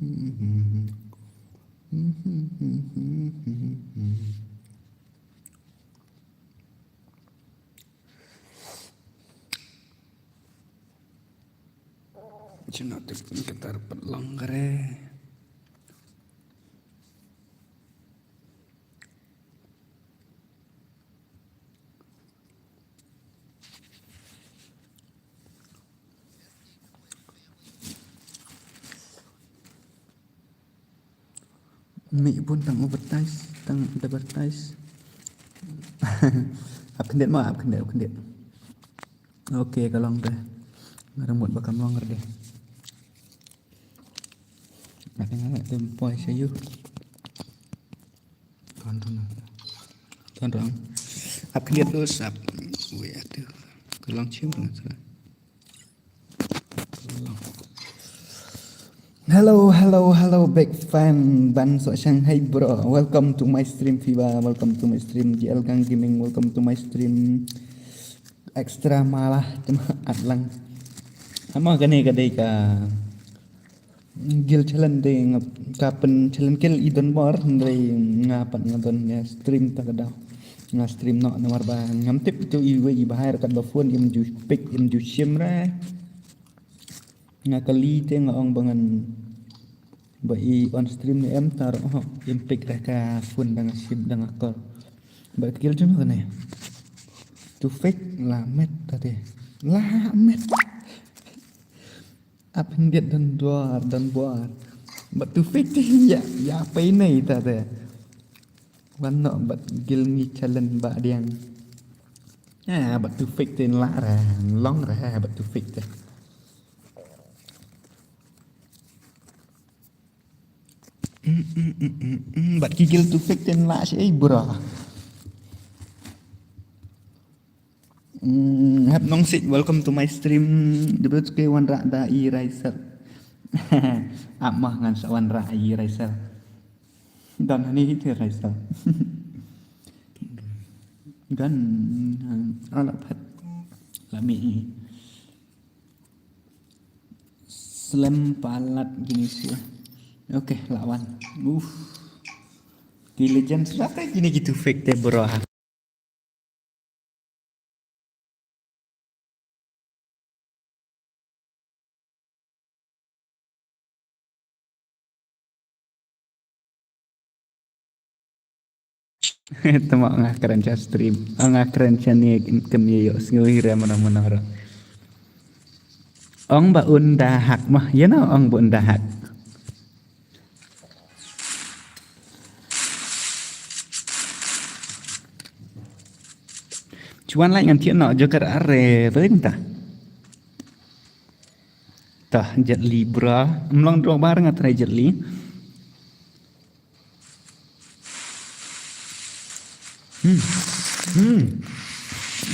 Cuma tu kita dapat langgar. Mi pun tang advertise. Update mah update. Okey kalau dah. Rambut bakal melonggar deh. Nak tempoh saya. Tuan. Update dulu sap. Weh tu. Kalau cium nak. Hello, big fan Ban Sok Shanghai bro. Welcome to my stream Fiba. Welcome to my stream GL Gang Gaming. Welcome to my stream Extra malah cuma atlang. Ama kani kadai ka gil challenge ding kapen challenge kill idon bar ndai ngapan ngadon ya stream ta kada. Nga stream no nomor ba ngam tip tu iwe i bahar kad ba phone im ju pick im ju shimra. Nga kali te nga ong bangan ba i on stream ni em tar im pick ka phone dang sim dang akor. Ba kill cuma kana. Tu fake lamet tadi. Lamet. Apa dia dan buat. But tu fake dia ya apa ini tadi. Warna but gil ni challenge ba diang. But tu fake ten la long but tu fake teh. But gigil tu fake ten la sih bro. Have nong sit, welcome to my stream. WK wan ra da I Raisel. Amah ngan sawan ra I Raisel. Dan ni itu Raisel. Gan ala phat lami. Slam palat gini sih. Okey, lawan. Di legend siapa gini gitu fake teh bro. Tama nga keren siya stream. Ang keren siya ni kamiyo ngawira mana-mana. Ong ba undahak mah, yan o ong ba undahak. Cuman lại ngàn thiện nọ cho cả rề với người ta. Tah jet libra, melong dua bareng atau jet li.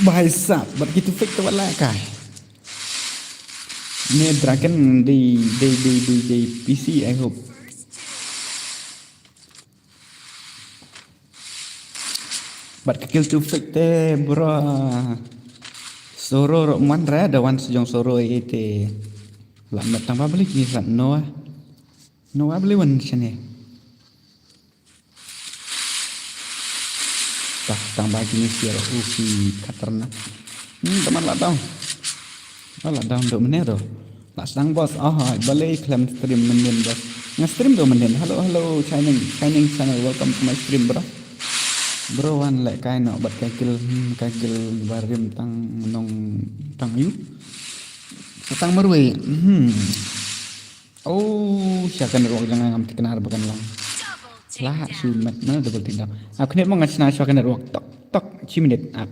Bahasa begitu fake tu wala kai. Ni dragon di PC I hope. But kill tu fake te bro. Soro man ra da wan sejong soro ite. Lambat tambah beli ni rat Noah. Noah beli wan sini. Tambah gini siara ufi katerna. Teman lah dong. Lah dong dok menit tu. Lah sang bos. Balik klaim stream menen bos. Nge-stream tu menen. Hello Shining channel. Welcome to my stream bro. Bro wan lek kai nak bat kagil barim tang nong tang yu. Setang marwe. Siakan ruang jangan ngam kenar bakan lang. Lah sumat mana double tindak. Aku ni mau ngasih nasi akan ruang tok 10 minit up.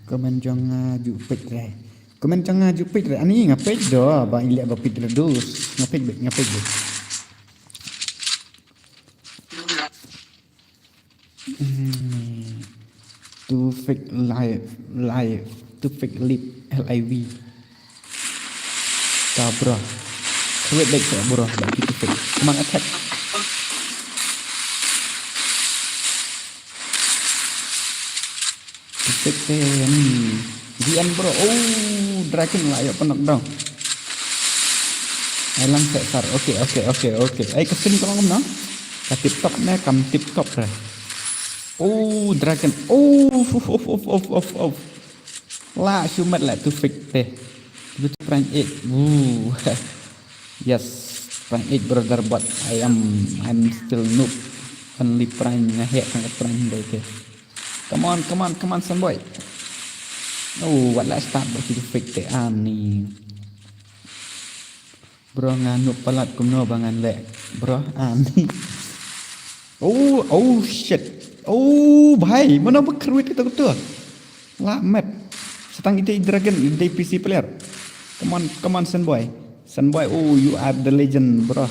Komen jangan jupit re. Komen jangan jupit re. Ani ngapit dah. Bang ilik bapit redus. Ngapit. To fake live to fake lip liv ta bro kuat baik tak bro bagi to fake memang attack fake te ni VN bro dragon lah yuk penok dong alang sar oke ai kesin kalau ngom no ka tip top ne kam tip top ra dragon la sumat la tu fake te tu prank 8 yes prank 8 brother but I'm still noob only prank ngahek kan prank dai ke come on son boy what la start but tu fake te ani bro nganuk palat kumno bangan lek bro ani shit bhai mana berkeruit kita betul la map setang itu dragon itu PC player come on son boy you are the legend bro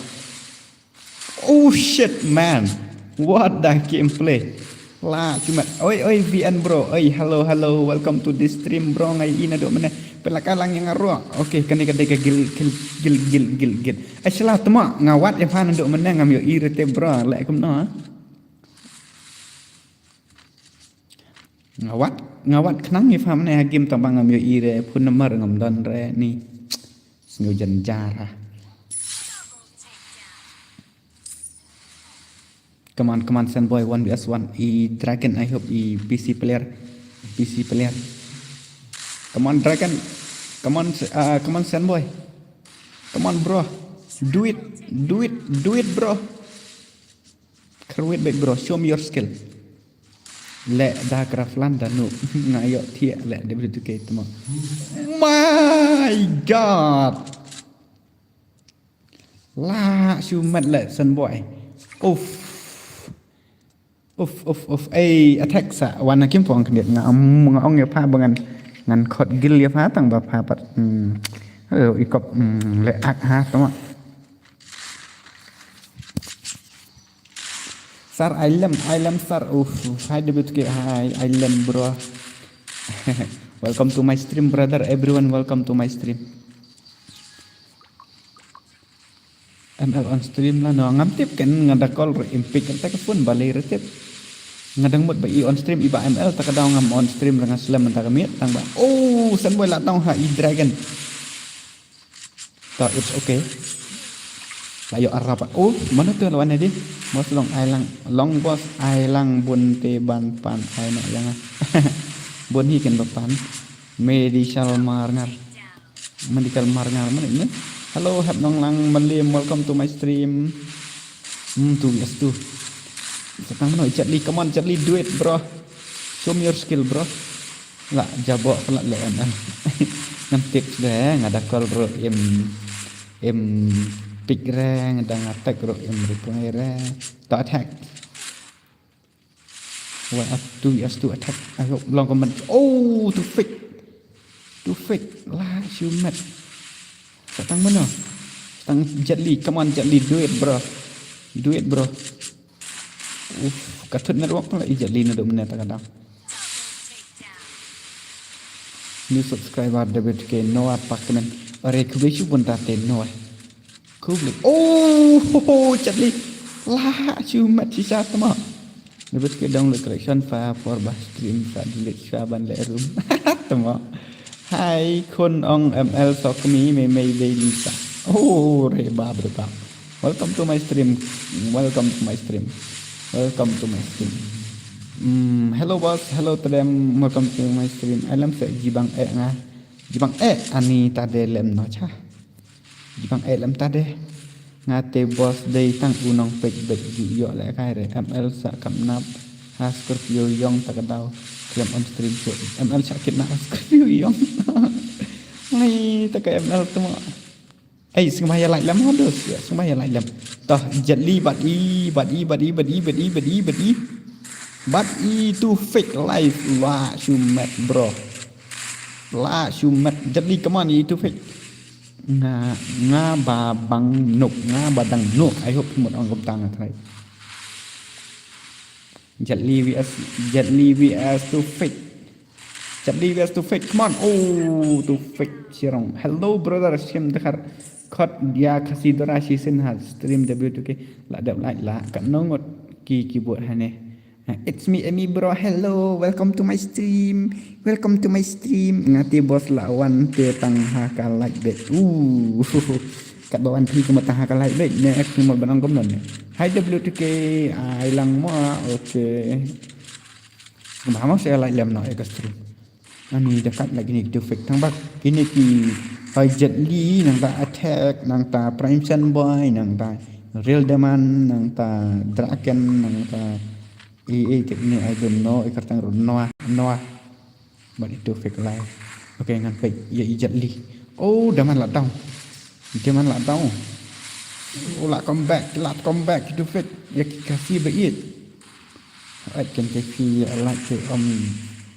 shit man what the gameplay la cuma oi VN bro hello welcome to this stream bro ngai ina dok mana pelakalang yang ngaruh okey kene ke gil salah tama ngawat yang fan dok mana ngam yo irete bro lek kumno ngawat kenang ni faham ne hakim tambang ngam yo ire pun nomor ngam don re ni sengujan jarah come on son boy 1vs1 dragon I hope PC player come on dragon come on son boy come on bro do it bro keruit baik bro show me your skill le dah kraflan dan nu ngayo tie le de begitu ke temo my god la sumat le son boy attack sa wana kim pong knet ngong ya pa bangan ngan khot gil ya pa tang ba pa pat ikop le ak ha tama sar island sar hi debut ke hi island bro welcome to my stream brother everyone welcome to my stream ML on stream lah no ngam tip kan ngada call impik ta ka pun balai retip ngadang mot ba on stream iba ML ta ka daw ngam on stream dengan slam ta ka miet tang ba san boy la tong ha dragon ta it's okay layo arab mana tu lawan ni mos long boss ailang bun te ban pan ai na yang bun hi kan ban medical marngar mana ini hello hap nong lang malim welcome to my stream tu yes tu setang mana chatli come on chatli do it bro show me your skill bro la jabok pula le an ngantik dah ngada call bro em pick re ngada attack bro em reply re to attack what up to yes to attack ayo long comment to fake la shumat setang mana setang jetli come on jetli do it bro katut na ruak pula jetli na do mana ta kadang new subscriber debut ke no apartment ore kubesu pun ta te no kubli jetli la chumat sisa tama debut ke download collection fa for bas stream fa delete shaban le room tama hai kun ong ML sokmi me Lisa reba welcome to my stream hello boss hello to them welcome to my stream alam se jibang ani tade lem no cha jibang lem tade ngate boss day tang unong pek ju yo le kai re ML sa kam nap ha Scorpio yong takadaw klem on stream show ML sakit na Scorpio yong ngai ta ka ML temo semaya like lam hodus ya semaya like lam toh jetli but to fake life la shumat bro la shumat jetli come on to fake nga ba bang nuk nga badang nuk I hope một ông công tăng thầy jetli vs to fake come on to fake sirong hello brother sim dekhar khot dia kasih dorasi sen ha stream w2k la dap like la kan nongot ki buat hane It's me Amy bro. Hello, welcome to my stream. Welcome to my stream. Ngati bos lawan te tang ha ka like bet. Kat bawan pi ke mata ha ka like bet ne ek mo banang kom non. Hai WTK ai lang mo. Okay. Mama saya like lem no ek stream. Ani dekat lagi ni tu fake tang bak. Kini ki hai Jet Li nang ta attack nang ta Prime Sun Boy nang ta Real Demand nang ta Draken nang ta ni I don't know ikat tang Noah but itu fake live. Okay ngan fake ya Jet Li. Oh daman lah tau. Daman lah tau. Oh lah come back itu fake ya kasih bait. Ai kan kasih like ke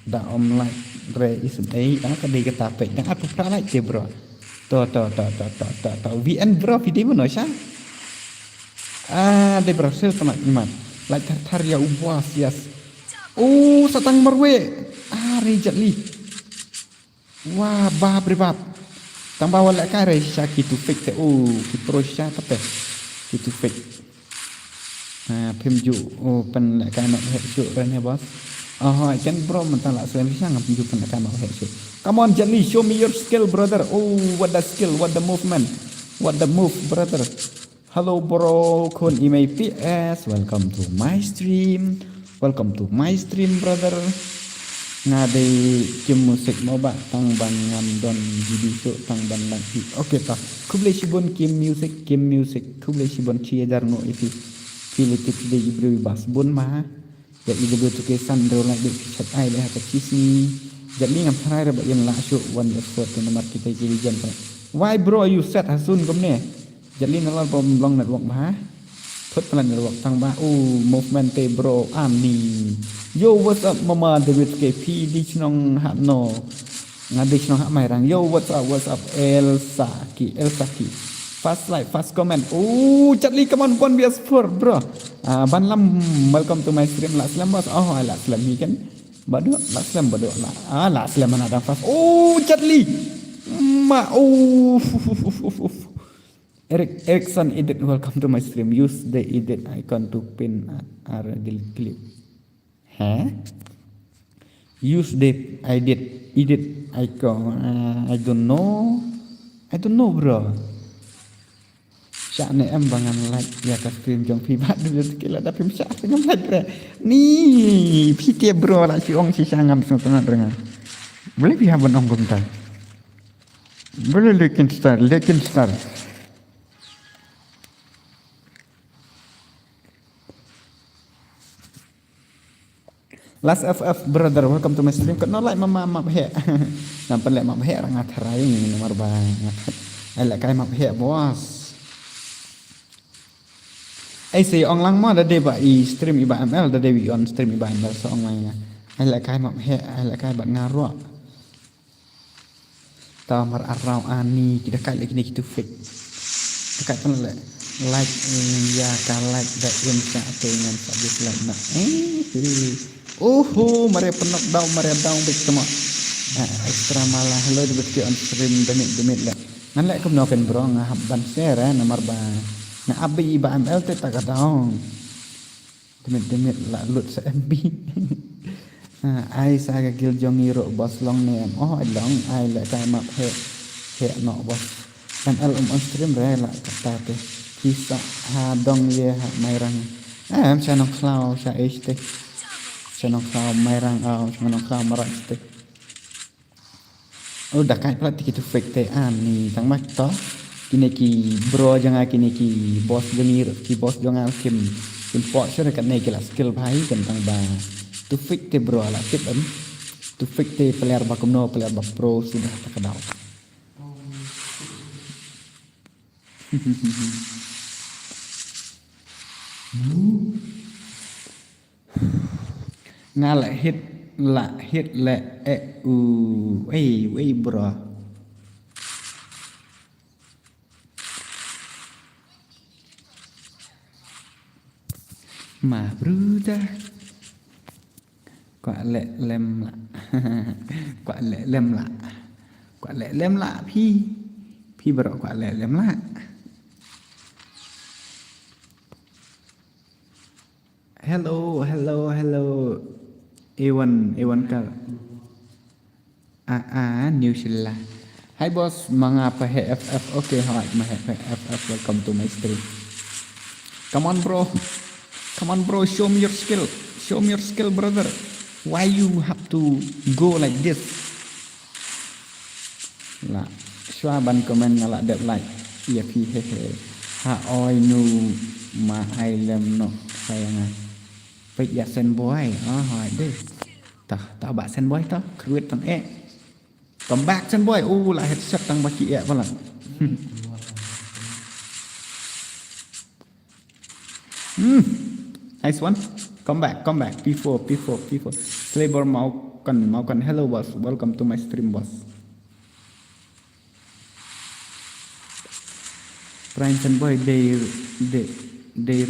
da like re is ai ang ka dei kata fake yang aku pernah like je bro. To VN bro video mana sah? De bro sel temat iman. Like tar ya ubas yes. Oh satang marwe. Jet Li. Wah bab. Tambah wala ka re sya kitu fake te. Oh ki pro sya apa kitu fake. Pemju pen la ka nak headshot rene bos. Kan bro mentang la selain bisa ngam pemju pen la ka nak headshot. Come on Jet Li, show me your skill brother. Oh what the skill, what the movement. What the move brother. Hello bro, kun email PS. Welcome to my stream. Brother. Ngade kim musik moba tang ban ngam don video show tang ban lagi. Okay ta. Kuble sibon kim music. Kuble sibon chia dar no itu. Filetik de ibru bas bun ma. Ya ibu tu ke sandro like de chat ai le ka kisni. Jadi ngam sarai ra ba yen la show one effort nomor kita jadi jan. Why bro you set hasun komne? Jadi nalal bom long network bah. Put plan network tang ba. Movement te bro ani. Yo what's up mama David KP di chnong ha no. Ngadi chnong ha mai rang. Yo what's up Elsa ki. Fast like fast comment. Jet Li come on 1vs4 bro. Ban lam welcome to my stream la slam bos. La slam ni kan. Bado la slam bado la. La slam mana ada fast. Jet Li. Erickson edit welcome to my stream. Use the edit icon to pin our clip. Use the edit icon. I don't know bro. Syak ne em bangan like ya ka stream jong phi ba dulu sekila da phim syak ngam like re. Ni phi tie bro la si ong si sangam so tengah dengar. Boleh pihak benong bentar. Boleh lekin star. Last FF brother, welcome to my stream. Kena like mama he. Nampak like mama he orang ngatai ni nomor bang. I like kai mama he bos. Ai si ong lang mo da de ba I stream iba ML da de on stream iba ML so online. Ai like kai mama he, ai like kai ba ngaruak. Tamar arau ani kita kai lagi ni kita fake. Dekat pun like ya ka like da insa dengan sabit like nak. Mari penok down big temo. Extra malah hello di on stream demit lah. Ngan lek kum noken bro ngahab ban share nomor ba. Na abi ba ML te tak daong. Demit lah lut se MB. Ai saga gil jongiro bos long nem. Long ai lek kai map he no bos. ML on stream re lah kata te. Kisah ha dong ye ha mairang. Channel cloud sa HT. Senang kau merang senang kau merah itu. Dah kan pelatih itu fake te ani tang mak toh. Kini ki bro jangan kini ki bos denir ki bos jangan kim pot sure kat naik kelas skill bhai kan tang ba. Tu fake te bro lah tip am. Tu fake te player bakum no player bak pro sudah tak kedau. Ngala hit le bro. Ma bruda. Quả lẹ lem lạ. Quả lẹ lem lạ phi bro quả lẹ lem lạ. hello Ewan ka New Zealand. Hi boss, mga FF. Okay, hi, mga FF. Welcome to my stream. Come on bro, show me your skill brother. Why you have to go like this? Là xóa ban comment là đẹp like. Iya phi he. Ha oi nu mà ai làm nó sayang. Vậy ya sen boy. Hỏi đi. Ta bạn sen boy ta. Create thằng e. Come back sen boy. Lại headshot tăng baki e pala. Nice one. Come back. P4. Slaver mau kan. Hello boss. Welcome to my stream boss. Prime sen boy they real. They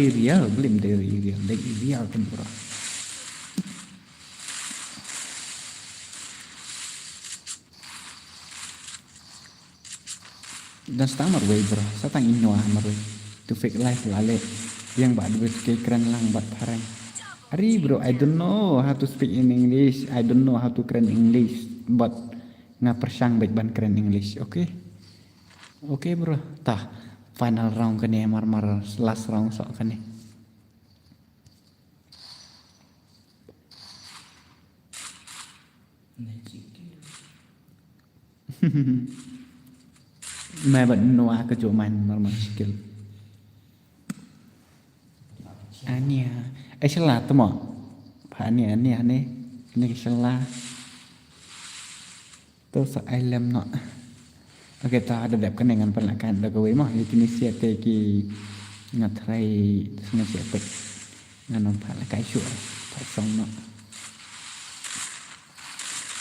real. Belum they real kan bro. Dan setang marway bro, setang ino marway to fake life lale yang bad with keren lang bad parang. Ari bro, I don't know how to speak in English, I don't know how to keren English, but ngapersang baik ban keren English, okay bro, tah final round kan ya mar last round sok kan ya. Mẹ vẫn noa ke chỗ man mar skill. Ania, salah tu mo. Pa ania ni salah. Tu sa ilem no. Okay, ta ada đẹp cái này ngăn phần lại can được cái mà Indonesia cái ngặt thay ngặt sẽ bịch ngăn nó phải là cái chuột phải xong nó.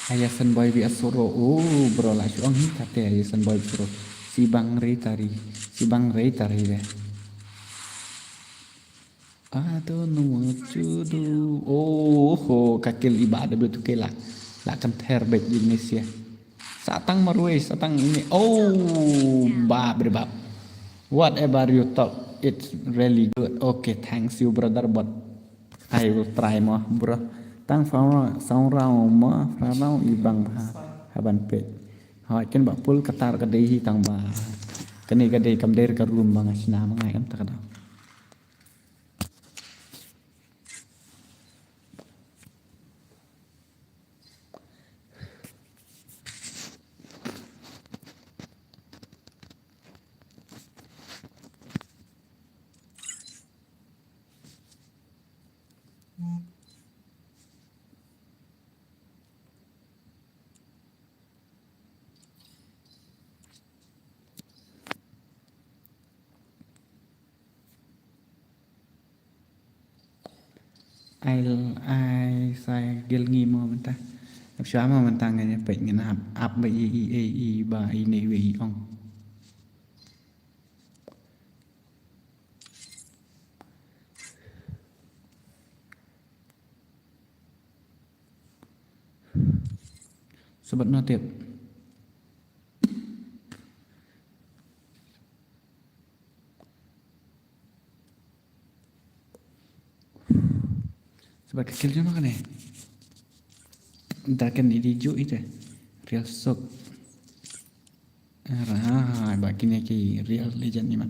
Ayasan boy bi asuro bro la chuang hi tate ayasan boy bro si bang rei tari deh. Aduh nomor judu kakil ibadah betul ke lah kan terbet di Indonesia satang marway satang ini bab whatever you talk it's really good. Okay, thanks you brother, but I will try more bro. Tăng sau rau mà rau ibang haban pet. Hỏi kan bak pul katar kadai tang ba. Kani kadai kam der ka room bang asna mangai am takada. ai sai gil ngi mo menta xóa mà mình tăng này bệnh ngân áp bởi i bà i nệ về ông sebab nó tiệp sebab kecilnya makan nih ntar kan hijau itu real sok baginya ki real legend ni mak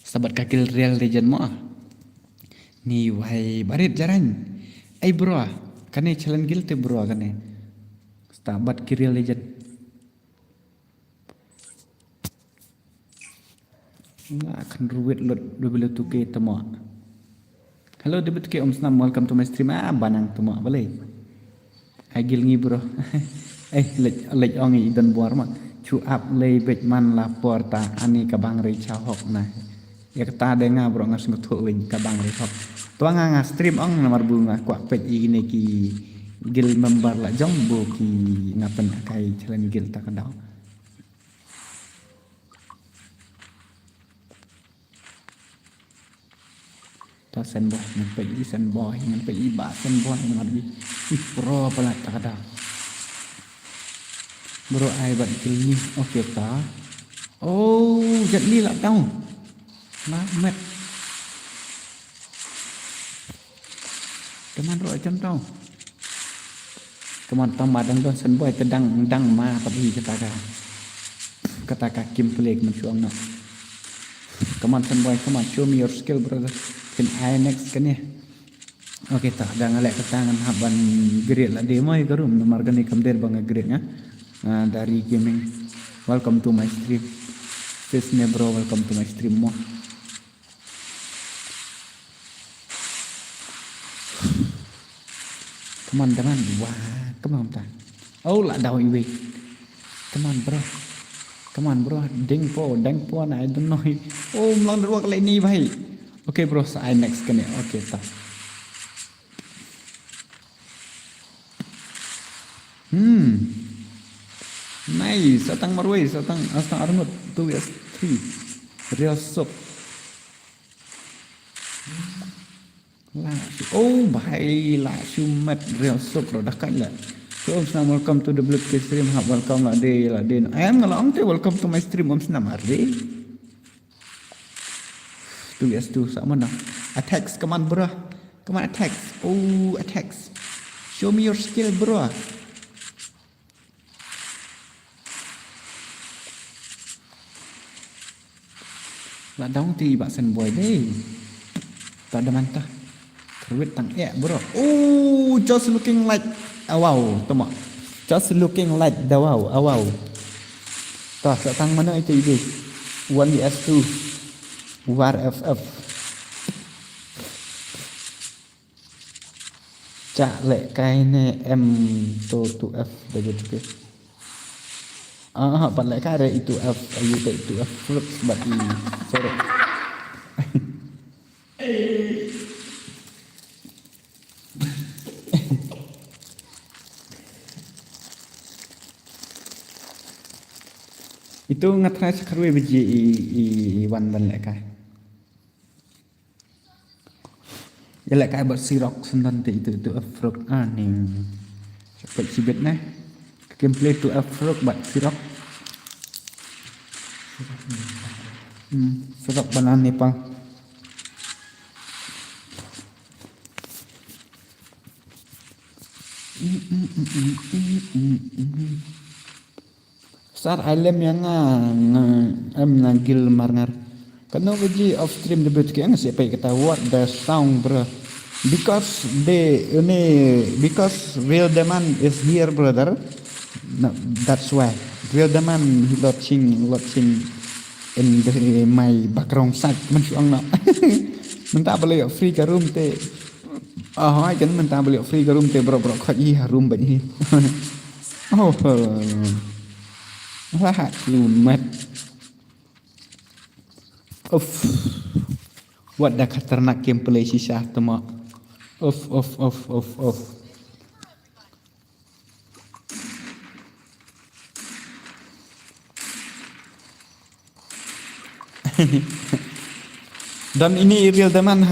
sahabat kakil real legend mo ni wahai barit jaran bro kane challenge gil te bro kane sahabat ki real legend nggak akan ruwet lot double tu ke temo. Hello debut ke Om Snam, welcome to my stream. Banang tu mak boleh. Agil ngi bro. Lej ongi dan buar mak. Chu up lay bet man lapor ta ani ka bang rei cha hok na. Ya kata denga bro ngas ngutu wing ka bang rei hok. Tua nga stream ong nomor bunga kwa pet ini ki gil member la jombo ki ngapen kai challenge gil ta kadau. Ta sen boy man pe i sen boy man pe i ba sen boy man bi pro pala ta kada bro ai bạn kêu ni okay ta jat ni la tau na met Kaman ro jam tau. Kaman tamat dang don sen boy kedang ma tapi kata Kim Plek mencuang nak. Kaman sen boy kaman show me your skill brother. Can I next kan ya? Okey tak dah ngalek ketangan haban grade lah demo ke room nomor gani kamder bang grade nya. Dari gaming. Welcome to my stream. Face me bro, welcome to my stream mo. Teman-teman, wah, kemana? Oh, lah dah iwe. Come on bro, ding po na, I don't know. Oh, melang dua kali ni bhai. Okay bro, saya next kan ya. Okay tak. Nice, satang marwai, satang armut 2s3. Real soap. Oh bhai lah sumat real soap dah kan lah. So Om welcome to the Blue stream. Welcome lah day. I am ngalong te welcome to my stream Om Snam hari. 2s2 sama nak. Attacks come on bro. Come on attacks. Oh attacks. Show me your skill bro. Lah dong ti bak sen boy deh. Tak ada mantah. Kerwit tang bro. Oh, just looking like wow, tama. Just looking like the wow. Tah tang mana itu ide? 1vs2 war ff. Cak lek kaine m to f begitu ke. Pan lek kare itu f ayu itu f flip sebab i sorok. Itu ngatrai sekarwe biji i wan ban lek kai. Ya lek kai buat sirok sendan te itu afrok ni. Cepat sibet nah. Gameplay tu afrok buat sirok. Sirok banan Nepal. Sar alam yang nagil marngar. Kena biji off stream debut ke ang siapa kata what the sound bro. Because real demand is here brother. No, that's why real demand watching in my background site mencuang nak. Mentah boleh free ke room te. Hai kan mentah boleh free ke room te bro khat i room begini. Oh. Lah lumat. What dah ternak gameplay sisa tema. Off. Dan ini real demand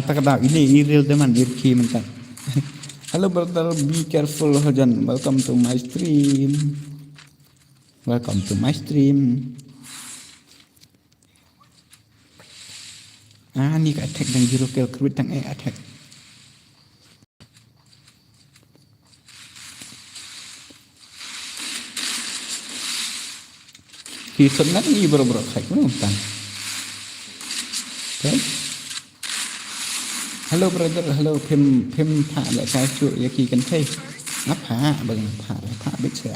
tak ada ini real demand irki mentah. Hello brother, be careful Hojan. Welcome to my stream. Ni ka attack dan zero kill crit tang attack. Kisah nak ni bro saya pun utang. Okay. Hello brother, hello phim phạ lại cái chuột yaki kan thay. Ngap phạ bằng phạ biết sẽ.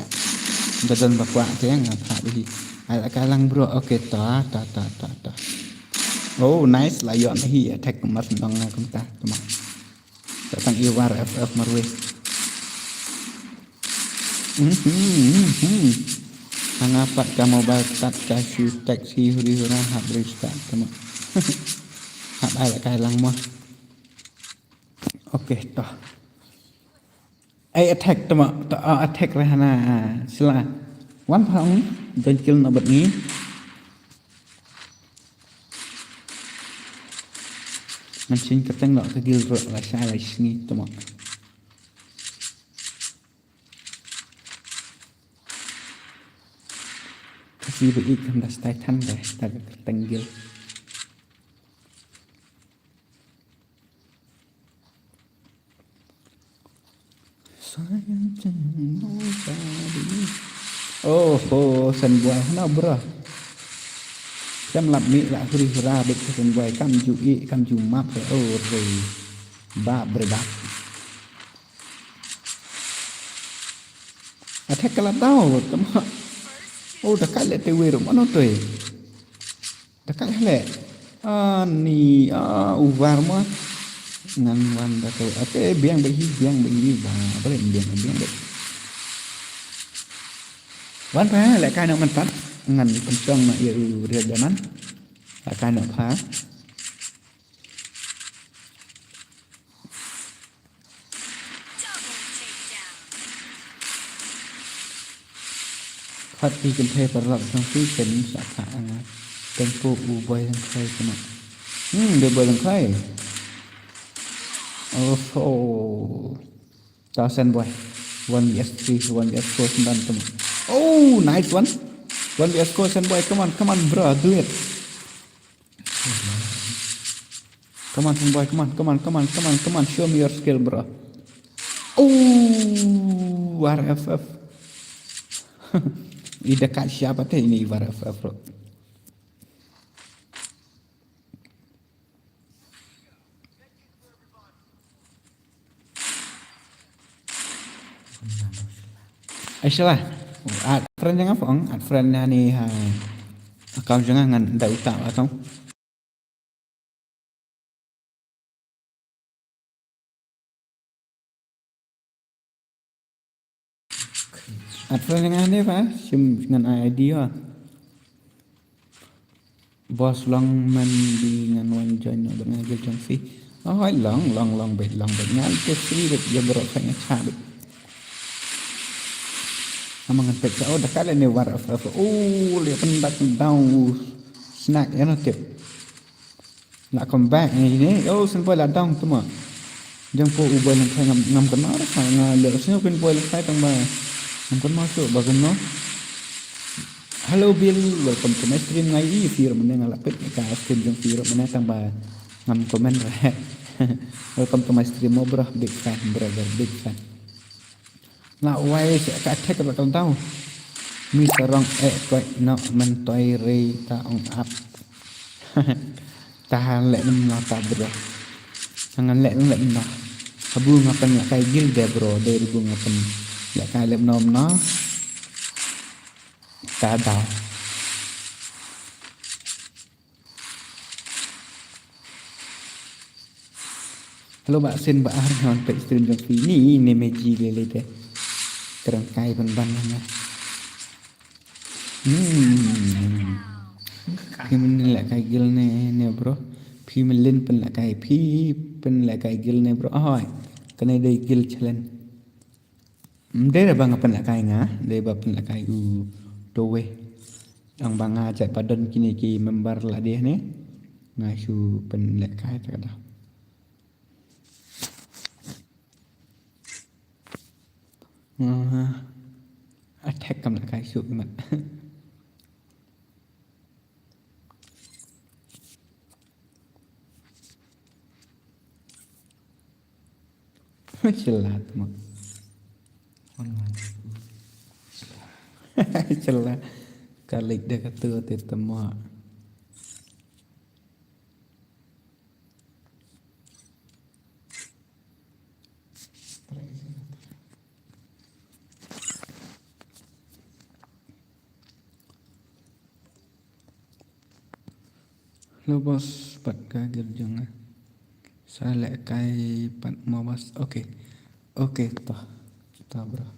Dadan bakwa te nga phạ đi. Ai lại cái lang bro. Okay ta. Oh nice lah yon hi attack mas nang kum ta tuma. Datang iwar ff marwe. Hangapat ka mobile tat ka shoe taxi huri hura hab restart tuma. Hab ai lại cái lang mo. Okay toh. Ai attack tuma attack rahana sila. One pound dan kill na bat ni. Mesin keteng nak ke gil rok lah saya sini tuma. Kasi beik hendak stay tan deh tak keteng gil. sen boy nó bro chăm lập mỹ lại free ra được sen boy cam ju map rồi ba berdak attack kalau tahu cuma dekat le tewe rumah no tu dekat le ni uvar mah ngan wan da tu biang bagi ba boleh biang dek wan pa lại cái nào mình tắt ngăn phần trong mà yêu riêng cho nó lại cái nào phá phát đi kinh tế bờ lọc trong khiเป็นสาขาเป็นปูอูบอยทั้งใครกันเดี๋ยวบอยทั้งใครโอ้โหต่อเซนบอย 1vs3 1vs4 sembilan teman oh nice one 1vs4 sen boy come on bro do it come on sen boy come on show me your skill bro oh RFF ini dekat siapa teh ini RFF bro Aisyah friend yang apa ong friend ni kau jangan ngan dah utak atau friend yang ni apa sim ngan idea bos long man di ngan wan join dengan gil jong fi long bet ngal ke free bet dia berok sangat cabut amangan pek dekat le ni war le pendak down snack ya nak nak come back ni sen boy la down tu mah jang po ubah lang kai ngam kan mar le sini pin boy lang kai tang ba ngam kan masuk bagun no hello bill welcome to my stream ngai i fir men ngal pet ka stream jang fir men tang ba ngam comment ra welcome to my stream bro big fan brother big fan nak wai sẽ attack các bạn tahu mi serong quậy nó men toy re ta ong up tahan lek nem la ta bro jangan lek no abu ngapan lek kai gil de bro de bu ngapan lek kai lek nom no ta dau hello bạn xin bạn hòn pe stream jong fi ni meji le te kerangkai ban nha khi mình lại cái gil này nè bro khi mình lên bên lại cái phi bên lại cái gil này bro hỏi cái này đây gil challenge đây là bang apa nak kai ngah đây bang apa nak kai dowe ang bang chạy padan kini ki member lah dia ni ngasu pen lại kai tak ada attack cầm lại cái sụp mặt celat mak celat kalik dia kata tetema lo bos pat kaget jangan saya lek kai pat mau bos oke toh bro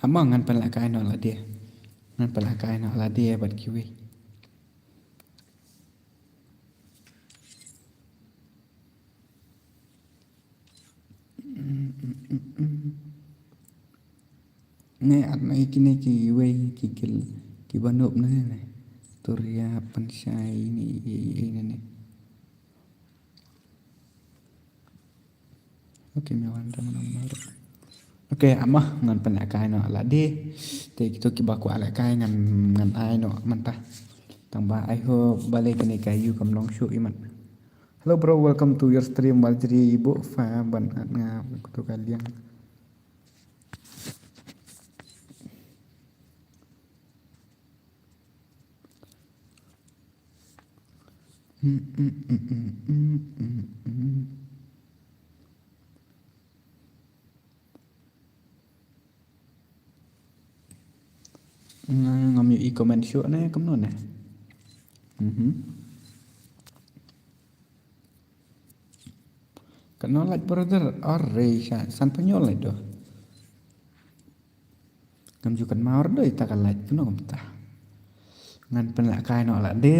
Amang ngan pelakai no lah dia. Ngan pelakai no lah dia buat kiwi. Nè anh ấy kini kiwi kikil Kibanop na yun eh. Turya Pansay ini nih. Oke, mewan teman baru. Oke, amah ngan penakai no ala de. Te kita kibaku ala kai ngan ai no mantah. Tambah I hope balik ni kayu kam long show iman. Hello bro, welcome to your stream Waljri Ibu Fa ban nga kutu kalian. Ngam yu i-comment show na kam non eh. Kenal like brother array san penyol itu. Ngam jukan maur doi tak like kuno kam ta. Ngan penlak kai no la de.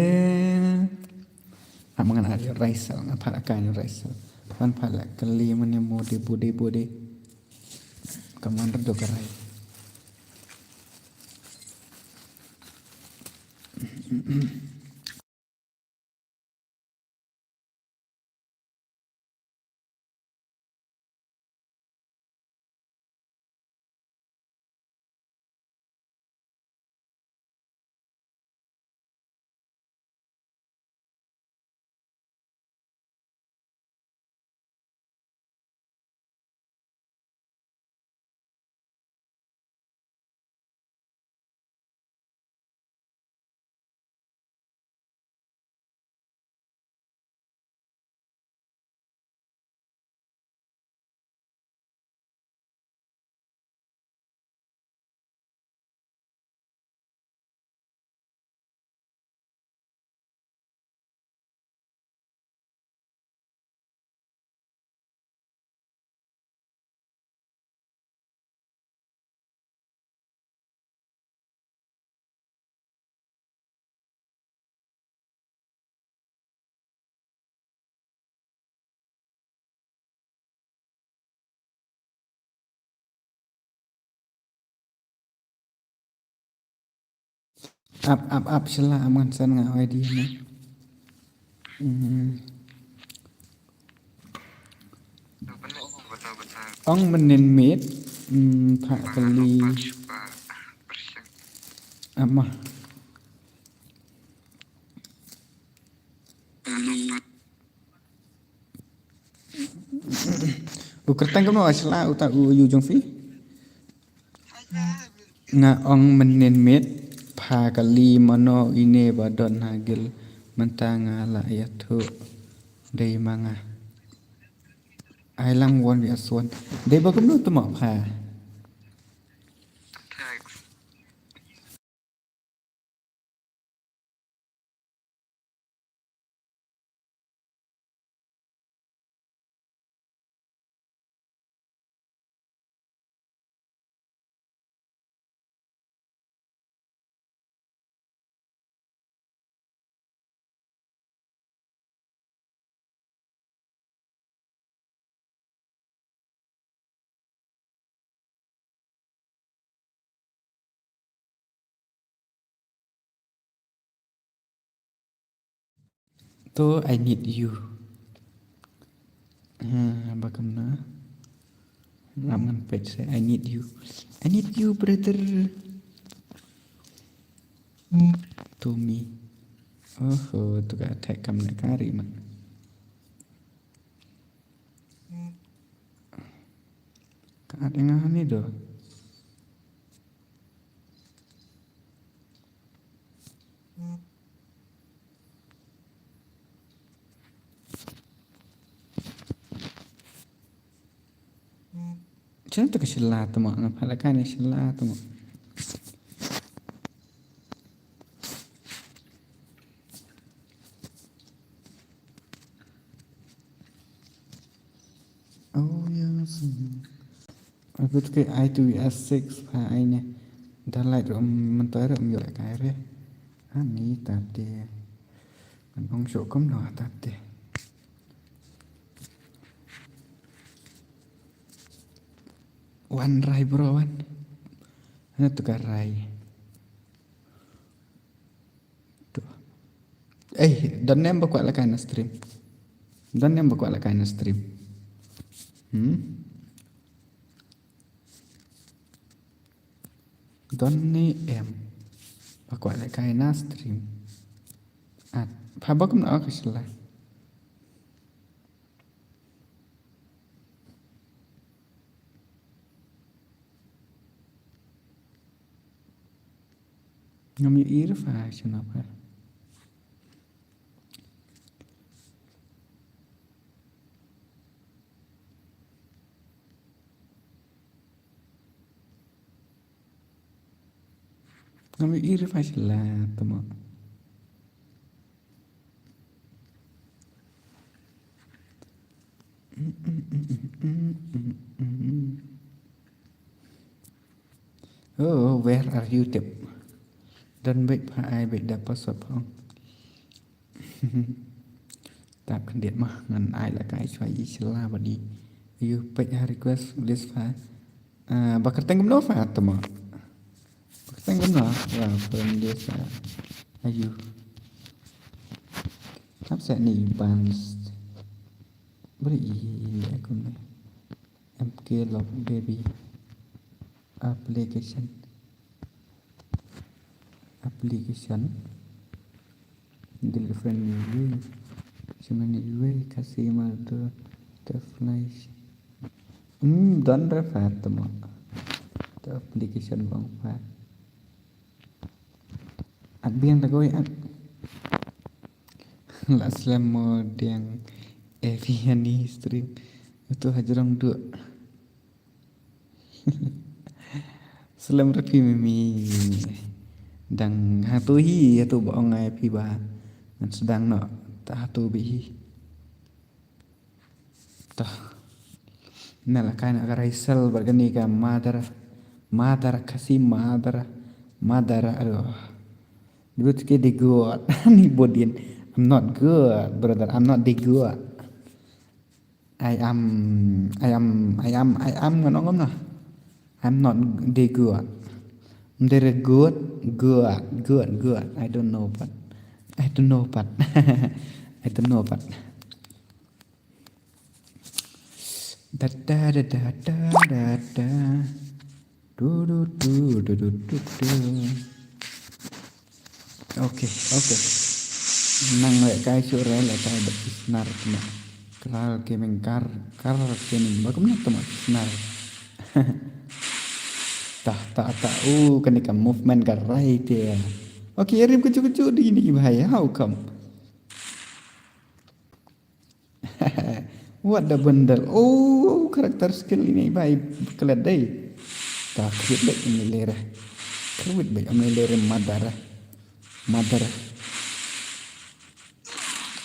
Mangan ada raisal ngapa kai no raisal. Pan pala kali mane mode bode kamandar do karai. Up sila aman san nga idea na. Ong menen met pak kali amah. Kertang kamu asla utak ujung fi. Nga ong menen met pakali mano ine badon hagil mentanga la yatu day manga ai lang won bi aswan day ba kumno to ma pa to I need you ba kumna ngaman page say I need you brother to me oh to ka tag kam na kari man ka ada ni do Jangan tu kesila tu mak ngapalakan kesila tu mak. Oh yes. Aku tu ke I2S6 pa ai ne. Dah like mentar yo lại cái re. Ani tadi. Kan ong syok kom no tadi. Wan rai bro wan. Ana tu ka rai. Dan nem bakwa la kain stream. Dan nem bakwa la kain stream. Dan ni em bakwa la kain stream. Phabak na akisla. Ngam ir fa kenapa? Ngam ir fa lah temo. Oh, where are you, Tip? Dan baik ai baik dapat sốt phong. Tap kan điện mà ngân ai là cái xoay isla badi. You baik request list fa. Bakar tengam no fa temo. Bakar tengam no. Ya, from this ayu. Hấp sẽ nỉ bàn beri aku ni. MK Log Baby application different way cuman way kasih madu the flash dan refat temo the application bang fat biang tagay la slam yang Eviani stream itu hajrong dua slam rapi mimi dang hatu hi hatu bohong ai pi ba dan sedang no tak hatu bi tah nala kana karaisal bergani ka madara kasih madara aduh dulu ke di good ni bodin I'm not good brother, I'm not the good. I am ngomong nah. I'm not the good. They're good. I don't know but I don't know but da do. Okay. Nang lại cái chỗ rẽ lại cái bật snar mà kar gaming car bagus nak teman snar tak kenika movement kan right ya. Oke, rim kecu di ini bahaya how come? What the bundle? Oh, karakter skill ini baik keledai. Tak kredit baik ini lera. Kredit baik ini lera madara.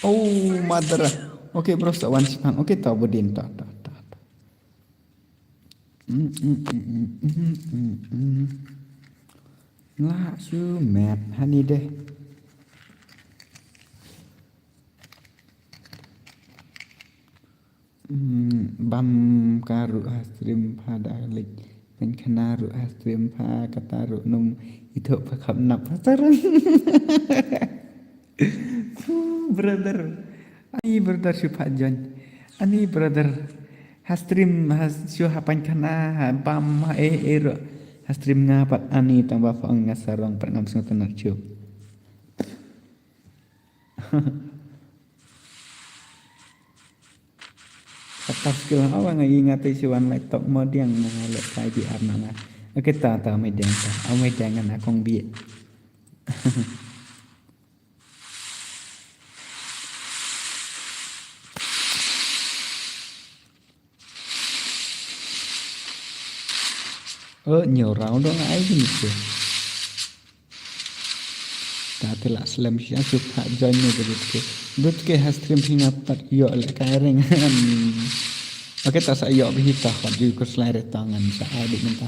Oh, mother. Okay, bro, tak wan sipang. Okay, tahu bodin tak. Lah, su map hani deh. Bam karu stream pada lik. Ben kanaru stream pa kataru num itu pakap nak pasaran. Brother, ani brother Syupajan, ani brother hastream hapan kana bam hastream ngapat ani tang bapa ngasarong pernam sungutan narju. Atas skill awak ngingati siwan laptop modiang ngalek kaji arnana. Kita tahu mediang ta, mediang kan akong biye. Nhiều round đó ngãi gì chứ ta thì là slam siya chụp hạ join như vậy ke has stream hinga pat yo le kai reng oke ta sa yo bi ta khat ju ko slide tangan sa adi minta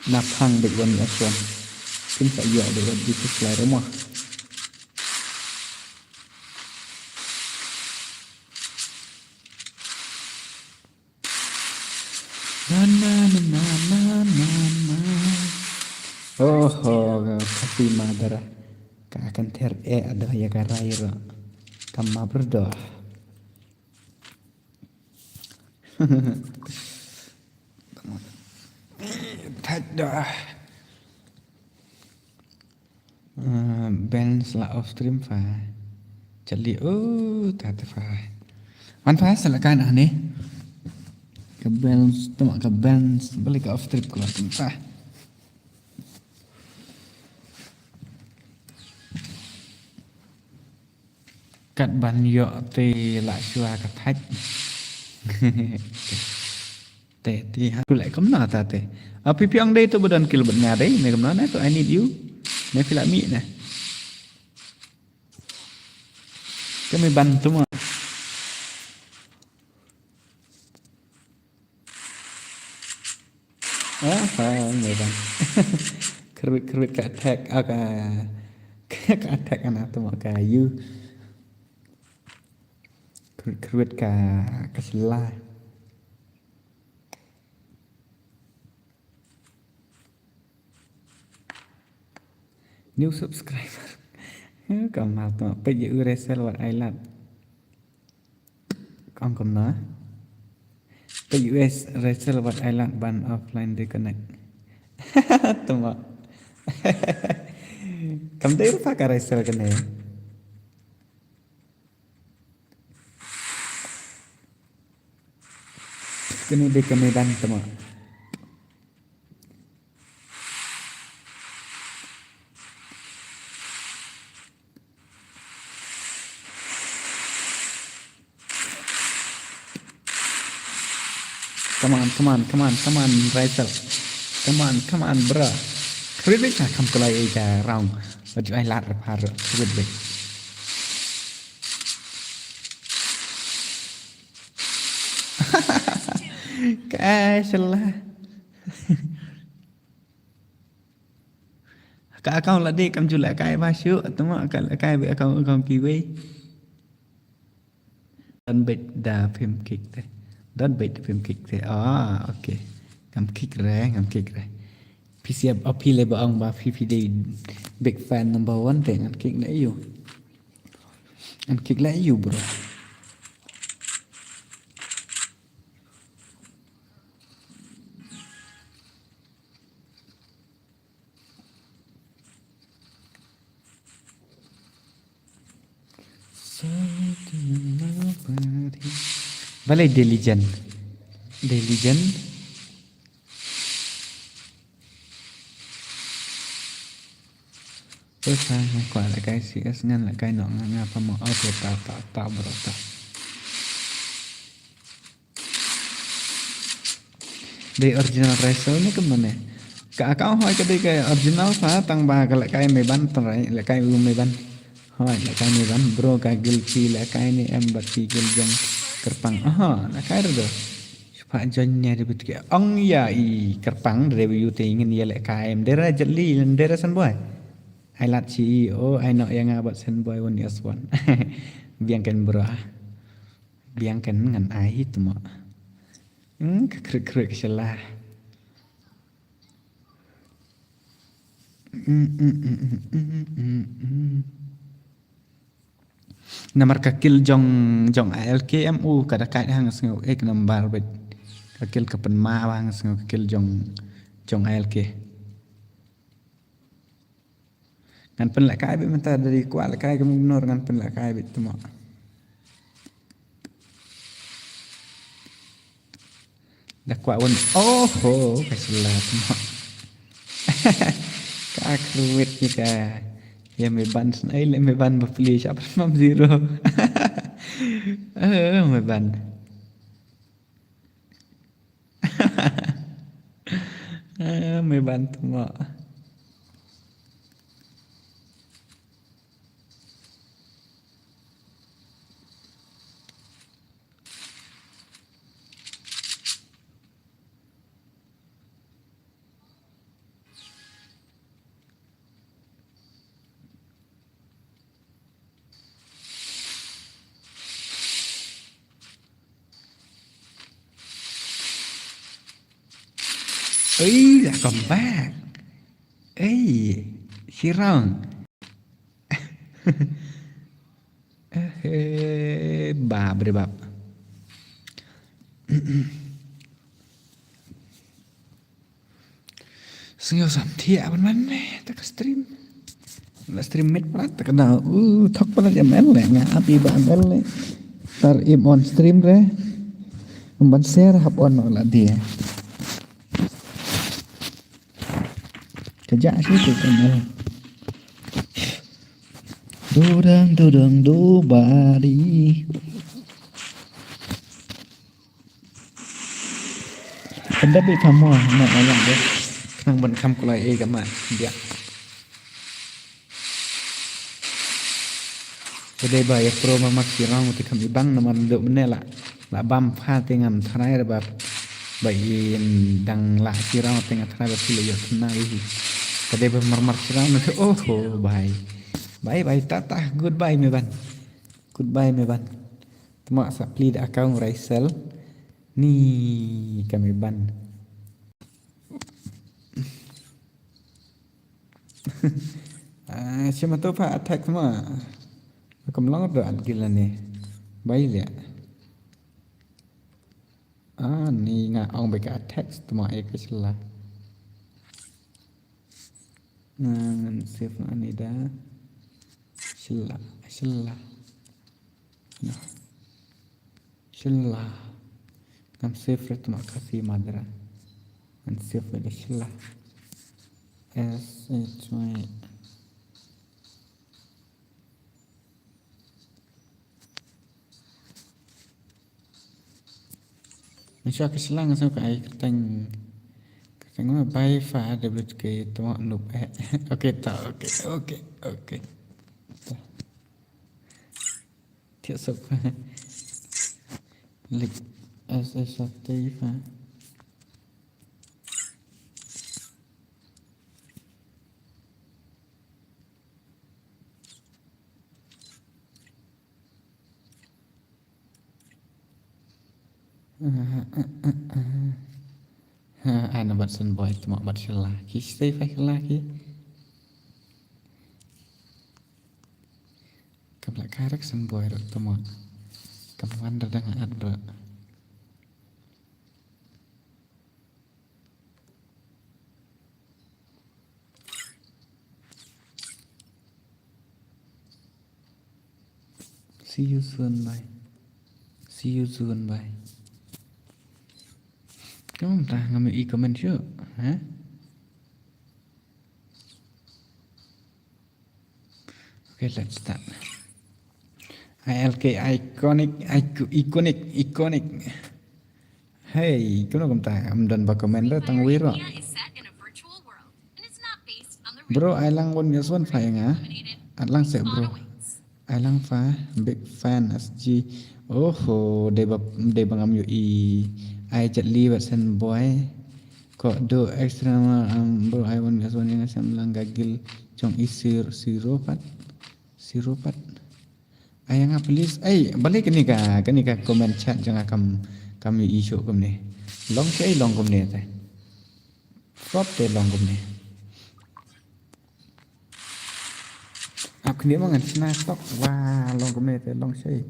napang de wan ya son kin sa yo de wan di ko slide mo na. Oh, kasih madara. akan ter ada ya karaira kama berdoa Tadah balance la off stream fa chali ta fa man fa silakan ni ke balance temak ke balance balik ke off stream ko fa kat ban yo te la chua ka thách tệ thì tôi lại cấm nào ta tệ ở phía ông đây tôi bắt đầu kêu bật nhà đấy mày cầm nó này tôi I need you mày phải lại mỹ này cái mày bắn đúng không mày bắn kredit cả tag cả tag anh tôi mà cả you kredit cả slide new subscriber còn mà tụi bây giờ resell và ai làm con cầm nó bây giờ resell và ai làm ban offline để connect tụi mà cầm đấy phải cả resell cái này để cái này ban tụi mà Come on, Rachel. Come on, bro. Kredit lah kamu kelai aja round. Baju I lat repar kredit. Cái salah. Cái account là đi cầm chụp lại cái ba xíu, đúng không? Cái bị account kiwi. Đơn bịch đà phim kịch đấy. Don't bait phim kick thế ok ngắm kick rồi PC ở phi lấy ông bà phi đi big fan number one thế ngắm kick lấy yêu ngắm kick lấy yêu bro Vale diligent tôi sang quả lại cái CS ngăn lại cái nọ ngà pa một auto tạo bro tạo đây original racer này cái mana cả cáo hỏi cái original phá tăng ba cái lại cái mày bắn tăng lại cái mày bắn hỏi lại cái mày bắn bro cái guilty lại cái này em bật gil jong kerpang nak kaya dah Pak Johnnya dia betul ong ya I kerpang review te ingin dia lek KM dera jeli dera san boy I lat CEO I know yang about san boy one years one biangkan bro biangkan ngan ai itu mak krek salah Nomor kakil jong ALKMU kada kait hang sengau ek nomor bet kakil kapan ma bang sengau kakil jong ALK ngan pen la kai bet menta dari kuat la kai kamu nor ngan pen la kai bet temo dak kuat won kaslah temo ka kruit kita ya mày bắn ấy lại mày bắn một pli sắp mắm zero mày bắn mày bắn tụi là còn ba ấy xí rong bab re bab sengyo sam thia man tak stream la stream met prat tak na thok pala ml le nga api ba ml le tar im on stream re ban share hap on la dia kerja sih tu kan do bari benda bị tham mò mà nói rằng đấy năng bần khăm của lại các bạn điện cái đây bài pro mà mặc chỉ rong thì kami băng nó mình lượm này là băm pha tiếng ngầm thay làแบบbảy đằng lại chỉ rong tiếng thayแบบที่เหลือที่นั่นอีกcái đâyแบบmar chỉ rong nó oh bài bye bye tata goodbye mấy bạn goodbye mấy bạn tụi sắp đi đã account Raisel ni kami ban siapa tu pak attack semua kemlang ada gila ni baik lihat ni ngah orang baik attack semua salah save ni dah salah ngam save ret mak kasih madra and save dah salah SHY Misal keselang sampai keteng mah bay fa WK tu nup okey tak okey tiap sok lik SST fa ana batsan boy tu mak batsalah ki stay fa lagi kabla karak san boy ro tu mak kapan dadang adra see you soon bye kamu tak ngambil e-comment je Okay, let's start. ILK iconic. Hey, kau nak tak amdan ba comment dah tang wira. Bro, I lang won yaswan fa nga. At lang se bro. I lang fa big fan SG. Oh, de bangam yu I just leave at sen boy. Kok do extra bro I won yaswan yang sam lang gagil chong isir siropat. Ayang please balik ni ka comment chat jangan kami isu kami long kami ni frop long kami aku ni mangan snack stok wah long kami long say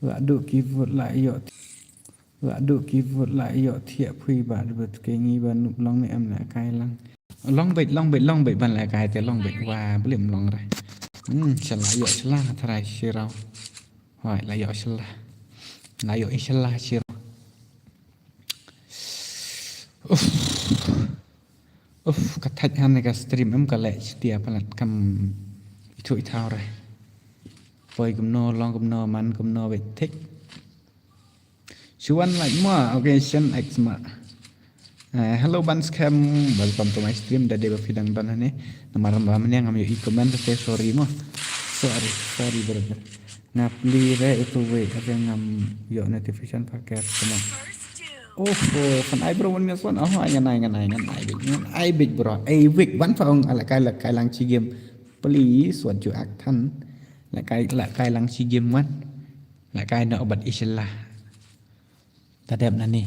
adu keyboard la yo thiệp phui ba được cái nghi ban nụp long này em là cai lăng long bệt ban là cai te long bệt wa blim long rồi salah yo salah thay sirau hỏi là yo salah là yo inshallah sirau cái thạch han này cái stream em cái lệ tiệp là cầm itu thao rồi voi cầm no long cầm no man cầm no bệt thích Chuan like more occasion X ma. Hello Banscam, welcome to my stream. Dah deba fidang dan ni. Nama ramba mana yang kami comment saya sorry mo. Sorry brother. Ngapli re itu we ada ngam yo notification pakai semua. Fan I bro one one. Ngan big bro. Week one phong ala kai lang chi game. Please what you act than. La kai lang chi game wan. La kai nak obat inshallah. Tadap nani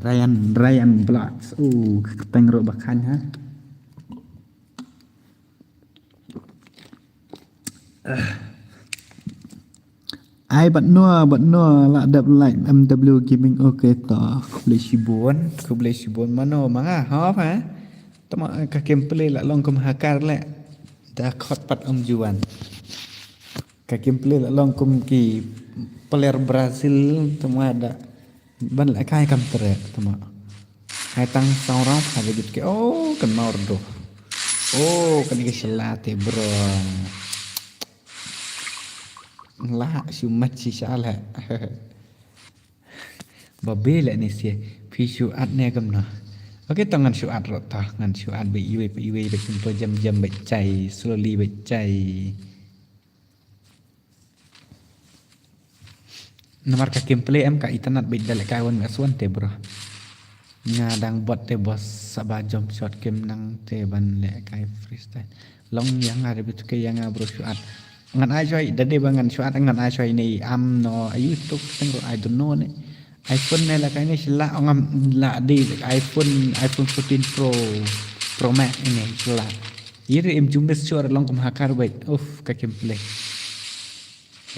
Ryan Blocks teng ro bakan ha ai bat no la dap like MW gaming okay ta ku boleh sibun mano manga ha ha tama ka gameplay la long kum hakar le da khot pat juan ka gameplay la long kum ki player Brazil tama ada ban la kai kam tere tama hai tang sau rong ha begitu ke oh kan mordo oh kan ke selate bro lah sumat si salah babel ni si pisu at ne kam na okey tangan suat rota ngan suat be iwe be kumpo jam be chai slowly be chai nomor ka gameplay ka internet be dal ka wan aswan te bro ngadang bot te bos saba jump shot game nang te ban le kai freestyle long yang ada betu ke yang bro suat ngan ai choi dade bangan suat ngan ai choi ni am no ayu tuk tengro I don't know ni iPhone ni lah kai ni sila ngam la di iPhone 14 Pro Max ini sila iri em jumbe suara long kum hakar baik ka gameplay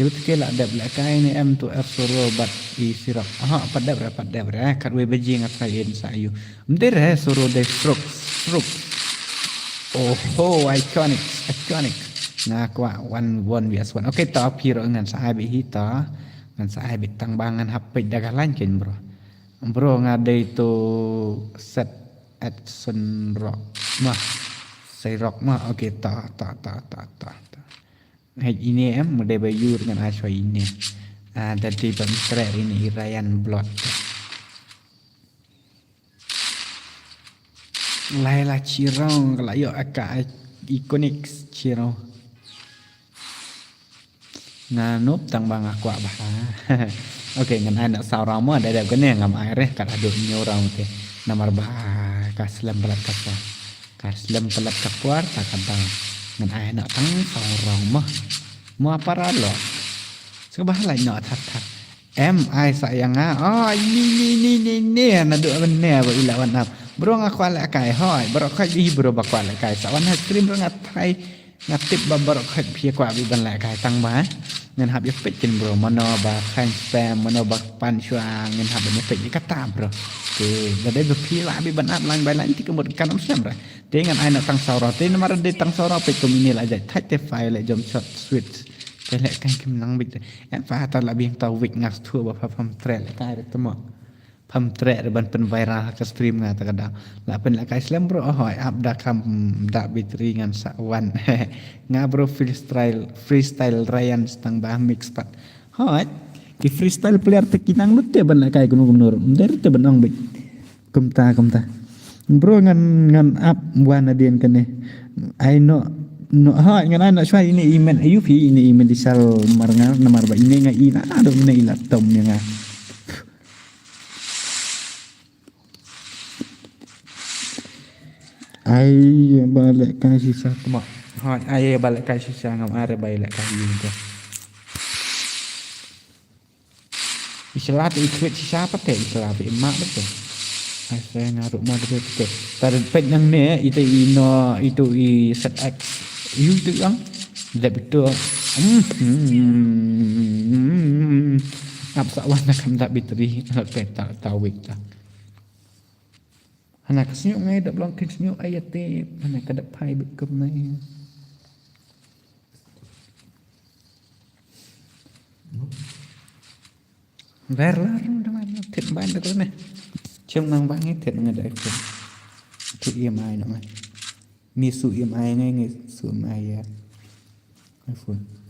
dia betul ke la dab la kai ni em tu app soro bat I sirap pada berapa kat we beji ngat kai en sayu mder he soro de stroke iconic na kwa one vs one okay ta piro ngan sa abi hita ngan sa abi tang bangan HP daga lanken bro ngade itu set at sun rock mah say rock mah okay ta hai ini mode bayu dengan aswa ini ada di bentre ini Ryan Blood Laila Chirong kalau yo aka ikonik Chirong nganup tang bang aku bah okey ngan anak saurang mo ada gane ngam air kat adu nyorang te namar bah kaslam pelat kapuar tak kata ngan anak tang saurang mo apa ralo sebah lai no that em ai sayang ini nadu benne ba ilawan ap bro ngaku ala kai hoi bro kai bi bro ba kwa ala kai sawan ha stream bro ngatai ngatip ba bro kai pia kwa bi ban la kai tang ba ngan hab ya pecin bro mano ba kan spam mano ba pan chuang ngan hab ne pecin kata bro ke dade be pi la bi ban ap lang bai lang ti kemut kanam sem ra te ngan ai na tang saura te namar de tang saura pe ko mini la jai thai te file le jom shot switch te le kan kim nang bit em fa ta la biang tau wik ngas thua ba pham tre le kai re tamo pham tre ban pen viral ka stream nga ta kada la pen la kai slam bro hoi up da kam da bitri ngan sa wan nga bro freestyle Ryan stang ba mix pat hoi ki freestyle player te kinang lut te ban la kai kunu nur der te banang bit kumta bro ngan up wan adien kane I know no hoi ngan ana shwai ini imen ayup ini imen disal marnga namar ba ini nga ina ado ina ilat tom nga ai balik kai sisa tama ai balik kai sisa ngam are balik kai gitu islat ikut sisa apa teh islat emak betul saya ngaruh mau betul tar pek nang ne itu ino itu I set x you tu ang betul apa wana kam tak bitri tak tawik tak anak senyum ngai dak belong senyum ayat te anak kadap pai bit kum nai verlar teman tet ban dak ne chum nang bang ngai tet ngai dak tu EMI no mai mi su EMI ngai su mai ya iPhone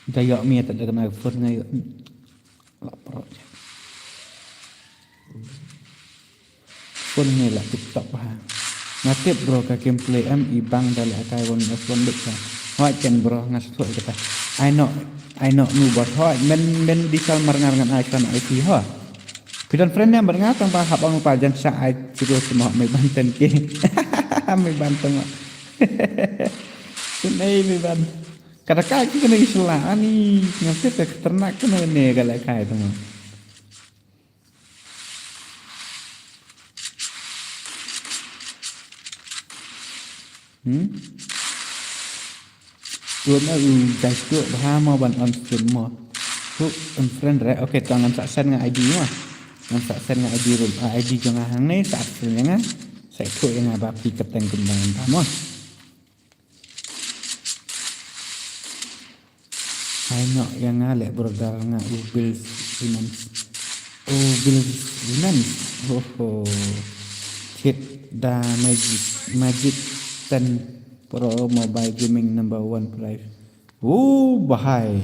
Dayak mi tak ada kena phone ngai lapar phone ngai la TikTok ba ngatip bro ka gameplay ibang dal akai won phone dik sa hoi ken bro ngas thoi kata I know nu bot hoi men disal marngar ngan icon IP ho pidan friend yang berngat tang ba habang pa jan sa ai suruh semua mai banten ke mai banten kunai mai ban kada kaki kena islah ani ngerti tak ternak kena ne galak kai tu Hmm? Luôn ở giải tựa ba mà bạn on stream mà. Hút friend right. Okay, tangan saksen dengan ID mah. Dengan saksen dengan ID room. ID jangan hang ni saat friend saya tu yang apa pi keteng kembang mah. Ai nak yang ngalek brodal ngak Bill Finance. Oh, Bill Finance. Oh. Hit da Magic 10 Pro Mobile Gaming number 1 price. Oh, bahai.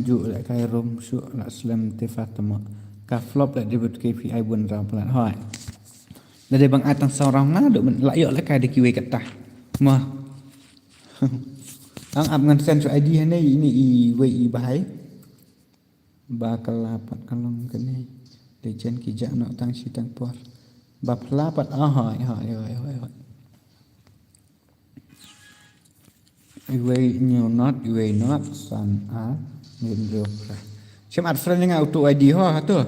Ju lại cái room su là slam te fatama. Ka flop lại debut KPI bun ra plan hoi. Dari bang atang seorang ngadu men layak lah kai de kiwe kata. Mah. Ang ap ngan sen su ID ini i we i bahai. Bakal lapat kalong kene. Legend kijak nak tang si tang por. Bap lapat hoi. Iwe new not san a nilio pra. Siam ad friend dengan auto ID tu.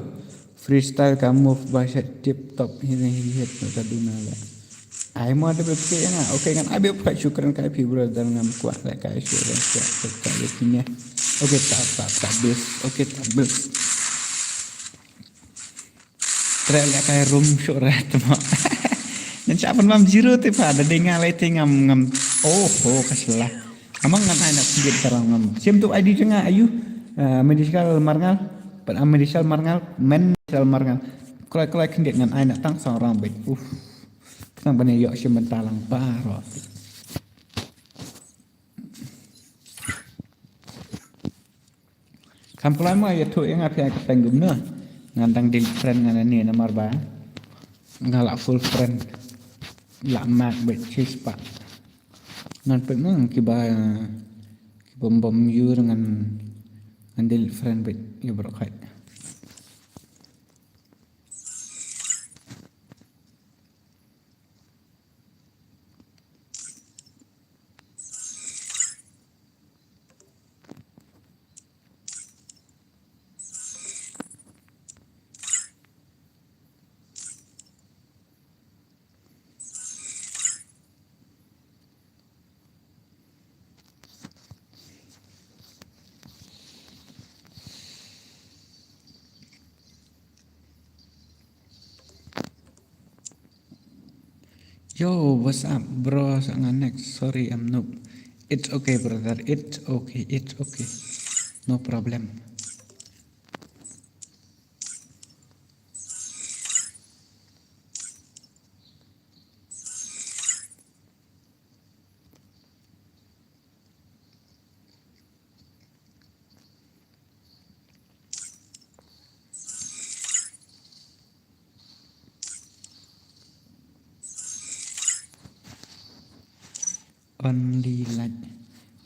Freestyle kamu bahasa tip top ini hit taduna la. Ai mau ada berfikir yang okey kan abi buat syukuran kai pi brother ngam kuat lah kai syukuran kuat kai kini. Okey tak bis. Okey tak bis. Try lah kai room syukuran tu. Dan siapa mam zero tu pada dengar lai ngam oh kasalah. Amang ngan ai nak sedikit terang ngam. Sim tu ID tengah ayu medical marngal. Pada medical marngal medical marngal. Kalau kendik ngan ai nak tang seorang baik. Tang bani yok sim bentalang paro. Kampulai mah ya tu yang apa yang ketenggum na. Ngan tang deal friend ngan ni nomor ba. Ngalak full friend. Lak mak baik cispa. Ngan pemang kiba bom you dengan andil friend baik you berkai. Yo, what's up, bro? Sangat next. Sorry, I'm noob. It's okay, brother. It's okay. No problem.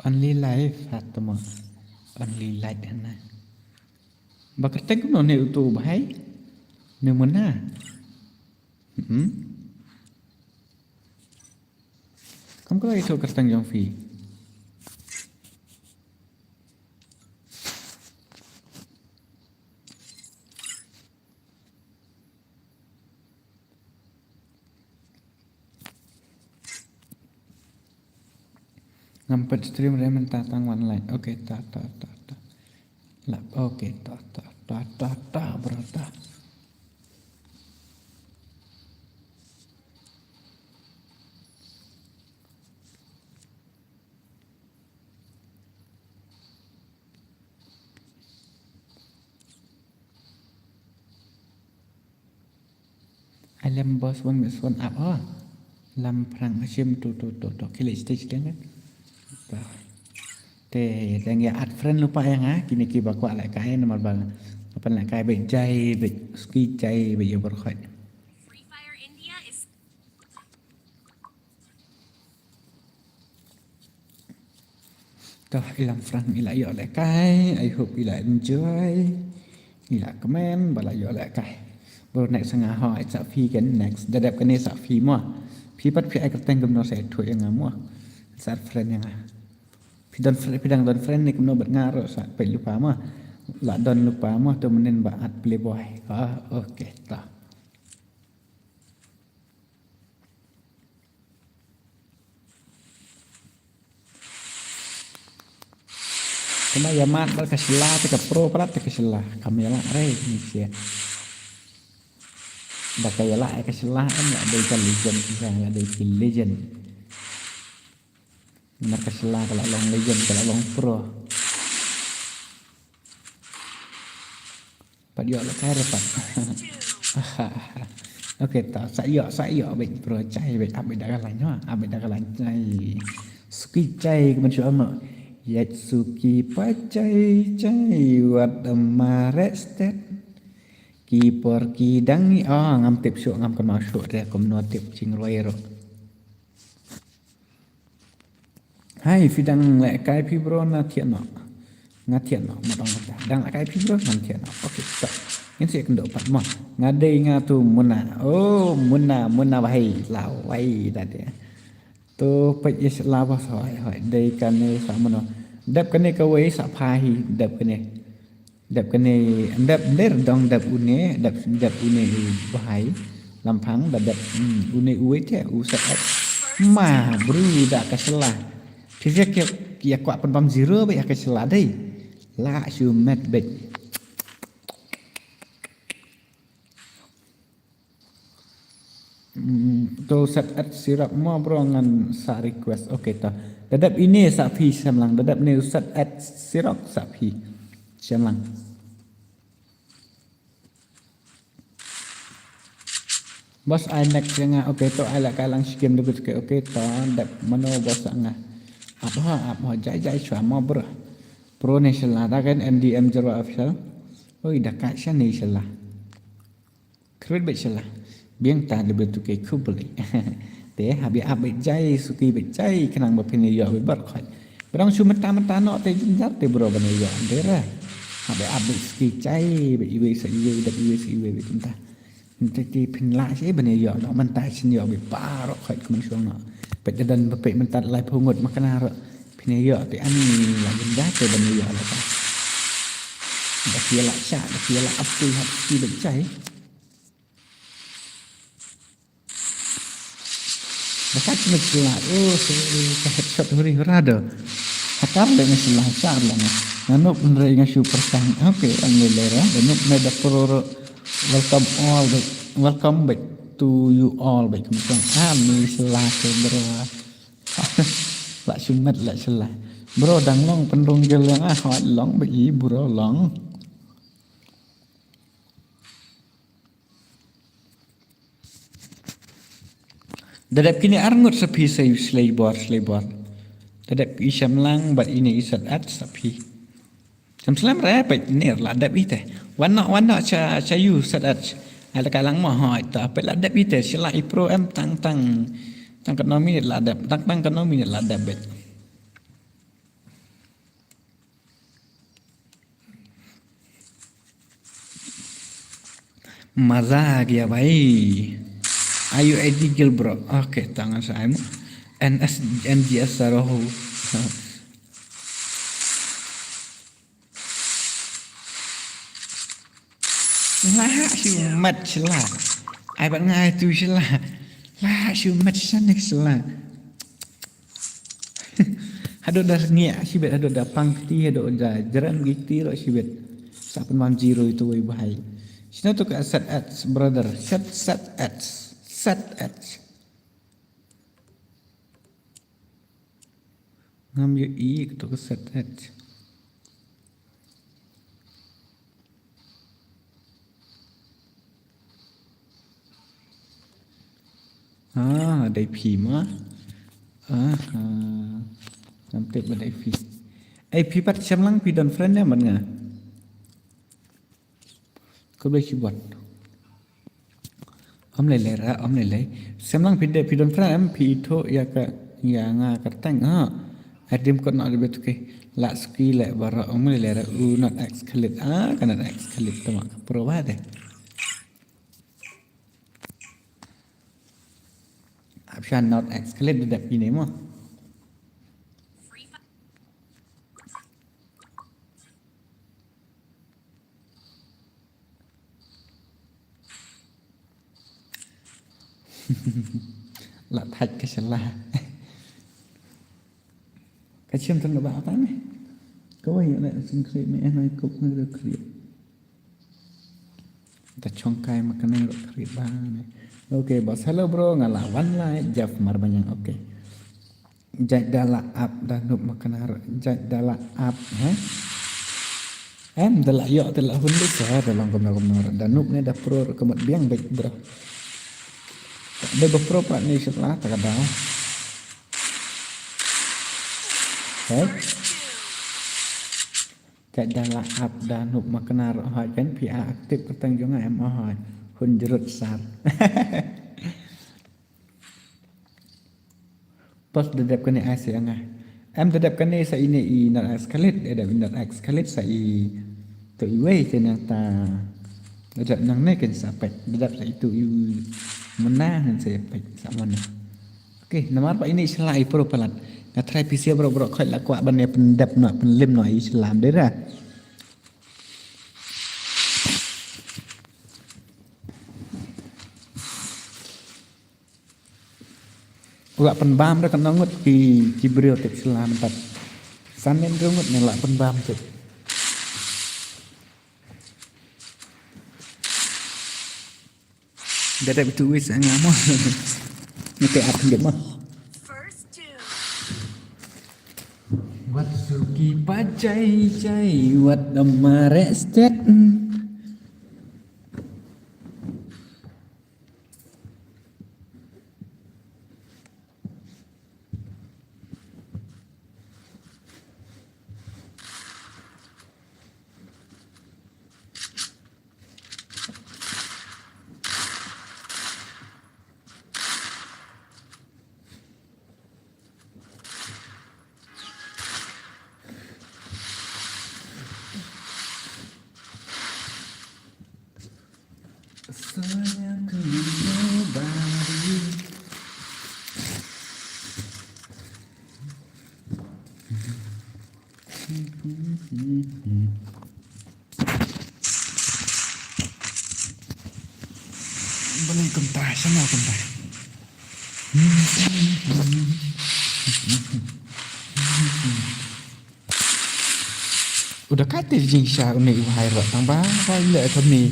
Only life Fatima. Only light na. Bakit tayo no ne uto bahay? Ne mo na. Kamu kalau itu kertang yang fi. Nampak stream dia mentatang one line. Okey, tak. Lap, okey, tak, berata. Alam bos one up lam perang asyam tu kili stage kan. Te yang ya ad friend lupa yang kini kiba kuat lại cái nomor bang apa lại cái bị chay bị ski chay bị yêu berkhot. Free Fire India is toh ilang friend ila yo lại cái I hope ila enjoy ila comment bala yo lại cái bro next sang hỏi sa phi cái next đẹp cái này sa phi mua phi bắt phi ai cái tên gồm nó sẽ thuê yang mua sa friend yang Pidang don friend ni kemno berngaruh saat pe lupa mah. La don lupa mah tu menen baat playboy. Okey tah. Kama yaman ba kasila te ka pro prat te kasila kamela re ni sia. Da kaya la kasila am la dei kan legend kita la dei legend. Mar kasila kalau long legend kalau long pro. Padio la kai repat. Okey ta saya baik pro cai baik abai dah kalan ha abai dah kalan cai. Suki cai ke macam mana? Yatsuki pacai cai wat amarestet ki por ki dangi ngam tip syuk ngam kan masuk dia kom no tip cing roero. Hai fidang le kai pi bro na tian no. Ngatian no matang kata. Dang le kai pi bro na tian no. Okey stop. Ini saya kena dapat mah. Ngadai ngatu muna. Oh muna bahai lawai tadi. Tu pejis lava soi hoi dei kan ni sama no dap kan ni kawai sa phahi dap kan dap ler dong dap une dap une bahai lampang dap une uwe te usat ma bru dak kaselah pivek ya kwa pam zero ba ya kaselah dei la su met bet tu set at sirap mo bro ngan sa request okey ta dadap ini sa phi samlang dadap ni set at sirap sa phi samlang bos ai next nga okey to ai la kalang skim debut ke okey ta dap mano bos nga apa jai chwa mo bro pro ni shala da kan ndm jero official oi da ka sha ni shala kred bet shala biang ta de betu ke kubli te habi abai jai suki bet jai kenang ba pini yo be bar khoi berang su mata no te jinjat te bro bane yo dera habi abai ski jai be iwe sa iwe da iwe si iwe be tunta te ti pin la se bane yo no man ta sin yo be par khoi kum suang no pe dan pe man tat lai phungot makana ro pini yo te ani la jinjat te bane yo la ta da kia la sha da kia la apti hati be jai Bakat macam headshot huri rada. Hakar dengan selah sar lah. Nanuk menerima super sang. Okay, angelera. Nanuk meda pro welcome back to you all baik macam kami selah bro. Lak sumat lak selah. Bro dang long pendung gel yang hot long bayi bro long. Dadap kini arngut sapi say slaybor. Dadap isam lang bat ini isat at sapi. Samslam rapat ner ladap ite. Wana cha yu sat at. Ada kalang mah hoi ta pe ladap ite sila ipro em tang ekonomi ladap tang ekonomi ladap bet. Mazag ya bhai. Ayu Edigil bro. Okay, tangan saya mo. NGS Saroho. Lah siu mat sila. Ai bạn ngai tu sila. Lah siu mat sanek sila. Hado dah ngia si bet hado dah pangti hado dah jaran giti ro si bet. Sa pen zero itu wei bahai. Sino tu ka set ads brother. Set ads. Set edge. Ngambil i itu ke set edge. Ada IP mah. Nanti ada IP. IP pat semlang pi don friend ya mana? Kau boleh buat. Om lelai semlang pide pidon fram pito ya ka ya nga kartang adim ko na lebet ke la ski le bara om lelai not excalibur kana excalibur tama provide option not excalibur dat ini mo là thạch cái sẽ là cái chim thân của bạn ta này có hiện lại sinh khởi mẹ nói cục nó được khởi ta chong kai makan được khởi ba này ok boss hello bro ngala one like Jeff marbanyang ok jadala up dan nup makan jadala up em dala yo dala hunde sa dalam komnar dan nup ne da pro kemat biang baik bro de pro pak ni setelah tak ada jadala up dan nup makan hỏi kan pia aktif ketang jo em hỏi hun jerut sat pas dedap kene ase anga em dedap kene sa ini I not escalate dedap not escalate sa I tu iwe kena ta dedap nang ne ken sa pek dedap sa itu I menang han sa pek sa mana okey nomor pak ini selai pro pelat na try PC bro khoi la kwa ban ne pendap no penlim no Islam deh ra Lak penbam dah kena ngut ki Jibril tek Islam tak sanen rungut ne lak penbam tu dah itu wis ngamo ni ke apa dia mah wat suki pacai cai wat amare stet sayang kembali beli kentah sana kentah udah kata jing sha ni wahai ro tambah wahai le kami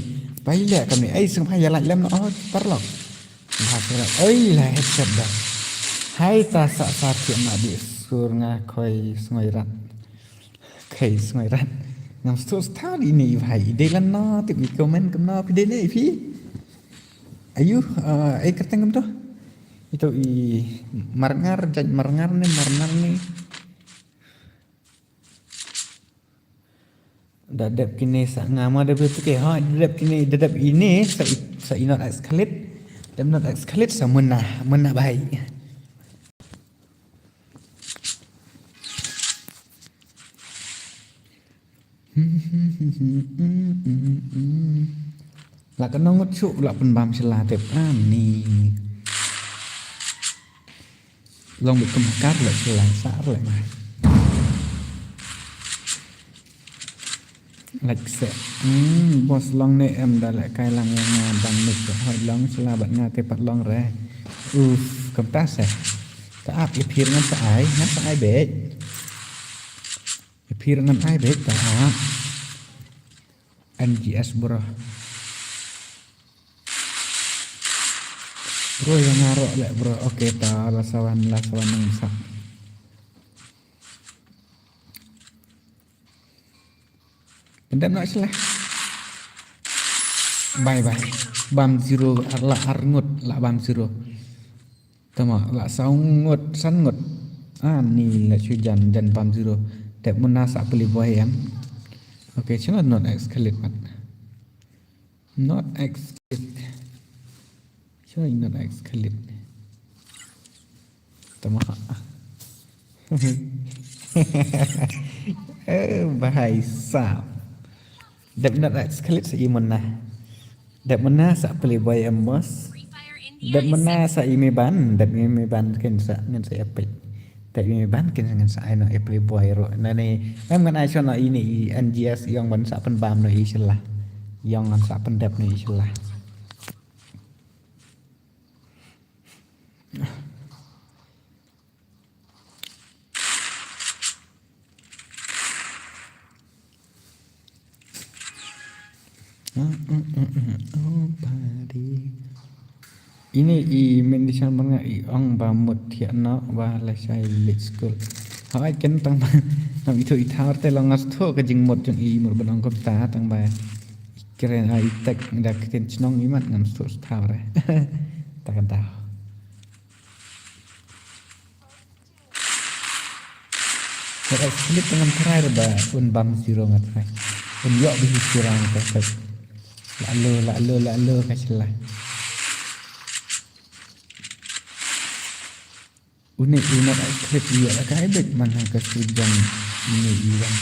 bai le kami ai sung phai lại lem nó tar lok ha sera oi la headset dah hai ta sa sa thiam na di sur nga khoi ngoi rat khai ngoi rat ngam sto sta di ni wahai de lan no ti mi comment kam no pi de nei phi ayu ai kerteng kam to itu I marngar jaj marngar ni dadap kini sa ngama ada betul ke ha dadap kini dadap ini sa inot escalate dan not escalate sa menah baik lah kena ngucuk lah penbam selah tep ni long bị cầm cát lại selang sar lại mà lạch sẽ boss long này em đã lại cài lang nga bằng mực hỏi long selah bạn nga tep pat long ra cầm ta sẽ ta áp cái phiền ngăn sai bể cái phiền ngăn ai bể ta NGS bro bro yang ngarok lek bro oke ta lasawan nang sak pendam nak salah bye bam zero la arngut la bam zero tama la saungut sangut ni la chujan dan bam zero tep menasa beli boy em okay cuma not escalate but not escalate cuma not escalate tama bahaya sah dep not escalate sa imon na dep menasa beli boy em bos dep menasa imeban dep imeban kan sa ngan sa epic tại vì bán kinh doanh sai nó Apple Boy rồi nên này em ngân ai cho nó ini NGS yang ban sa pen bam no isla yang ngan sa pen dep no isla Oh padi. Ini i mendisan mga i ong bamut thiện nó và là sai lịch school. Hỏi kiến tăng ba làm itu i thao te long as tho ka jing mot jong i mur banong kom ta tăng ba. Keren ai tek da kiten chnong i mat ngam sto thao re. Ta kan tao. Vậy slip dengan try ba un bam zero ngat phải. Un yo bi sirang ta ta. La lo ka sila. Unik klip dia lah kai bet mana ka sujang ini iwan.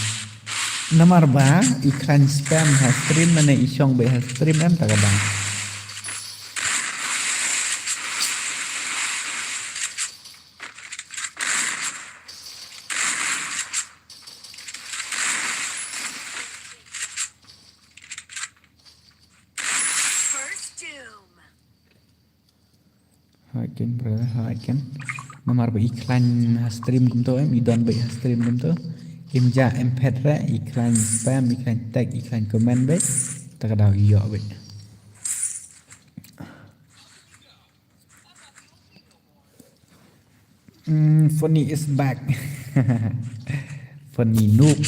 Nomor ba iklan spam ha stream mana isong be ha stream em ta kadang. Hai ken bro hai ken. Nomor ba iklan stream kum to em idon ba stream kum to em ja em pet ra iklan spam iklan tag iklan comment be ta ka daw yo be Funny is back. Funny noob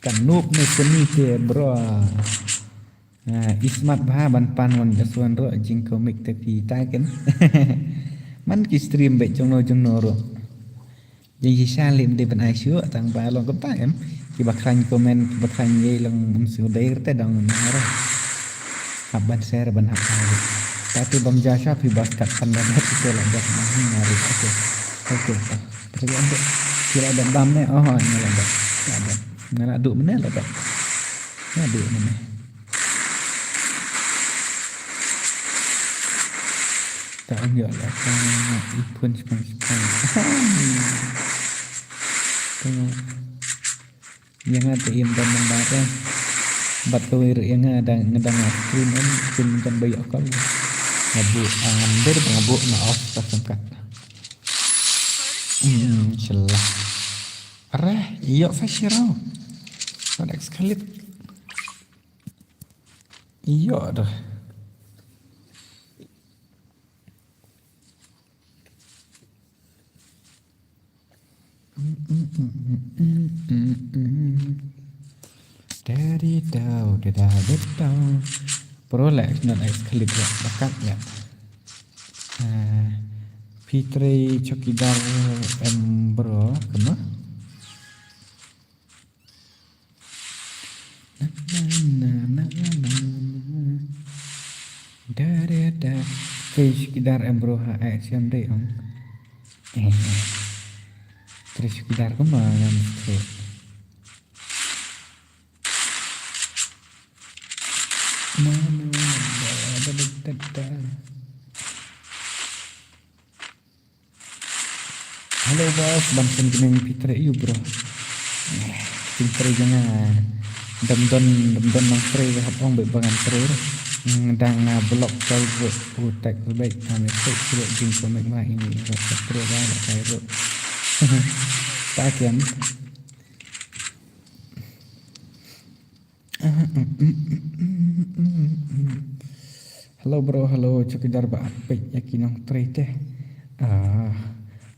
kan noob ni funny ke bro. Ismat ba ban pan wan ka suan ro jing komik te pi ta ken. Man ki stream be jong no ro yang si sa lim de ban ai sure tang ba long kom ta em ki ba khan comment ba khan ye long su de te dong na ro hab ban share ban hab ta tapi bam jasa pi bas kat pan ban het te la dak ma ngari oke terus ande kira dan bam ne oh ni la dak ada ngala du mena la dak na du mena ta ông nhớ là ít phun spam yang ada im dan membara batu yang ada ngedang screen em pun kan bayo kal ngabu amber ngabu maaf pasangkat celah arah iyo fasiro ada sekali iyo dah Dari daw Pro lại nhận clip dekat ya. Fitri Chokidar bro kena. Dari Fitri Chokidar bro action deh om. Fitri Chokidar kemana tuh? Halo bos, banten jeneng Fitri yuk bro. Fitri jangan dam-don nang Fitri hapong bebangan Fitri. Dang blok kau utak baik kami sudah jing komik mah ini rasa Fitri dah kayak itu. Tak kan? Halo bro, halo Chokidar ba apik yakinong trade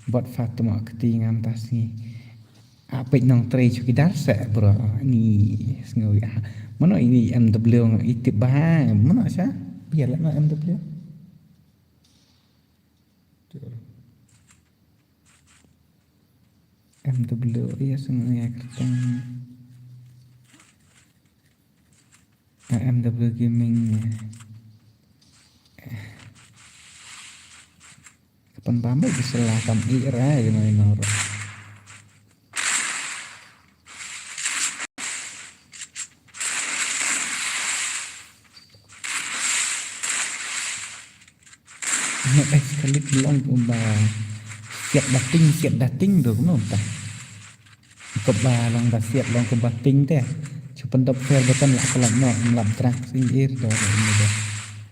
bot Fatuma ketingam tas ni apik nong trade Chokidar se bro ni ngồi mana ini MW itip ba mana sa biar lah MW ya semuanya kertas MW Gaming kapan bamba bisa lah kam ira gini noro nak sekali bilang umba siap dating được không ta keba long dah siap long ke dating teh pendap fair betul lah kalau nak melam transaksi air dah ini dah.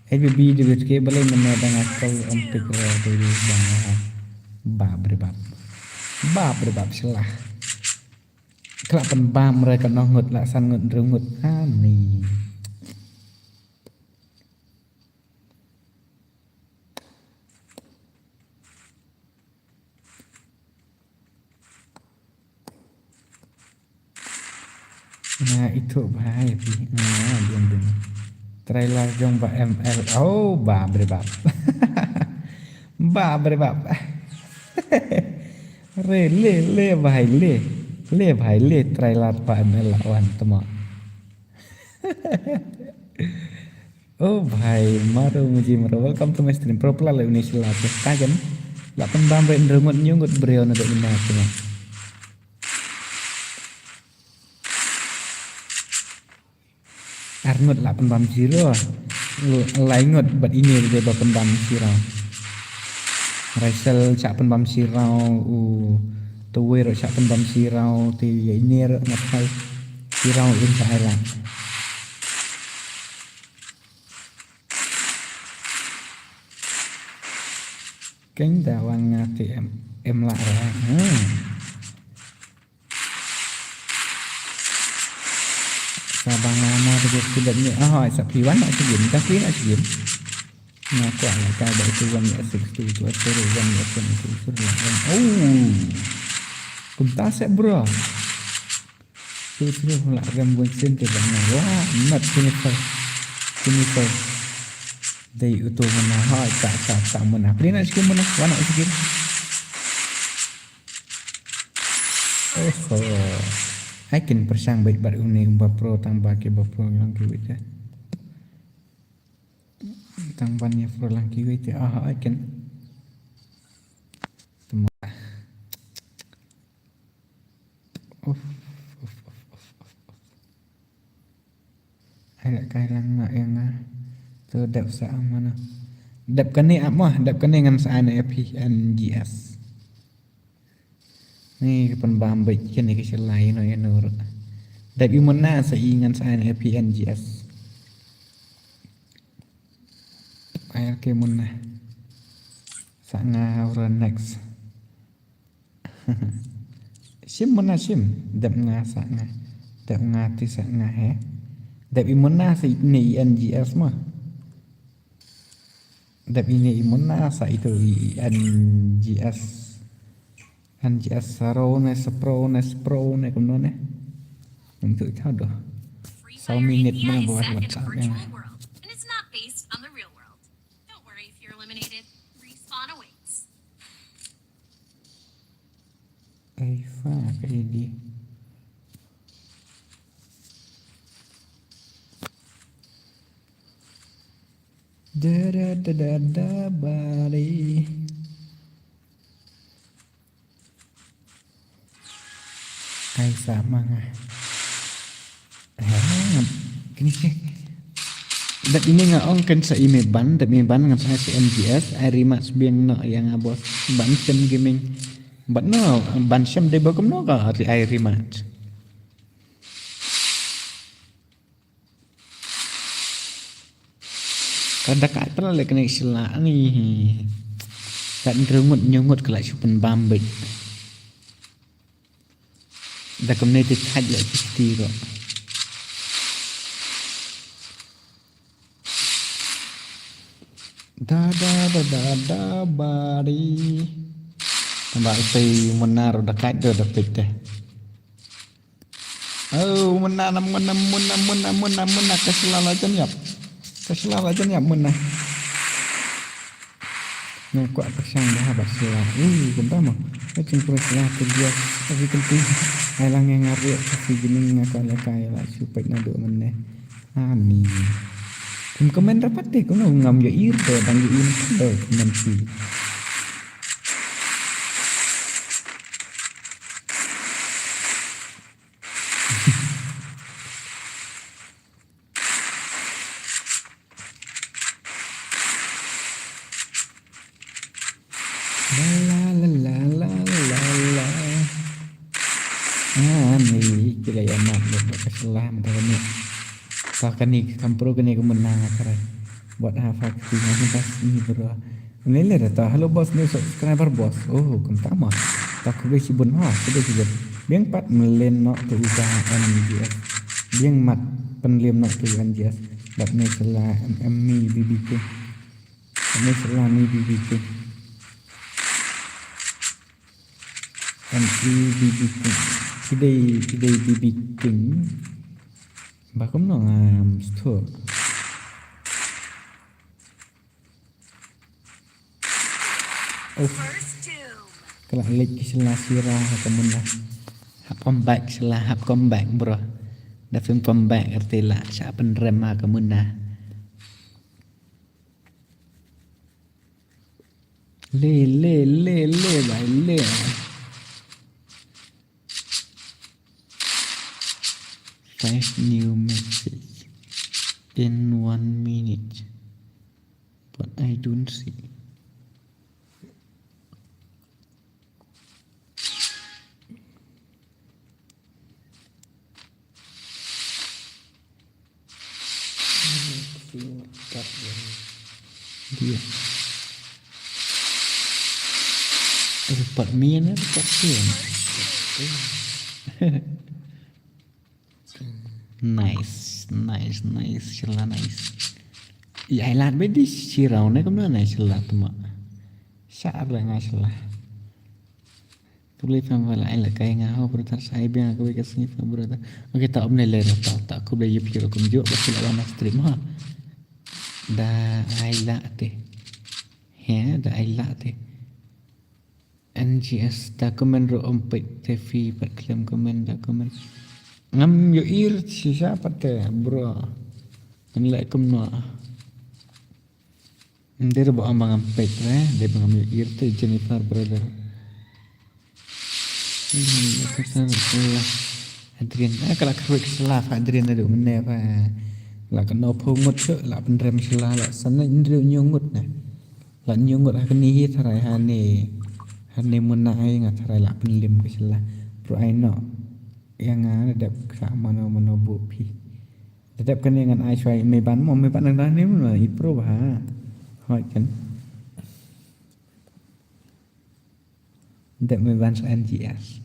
HBB di ke boleh menadang akal untuk dari bang bab berbab selah. Kelak penbam mereka nongut lah sangut rungut ni. Nah itu bahaya pi. Nah diam. Trailer jong ba ML. Oh ba bre bab. Ba bre bab. ले भाई ले भाई ले trailer pa ML lawan temak. Oh भाई मारो मुझे मारो welcome to my stream proper lah Indonesia lah kagen. La pendam ren rengut nyungut breo na dak ina temak. Arngut la pendam zero. Laingot bat ini dia ba pendam zero. Raisel cak pendam sirau tuwe ro cak pendam sirau ti ini ro ngapai sirau in Thailand. Cánh đào Nga thì em lại rồi. Và bằng mà được quy định như hỏi sắp thì bắn lại sử dụng các phí lại sử dụng nó quả là cao bởi tư văn nhẹ sực từ chỗ số đồ văn nhẹ phần từ số đồ văn chúng ta sẽ bro tôi lại gam quân xin từ bằng này quá mật Jennifer đây yếu tố mình hỏi tạo mình nào đến là skin mình quá nổi skin I can persang baik baru ni bapro tambah ke bapro yang kiwit ya. Tambahnya pro lang kiwit ya. I can. Tembak. Agak kailang nak yang tu dap sa mana. Dap kene apa? Dap kene dengan sa PNGS. Ni penbam baik kan ni kisah lain no ya nur. Tapi mana saya ingat saya PNGS. Air ke mana? Sanga orang next. Sim mana sim? Dap nga sanga. Dap nga ti sanga he. Tapi mana saya ni NGS mah. Tapi ini mana saya itu NGS. NGS Pro này cũng nó này mình tự thao được 6 minute mới buat WhatsApp yang Eva kayak di da bari ai sama nga kini sih dat ini nga ong kan sa ime ban ngan sa MGS ai rimas biang no yang abos ban sem gaming but no ban sem de bagum no ka ai rimas kada ka pernah le kena sila ni kan rengut kelak supen bambik dah community tag lah pasti kok. Da bari. Tambah saya menar dah kait dah pek dah. Oh menar keselalajan yap menar. Nah, kuat persang dah berselah. Bentar mah. Macam perselah kerja. Tapi penting. Ailang yang ngaruh. Tapi jenis ngakal-ngakal lah. Supaya naduk mana. Amin. Komen rapat deh. Kau ngam ya ir. Dan ya ir. Nanti. Ni kira ya mak keselam dah ni. Bahkan ni kampro kini kemenang akar. Buat apa kita pas ni bro. Ni le dah halo bos ni subscriber bos. Oh, kentama. Tak boleh sibun ha, sudah juga. Biang pat melen nak tu usaha dia. Biang mat penliam nak tu dia. Buat ni salah MMI BBK. Ni salah ni BBK. BBK. Today BBK Bakum no ngam sto. Oh, kelak lik sila sirah kamu na. Hap comeback sila hap comeback bro. Dah film comeback arti lah siapa rem kamu na. Le bhai le. Five new message in 1 minute, but I don't see. Dia. Report me na report dia. Nice. Sila nice. Ya ilat bedi sirau na kemana na sila tuma. Saat lah ngai sila. Tulis nama lah ilat kaya ngau berita saya biar aku ikat sini berita. Okey tak omne le tak aku boleh yuk aku menjuk pasal lawan stream ha. Dah ilat teh. Ya dah ilat teh. NGS dah komen ro ompet TV pat klaim komen dah komen. Ngam yo ir siapa teh bro. Nilai kumno. Dia bawa ambang ampet dia bang yo ir teh Jennifer brother. Adrian kalau keruk salah Adrian ada mana apa. Lah kena pungut tu lah pendrem salah lah sana indri nyungut nah. Lah nyungut akan ni tarai hane munai ngatarai lah penlim ke salah. Pro aino yang ada sama mana bupi. Tetap kena dengan ai swai me ban nang ni mana ipro bah. Hoi kan. Tetap me ban NGS.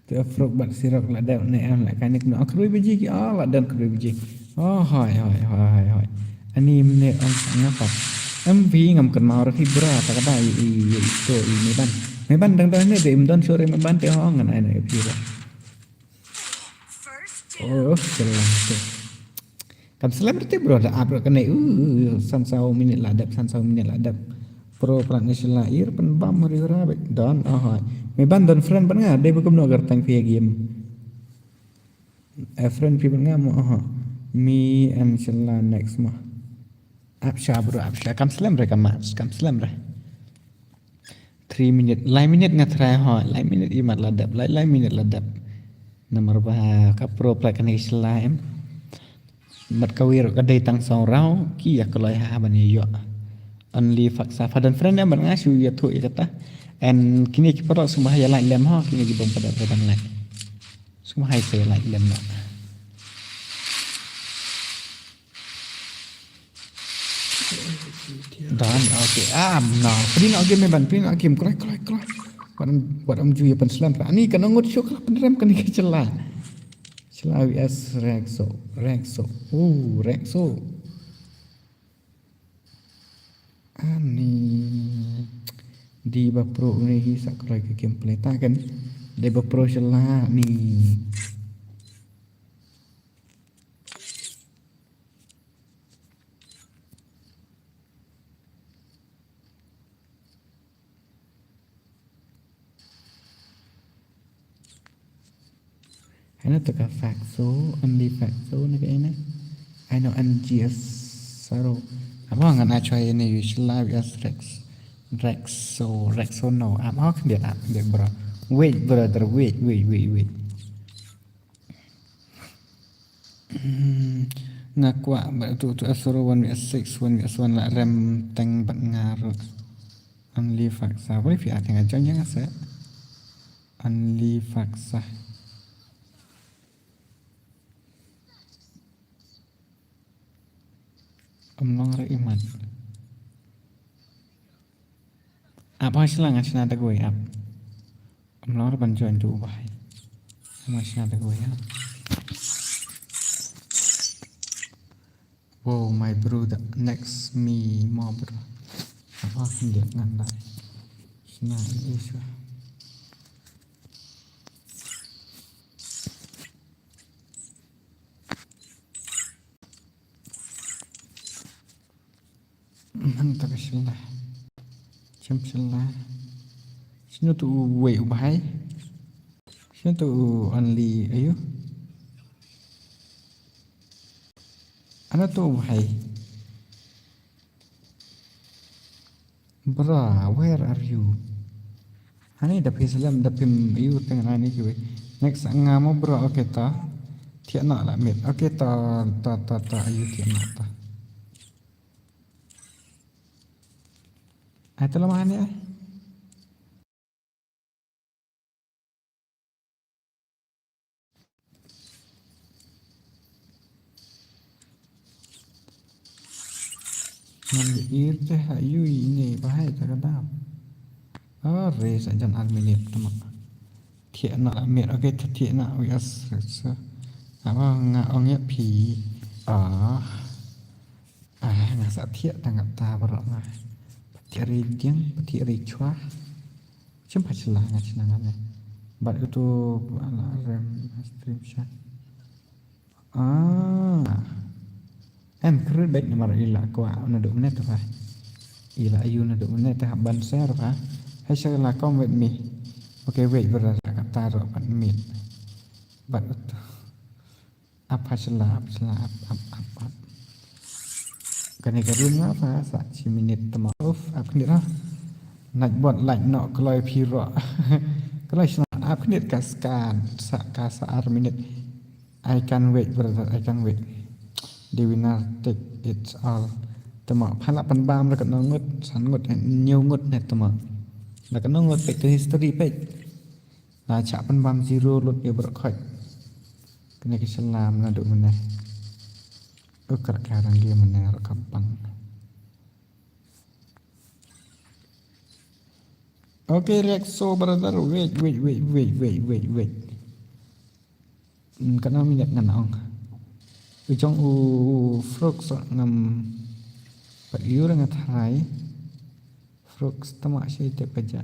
Tu afrok bat sirok la dak ne am la kanik no akrui biji ki la dan akrui biji. Oh hoi. Ani ne on ngapa. MV ngam kan mau rafi bra ta kada itu me ban dang ne be imdon sore me ban te ho ngan ai ne pira. Oh selam tu. Kam selam tu bro da abro kan sansau minit ladap pro pranishla ir pen bam ri ra be don hoi. Me ban don friend ban nga de bukum no gar tang pia game. A friend people nga mo me and inshallah next month. Absha bro kam slam re kam 3 minute lai minute nga try lai minute imat ladap lai minute ladap nomor ba ka pro plak kan islam mat kawir ka dai tang song rau ki ya kolai ha ban yo only faksa fadan friend yang ban nga su ya tu kata and kini kita perlu semua yang lain lem kini kita pada perbanding lain semua hai saya lain lem nak dan okey no pini nak game ban pini nak game kerai buat am juya pen selam ni kan ngot syuk lah penerem kan ni celah WS Rexo ani di bapro ni hisak kerai ke gameplay tak kan di bapro celah ni Ano to ka Faxo, only Faxo na kaya na. I know NGS Saro. Apa ngan actually ini usually as Rexo no. Apa kan dia bro. Wait brother, wait. Ngakwa tu asuro 1v6 1v1 la rem teng bat ngarut. Only Faxa. Boleh fi ateng aja yang asa. Only Faxa. Long iman. Apa hasilnya ngasih nada gue ya? Long bantuan tu bahai. Ngasih nada gue ya. Wow, my brother next me more bro. Apa dia ngandai? Nah, isu. Mantap bismillah. Bismillah. Sino tu wei ubahai? Sino tu only ayo? Ano tu ubahai? Bra, where are you? Hani dapim salam dapim ayo tengah ni kue. Next ngamo bra okay ta. Tiak nak lah mit. Okay ta ayo tiak nak ta. Itu lah mana ni? Ngambil air teh ayu ini bahaya tak kena. Oh, raise ajan alminit teman. Tiak nak ambil, okey tiak nak wias. Apa ngak pi. Ngak sak tiak tangkap ta berak lah. Tiak rijeng, tiak ricua. Macam pacelah ngak cenangannya. Bat itu ala rem stream shot. Em kru baik nomor ila ko na do menit apa? Ila ayu na do menit ta ban share apa? Hai share la kom with me. Okay, wait berada kata ro pan mit. Bat itu. Apa selap. Kani karun apa sa chi minit tama off ap knit ha. Nak buat like nok kloi piro. Kloi snat ap knit kaskan sa ka sa ar minit. I can wait brother, I can wait. The winner take it all. Tama phala pan bam la kan ngut san ngut nhiều ngut ne tama. La kan ngut back to history page. La cha pan bam zero lut ye bro khoi. Kena kesalam na do mana. Ukar karang dia mana ro kampang. Okay, Rexo brother, wait. Kana minit nganong. Ujong frog ngam pat yu ngat hai. Frog tamak syai te paja.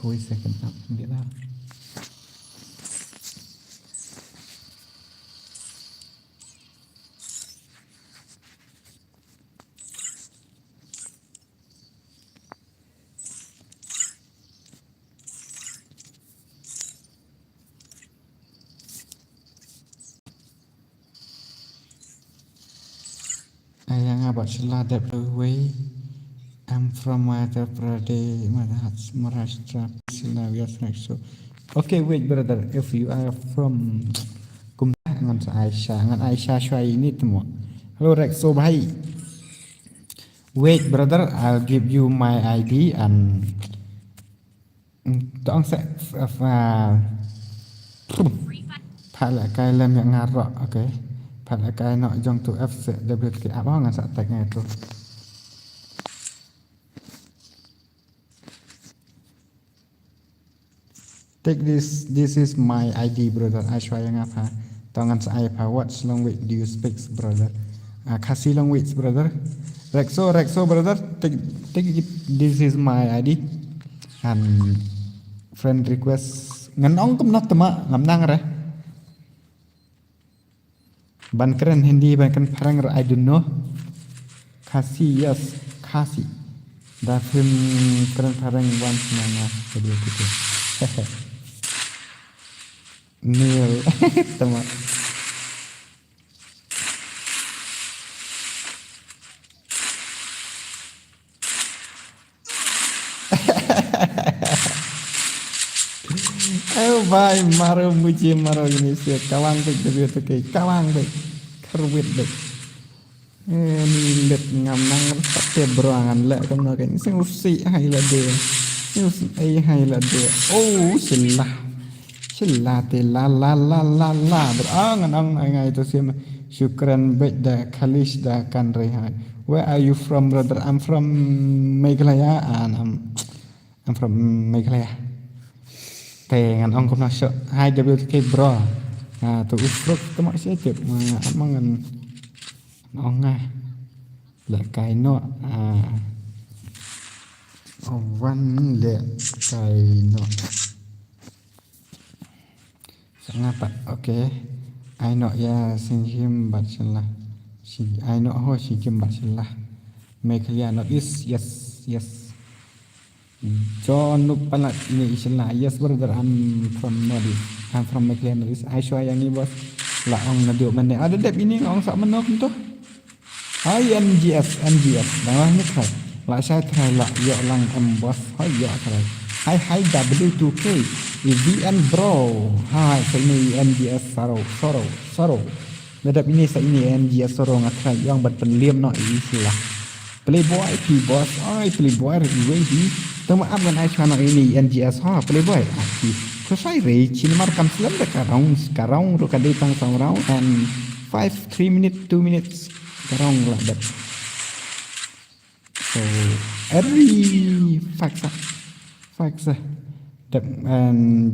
Voice second up dia lah. Ayang abad selah that way. I'm from Madhya Pradesh, Maharashtra. So, okay, wait, brother. If you are from Kumbh ngan Aisyah Shwai ini temu. Hello, Rexo bhai. Wait, brother. I'll give you my ID and don't say phala kai lam yang ngarok, okay. Phala kai nak jong tu F WK apa ngan sak tag itu. Take this is my ID brother. Aishwarya ngapa? Tangan saya apa? What language do you speak brother? Khasi language brother. Rexo brother. Take it. This is my ID. And friend request. Nganong kum not tema ngamnang re. Ban keren Hindi ban kan parang I don't know. Khasi yes khasi. Da film keren parang once nanga video gitu. Neil teman. Ayo bye maro muji maro ini sih kawang baik dari itu kayak kawang baik kerwit baik. Ni let ngam nang tak berangan lah kamu nak ini sih hai lah dia. Sih hai lah dia. Oh Sila te la berangan ngai itu sih syukran baik dah khalis dah kan rehat. Where are you from brother? I'm from Meghalaya and I'm from Meghalaya. Tengan ong kom nak hai WK bro. Tu usruk temak siap mangan ong le kai no wan le kai no. ngapa okay I know ya singkim bacalah I know ho singkim bacalah Mekhlia not yes John Nupalat ini istilah yes brother I'm from Northeast I'm from Mekhlia Northeast I show yang ni bos lah ong naduk mana ada dep ini ong sak menok tu Hai NGS dah ni try lah saya try lah yo lang bos hai yo try hai W2K VN bro hai saya ini NGS sorrow nadap ini saya ini NGS sorrow ngatrai yang berpenliam no istilah playboy P boss playboy ready tama am kan ai chana ini NGS ha playboy aki so sai re chin mar kam slam de karang ro kadai tang sang rau and 3 minutes 2 minutes karang lah that so every faxa đập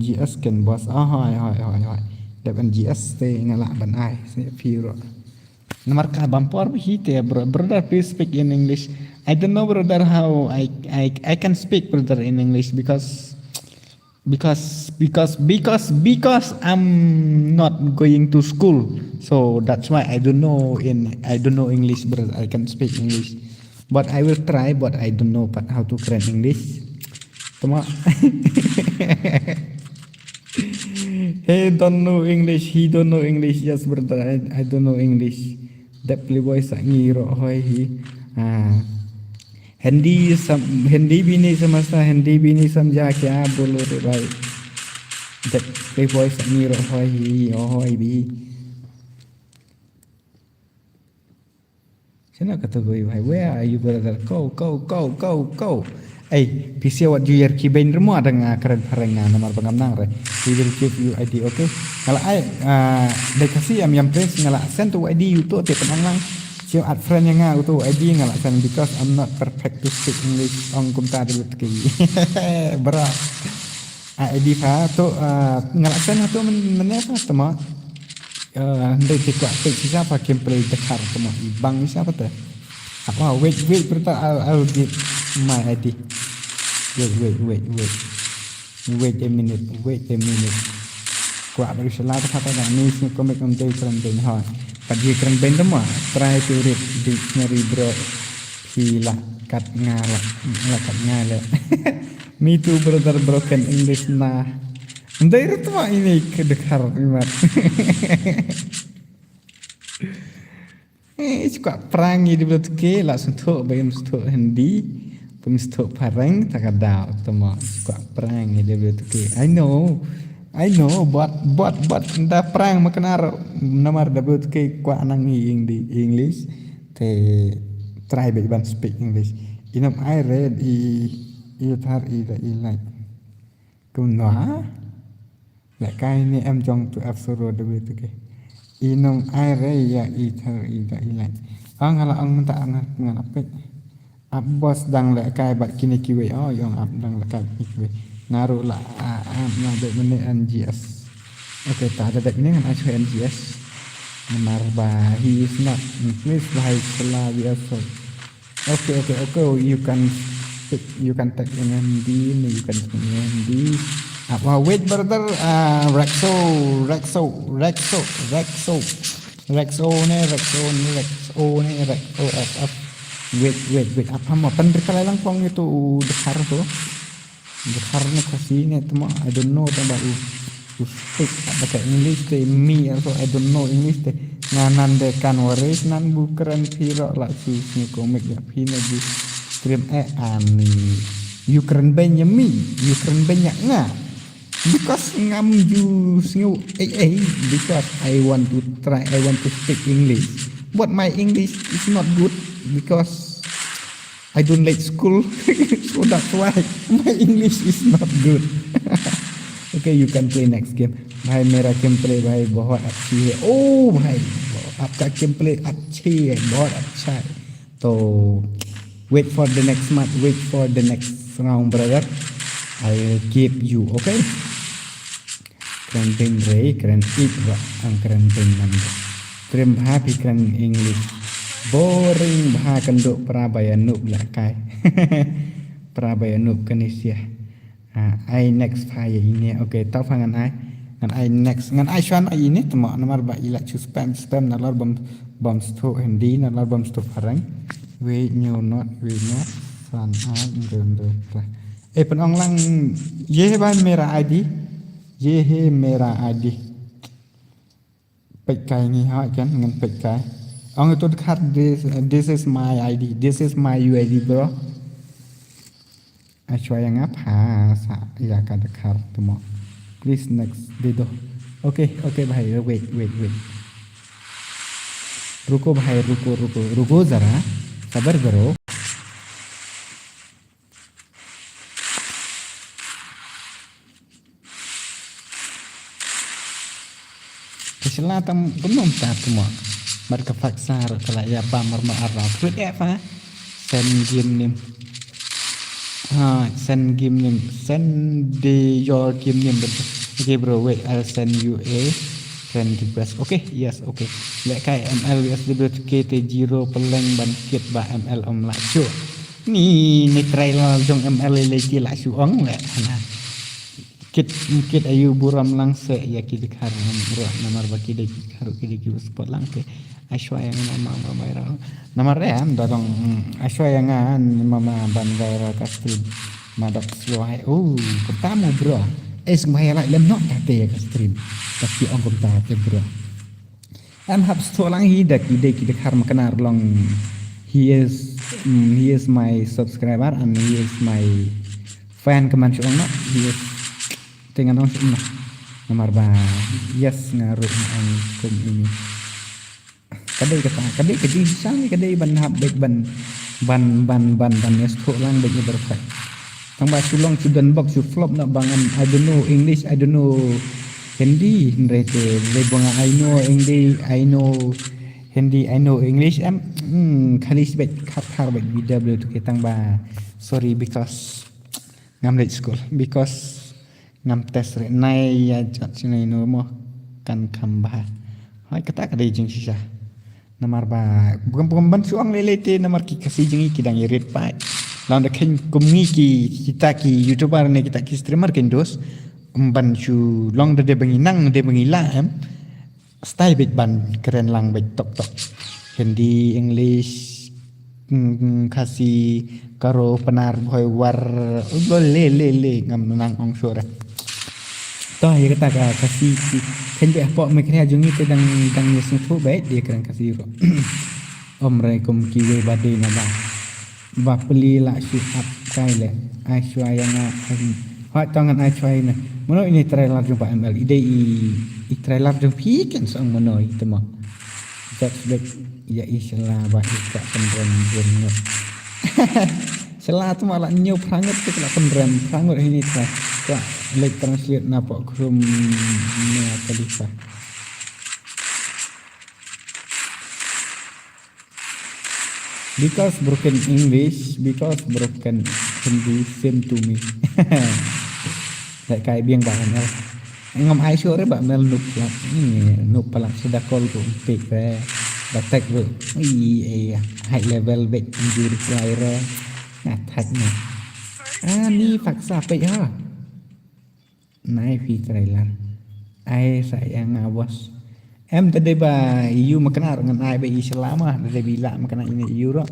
GS cần boss hỏi đập GS te ngala ban ai se piro nomor ka bampor hite brother please speak in English I don't know brother how I can speak brother in English because I'm not going to school so that's why I don't know English brother I can speak English but I will try but I don't know but how to learn English Tama he don't know English yes brother I don't know English that playboy sa ngiro hoy hi Hindi भी नहीं समझता हिंदी भी नहीं समझा क्या बोलो रे भाई that playboy sa ngiro hoy bi Sino katagoy भाई where are you brother go Hey, PC what you ki ben remo ada ngakren parengan nomor pengamnang re. We will give you ID, okay? Kalau ai dai kasi am press ngala send to ID you to te penang siu at friend yang ngau to ID ngala send because I'm not perfect to speak English ong kumta debut ki. Bra. ID fa to ngala send to mennya fa tama. Ndai te kwa te siapa gameplay dekar tama bang siapa teh? Apa wait berita I'll give my ID. Wait a minute. Quả beri salah kata dah ni semua komik komik kerana ben ha. Pagi kerana ben semua. Try to read dictionary bro. Hila kat ngala. Me too brother broken English nah. Ndai itu mah ini kedekar imat. Suka perangi di belut ke langsung tu bayam tu Hindi. Pemistok parang takadau temo suka perang dia betul ke I know but dah perang makenar nomor betul ke kwa nang di English te try ban speak English inam I read tar da like kunwa la kai ni em jong tu absuro de betul ke inam I read ya tar da like angala ang menta ngalapet Abbas dang le kai bat kini kiwe yang ab dang le kai kiwe naruh la na de mene NGS okay tak ada ini kan acu NGS benar bah he is not please like selawi also okay you can take in Hindi you can speak in Hindi apa wait brother Rexo wait apa mau pendekar lang pong itu dekar ni kasi ni tu mah I don't know tambah speak ada ke English te me also I don't know English te nganan de kan waris nan bukeran piro la ni komik ya pina di stream ani Ukraine Benjamin Ukraine banyak nga because ngam you because I want to speak English but my English is not good because I don't like school so that's why my English is not good okay you can play next game भाई मेरा game play भाई बहुत अच्छी है ओ भाई आपका game play अच्छी है बहुत अच्छा है तो wait for the next match wait for the next round brother I will give you okay keren pin ray keren ikra ang keren pin nanda keren happy keren English boring bah kenduk prabayanuk lah kai prabayanuk Kanisia I next fire ini okay tau fangan ai ngan ai next ngan ai shan ai ini tama nomor ba ila chu spam nalar bom sto hindi nalar bom sto parang we new not san a ngendo pra pen lang ye ba mera id ye he mera id pek kai ni ha kan ngan pek kai ong tu khat this is my id this is my uid bro achwa yang apa sa ya ka dekhar tama please next video okay भाई wait रुको भाई रुको जरा सबर करो Kesalahan tam belum tak semua mereka faksa kalau ya bamar arab tu dia apa send game name send your game name okay bro wait I'll send you a friend request okay yes okay lek kai ml usd.kt0 peleng bangkit ba ml om la chu ni trailer jong ml le ti la chu ong lek ana kit ayu buram lang se ya ki dikhar bro nomor baki de kharu ki de spot lang ke ashwa yang mama bayar nomor ya dorong ashwa yang mama ban bayar kastil madok suai pertama bro semaya lại lem nok ta te ka stream tapi ong kom ta te bro am hab sto lang hi dak ide ki dikhar makanar long he is my subscriber and he is my fan kaman chu ong he is dengan ong sumna nomor ba yes ngaruh ang kum ini kadai ke di sang kadai ban hab bek ban yes tho lang bek berfai tang ba sulong sudan box su flop na bangan I don't know English I don't know Hindi rete le bonga I know English I know Hindi I know English am khalis bek khathar bek BW tu ke tang ba sorry because ngam late school because ngam test re nai ya chat sinai no mo kan khamba hai kata kadai jing sisa nomor ba bukan ban suang lele te nomor ki kasi jingi ki dang red pa lawan da ken kumni ki kita ki youtuber ne kita ki streamer ken dos ban chu long de bengi nang de bengi la style bit ban keren lang bit tok Hindi English kasi karo penar boy war le ngam nang ong sore toh ya kata kasi kan be apa me kena jungi te dang yes tu baik dia keren kasi ro Assalamualaikum kiwe badai na ba peli la su up kai le ai shwa yang ha tangan ai shwa na mono ini trailer jumpa ML ide i trailer jumpa pi kan sang mono itu mah that's back ya islah ba ikak pendem nyop salah tu malah nyop prangut tu kena pendem prangut ini tak lek translate napa krum ne kalisa because broken English because broken Hindi same to me like kai biang bahan ngom ai sure ba mel nup palak sudah call tu pik pe batek tu high level bet injury player ngathak ni ni faksa pe ha nai fi trailer ai sayang awas em tadi ba you makna ngan ai ba Islam ah tadi bila makna ini you ro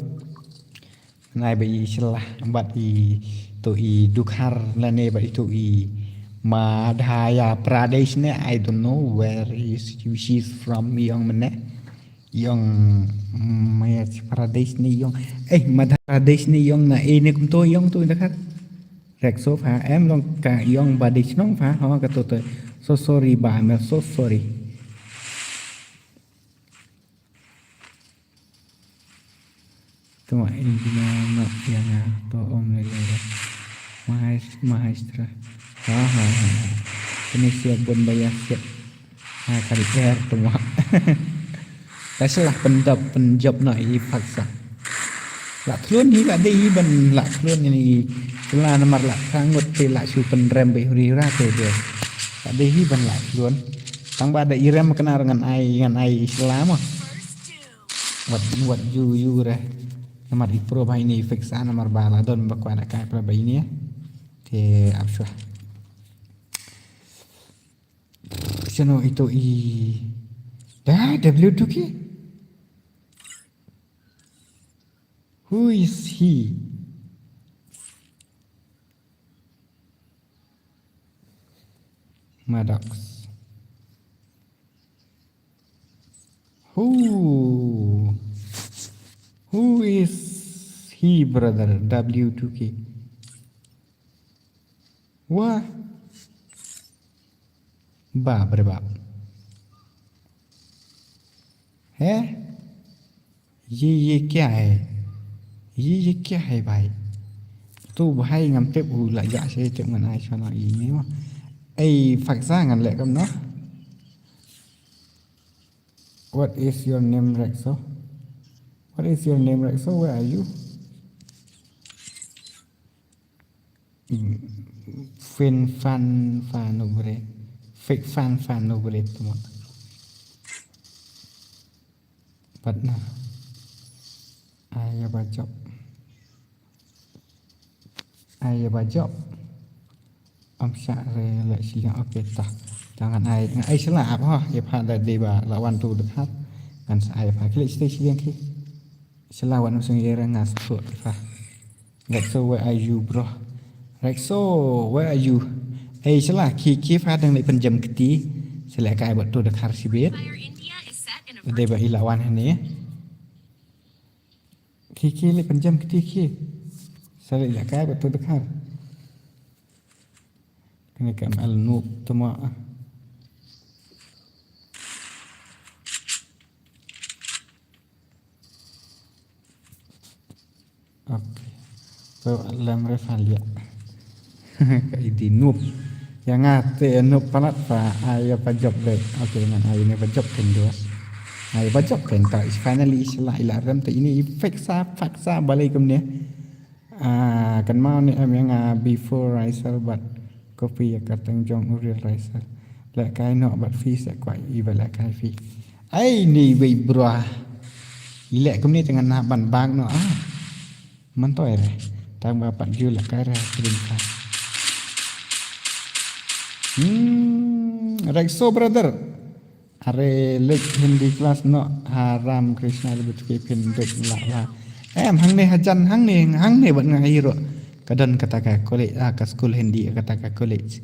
nai ba Islam bat I to I dukhar lane ba itu I Madhya Pradesh ne I don't know where she's from yang mana yang Madhya Pradesh ni yang Madhya Pradesh ni yang na ini kum to yang tu dekat rek so pha em long ka yang Pradesh nong pha ho ka to so sorry ba I'm so sorry Tuma intinya nak yang to om lele maestra ini siap bon bayar siap kali air tuma tak salah penjab nak I faksa lak klun ni lak dei ban lak klun ni selah nomor lak kangut te lak su penrem be rira te dia tak dei ban lak klun tang ba da irem kena dengan ai Islam wat you re nomor ipro ba ini fiksa nomor bala don bakwa nak kai pra ba ini te absah Channel itu dah W2K. Who is he? Maddox. Who is he, brother? W2K. Wah, बाप रे बाप है ये क्या है ये क्या है भाई tu hay ngắm tiếp lại dạ sẽ chậm ngần ai cho nó ý nếu mà ai phạt ra ngần lệ cầm nó. What is your name, Rexo? What is your name, Rexo? Where are you? Fan over fake fan over it teman. But nah, ayah bajop. Syak lại silang okey tah. Jangan ai salah apa ya pada deba lawan tu dekat kan saya pakai station yang ki. Selawan usung era ngas tu fa. Rexo, where are you, bro? Rexo, where are you? Salah ki fa dang lai penjam keti. Sela kai buat tu dekat sibet. Deba ilawan ni. Ki lai penjam keti ki. Sela kai buat tu dekat. Kena kat al-noob tuma. Okay. So alam refalia. Kaidi noob. Yang ngate noob palat pa ayah pajab dek. Okay dengan ayah ni pajab kan dua. Ayah pajab kan tak. Finally salah ilaram tu ini faksa balik kemnya. Kan mau ni yang before I sell but copy katang jong real riser lại cái nọ bật phi sẽ quậy và lại cái phi ấy nì bị bùa ý lệ cũng như chẳng hạn bản bang nọ mắn tỏi này tăng vào bạn dư là cái ra đình phải Rexo brother are lek Hindi class nọ Haram Krishna lebih kepin dek lah em hang này vẫn ngay rồi kadang kata college ke school Hindi kata college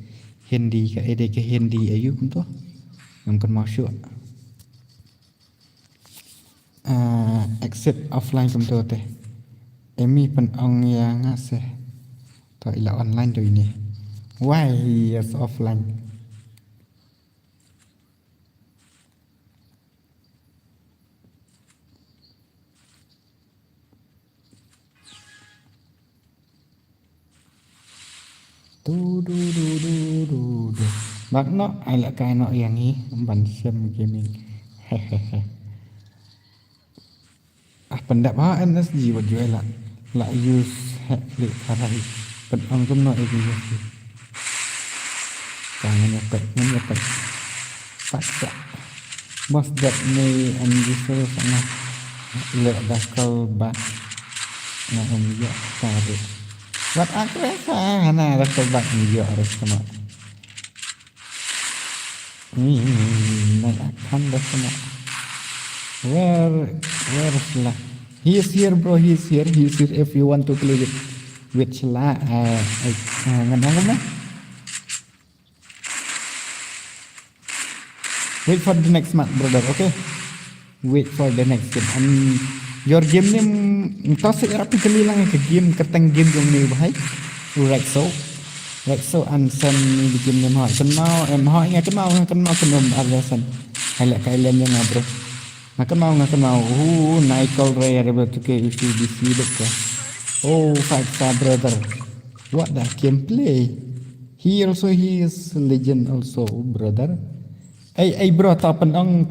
Hindi ke ede ke Hindi ayu kum tu ngam kan masuk exit offline kum tu teh emi pen ong yang ngase to ila online tu ini why is offline du bác nó ai lại cái nó yang ini ban xem gaming hehehe pendap NSG buat jual lah use klik karai penong kum no ini jangan nyepek paksa bos dat ni anjir sangat lek dakal bat na umya kare bat akresa na dakal bat umya harus sama akan dah sama where lah he is here bro he is here if you want to play with Shela ngân hàng wait for the next month brother okay wait for the next game and your game ni toss rapi kali lang ke game keteng game yang ni bahai Rexo Anson ni di game ni mau kenal mau ingat kenal kenal Aryasan highlight kalian yang bro ngakan mau Nicole Ray able to get UCDC dekat five-star brother what the gameplay he is legend also brother bro tau penong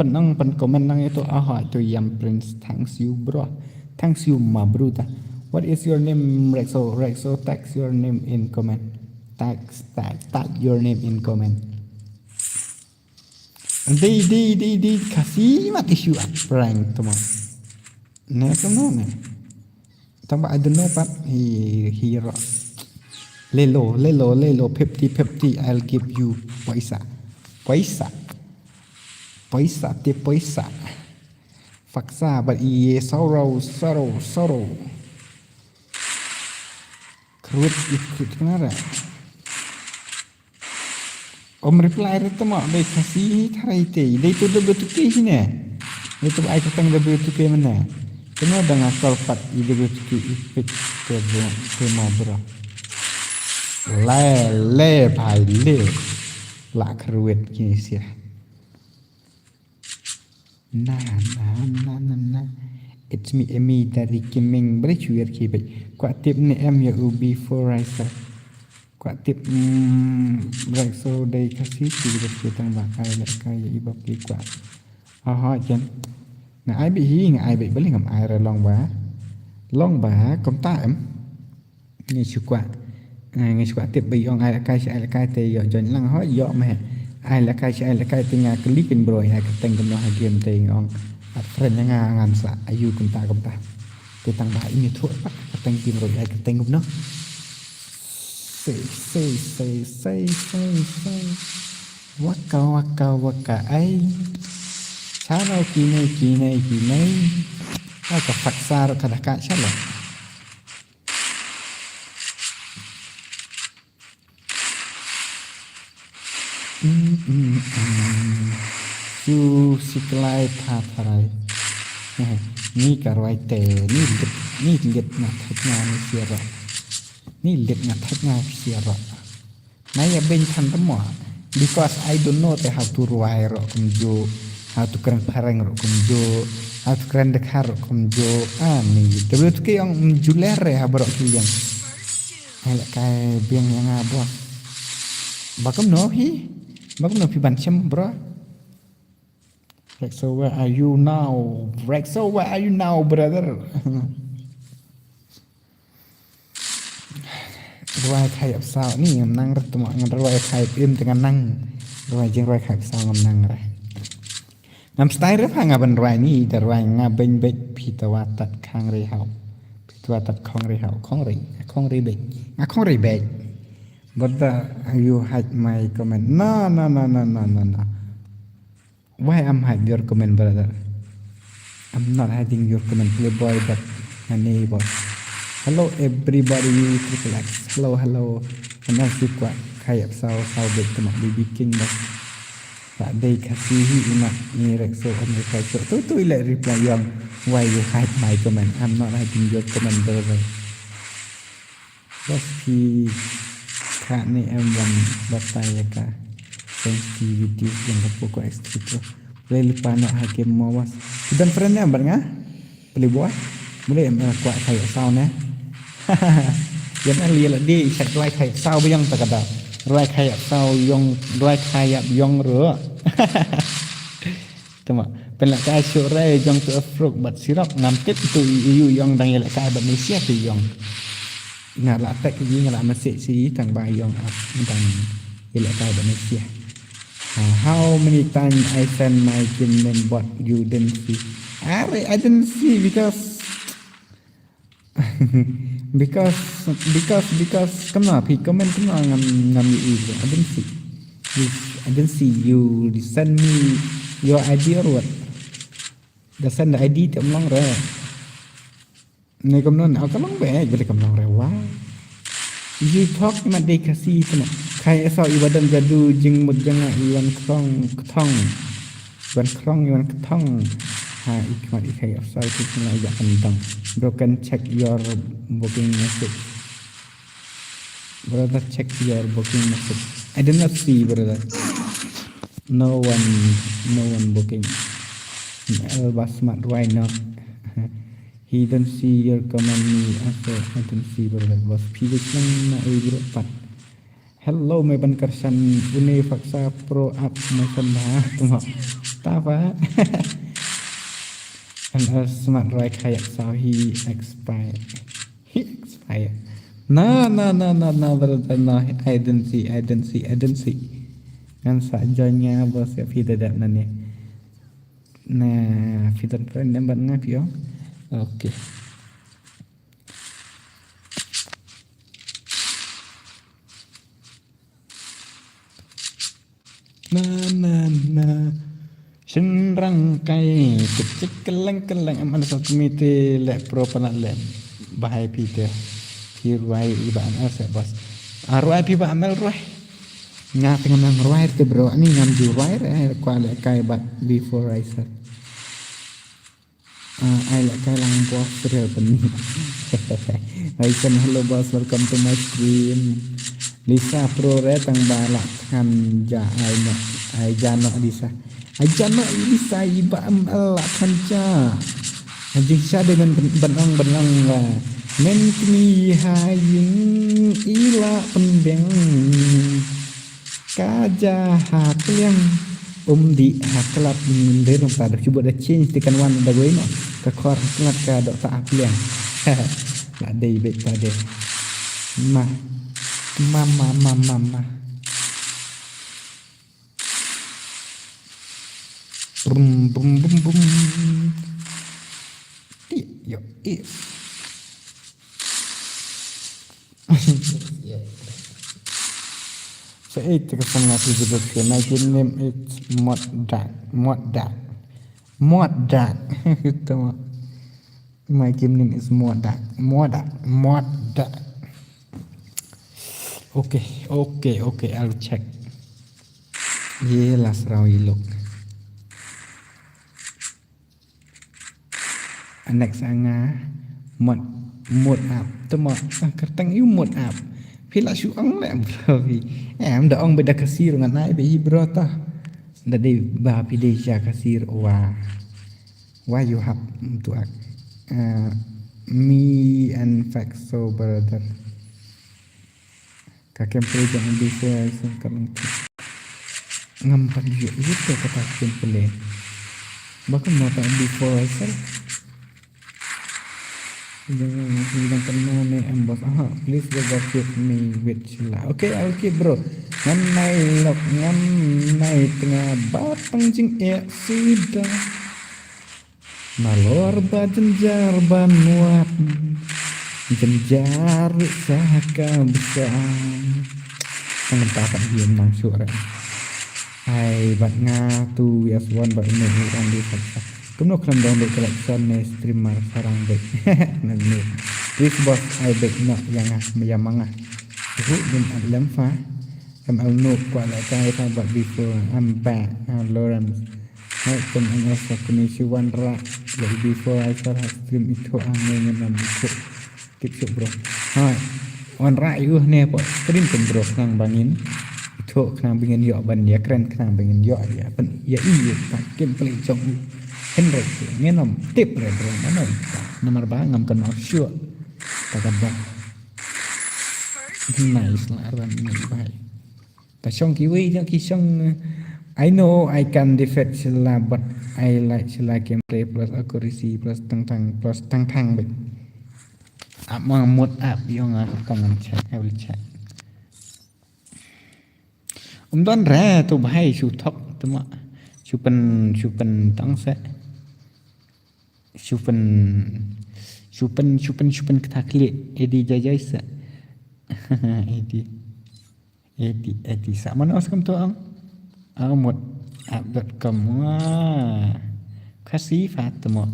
komen nang itu itu yang prince thanks you bro thanks you ma bruta what is your name Rexo tag your name in comment tag your name in comment di kasih mat isu prank teman ne teman tambah ada no pat hero lelo 50 I'll give you paisa Poisa te poisa. Faksa but ye sorrow. Krut krut kenara. Om reply itu mak baik kasih tarai te. Dia itu dah bertukar sini. Itu ai ketang dah bertukar mana. Kena dengan kalpat ide bertukar ipik ke mabra. Le bai le. La kruet kini sia. Nah. It's me Emi dari Kiming bercuir kibik. Kuat tip ni em ya ubi for riser. Kuat tip right so day kasih kita tang bakai lekai iba pi kuat. Jen. Nga ai bị hi nga ai bị beli ngam ai ra long ba công ta em. Ni chu kuat. Ngai chu kuat tip bi ong ai lekai te yo jon lang ho yo me. Ai lekai te nga klik kin bro ai ka teng no ha game te ong. At friend nga ngam sa ayu công ta. Te tang ba ini thu pak ka teng kin bro ai ka teng no. Say waka ai sao đâu kỳ này ai cả phật xa rồi cả cả chắc là su lai tha thay ni cả rồi tè ni liệt ngặt thạch nga ni xia rồi ni liệt ngặt thạch nga xia rồi nãy giờ bên thằng tấm mỏ because I don't know how to ride rồi cũng jo how to keren pareng rồi cũng jo how to keren dekar rồi cũng jo ni tapi tu cái yang juler ya bro tu yang hay là cái biang yang apa bakam no hi ban chem bro so where are you now brother roi khai ập sao ni ngam nang rất tụi mọi người roi khai im dengan nang roi jeng roi khai sao ngam nang ra ngam style rất hàng ngam roi niแต่roi ngam bên bệt pi tawa tat khang re hao pi tawa tat khong re hao khong re bệt khong re bệt but you hide my comment no why I'm hide your comment brother I'm not hiding your comment playboy but my neighbor. Hello everybody, triple X. Hello. Karena suka kayak sao bed temak baby king dah. Tak ada kasih imak ni rekso on the rekso. Tu ile reply yang why you hide my comment. I'm not hiding your comment brother. Pasti kak ni M1 bataya ka sensitivity yang pokok ekstrik tu. Boleh lupa nak hakim mawas. Dan friend ni ambil ngah? Playboy. Boleh kuat kayak sao ni. Dân anh lìa là đi sạch roi khai sao với dân ta cả đạo roi khai sao dân roi khai dân rửa tụi mà bên là cái số ra dân tụi Afric bật syrup ngắm kết tụi EU dân đang lại cái bật Malaysia thì dân ngà là tech cái gì ngà là Malaysia xí thằng bài dân đang lại cái bật Malaysia. How many times I send my Gmail but you didn't see? I didn't see because come on, comment come on ngam you I didn't see you send me your ID or what? The send the ID to long rồi. Này cầm non, cầm long bè, vậy cầm long rồi wow. You talk mà đây cái gì thế này? Khai sao ibadan jadu jing một jang iwan krong ikmat ikai offside itu mulai agak kentang. Broken check your booking message. Brother, check your booking message. I did not see brother. No one booking. Basmat why not? He don't see your comment me also. I don't see brother. Was pilih lang na bro pat. Hello may bankarsan une faksa pro up masan na tuma. Tapa. And smart right kayak sao he expired. No brother, no. I didn't see. Kan sajanya bos ya fi dadak nani. Nah, fi dan friend dan ngap yo. Okay. Na Shin rangkai kecik keleng aman so komite le pro panat le bahai Peter hirwai ibaan asa bos arwai pi ba amal roh nga tengah roh te bro ni ngam ju roh kwa le kai bat before I said I le kai lang bos real pani I said hello boss welcome to my stream Lisa pro re tang balak kan ja ai jano Lisa Ajana Lisa iba Allah kanca Anjing sya dengan benang lah Mentini hayin ila pendeng Kaja hakliang di haklap menderong pada cuba dah change tekan wan dah gue no kekor haklat ka dok tak apliang lah dei bet pada mama bum yo so itu kesannya disebutkan my game name is Modak itu my game name is Modak okay I'll check ye las rawi look next anga mod up temo kertang you mod up pila su ang le bro vi em da ong beda kasir ngan nai be bro ta da de ba pi de ja kasir wa why you have to act me and Faxo brother kakek project bisa sengkang ngam pa yo itu kata simple bahkan mau tak before I said jangan bilang kena ni embos please jaga keep me with Sheila okay I'll keep bro nganai lok nganai tengah batang jing sudah malor bajenjar banuat jenjar saka besar mengentakan dia masuk hai bat ngatu yes one bat ini orang di sana Kuno kelam download collection ni streamer sarang baik. Nanti. Please boss I baik nak yang mangah. Itu bin alam fa. Am al no kuala kai ta buat before I'm back. Lawrence. Hai pun angas kuni si one ra. Like before I start stream itu angin nam itu. Tip bro. Hai. One ra itu ni apa stream pun bro nang bangin. Itu nang bangin yo ban dia keren nang bangin yo ya. Pen ya iya tak gameplay jong. Henry ngenom tip re bro mana nomor bangam kan sure tagad nice lah ran ini baik pasong kiwi yang kisong I know I can defend Sheila but I like Sheila gameplay plus accuracy plus tang baik apa mod up yang aku kangen chat I will chat don re tu baik su top tu mak chupen tang se chupen ketakli edi jajai sa edi sama nos kam tu ang mod app.com kasih fatmo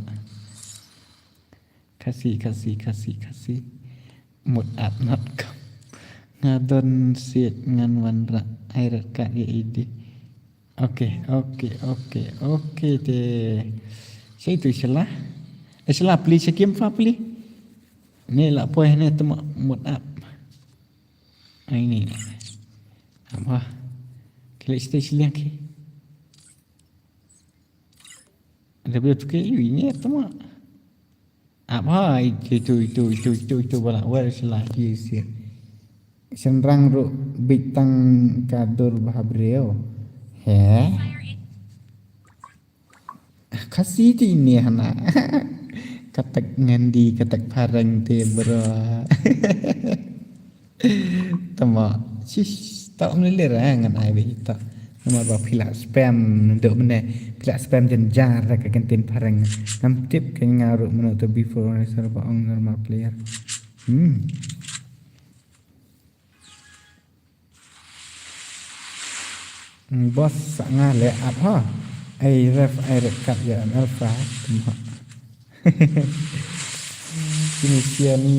kasih mod app.com ngadon sit ngan wanra airat ka edi Okay deh. Saya itu Sheila. Sheila beli sekian apa beli? Ni lah poin ni tu mod up. Ini. Apa? Klik station lagi. Ada berapa tu ini tu mak? Apa itu bola where Sheila sih. Senrang ru bintang kadur bahabreo. Kasih ini hana katak ngandi katak parang te bro tama sis tak melilir ngan ai be ta nama ba pila spam ndok mene pila spam jenjar ka kantin parang nam tip kan ngaru meno to before serba on normal player bos sangat le apa ai rekat ya alfa tuma ini sia ni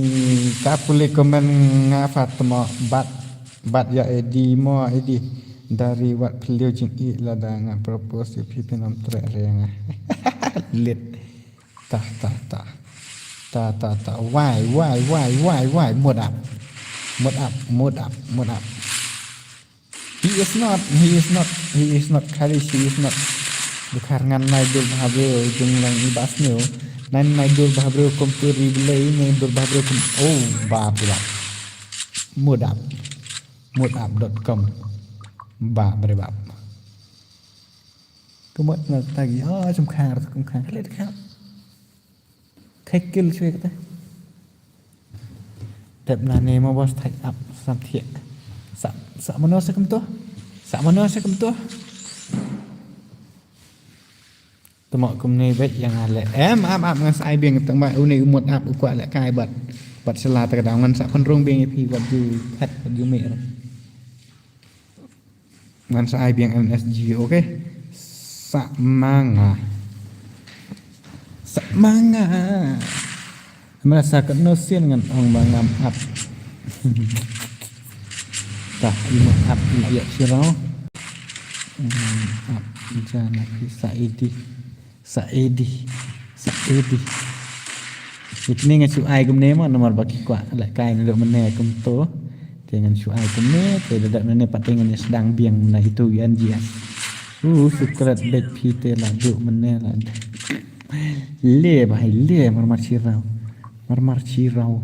kapule komen ngafa tuma bat ya edi mo edi dari wat pelio jing I la da nga propose pipi nam tre renga lit ta why mod up he is not Khalish, he is not bukan ngan naidul bahabreu jeng lang ibas neu nan naidul bahabreu kompuri belai naidul bahabreu pula modap.com berebab kemudian lagi trong khang lihat kan kekilช่วยกันแบบนั้นเนี่ยมาบอสไทยอัพสามเทียสามมโนสักตัวตัวหมอกลุ่มนี้เวทยังไงแหละอัพงานสายเบียงตั้งใบอุนี่หมดอัพอุกว่าแหละกายบัดสลาตะกระดางเงินสักคนร่วงเบียงพีวัดยูแพทวัดยูเมย์งานสายเบียง MSG โอเคsemangat merasakan nosin dengan orang bangam up tah lima up ya sirau up jana Saidi ini ngan su ai kum ne mo nomor baki kwa lại kai nó được mene kum to dengan su ai kum ne te dadak ne patingan sedang biang na itu yan dia sukrat bek pite la du mene la le marmar cirau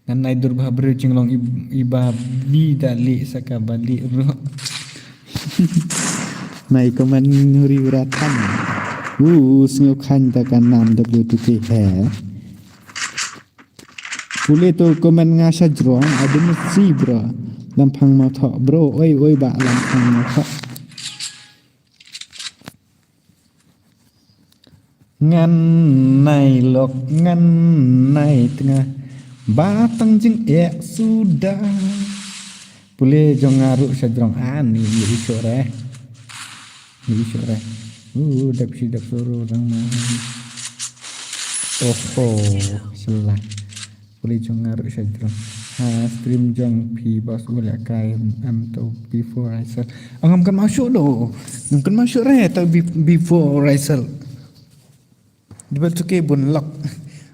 ngan nai durba bre jinglong iba bi dali sakabali ro nai komen nguri uratan sngo khan ta kan nam WTK hai pule to komen ngasa jrong adun si bro lampang mau tho bro oi ba lampang mau tho ngan nai lok ngan nai tengah batang jeng sudah pule jong ngaru sajrong ani isore dap suruh orang mah selah pule jong ngaru sajrong stream jong pi bos boleh kai am to before I sell angam kan masuk do mungkin masuk atau before I sell dibat tuke bun lock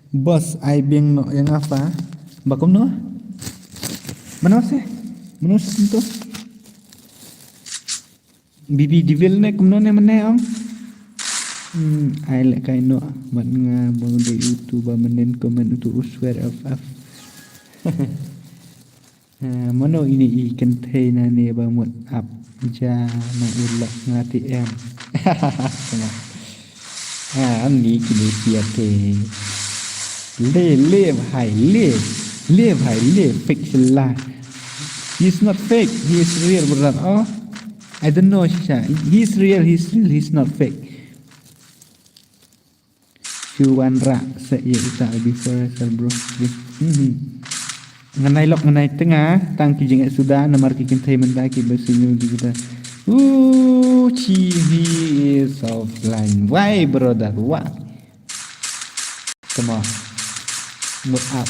bos ai bieng no yang apa bakom no mana tu bibi divil ne kumno ne mane om ai lek kai no mat nga bang de YouTube menen komen untuk uswer af mano ini ikan thena ne ba mut ap ja na ulak ngati em ni kini siate le fake lah. He's not fake, he is real brother. I don't know Shisha. He's real, he's not fake. Chuan ra se ye ta before bro. Nganai lok nganai tengah tang ki jeng sudah nomor ki kintai menda ki bersunyu kita. He is offline. Why brother? Why? Come on. Mut up.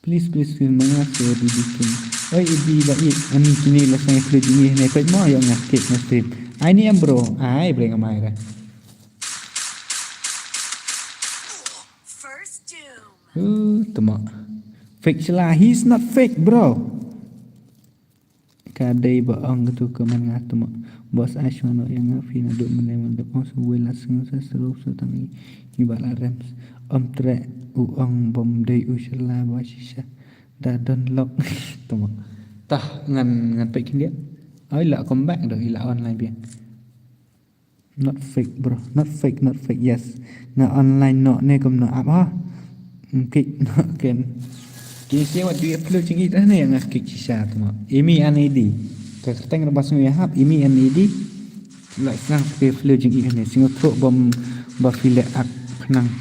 Please film mga so dibikin. Oi ibi ba ani kini la sang free ni ne kai mo yo ngakit na stream. Ai ni am bro. Ai bring amai ra. First doom. Tama. Fake lah. He's not fake bro. Kadai ba ang tu kaman ngatama. Bos Ashwano yang ngafina duk meneman duk os welas ngasa seru so tangi ibala rems tre uang bom dei usala basisha da don lock tuma tah ngan pe kin dia ai la come back do ila online biang not fake bro not fake yes na online no ne kom no apa kik no ken kisi wat dia upload chingi dah ne yang kik sisa tuma imi anidi keteng rebas ngi hap imi anidi la sang pe upload chingi ne singo tro bom ba file ak nang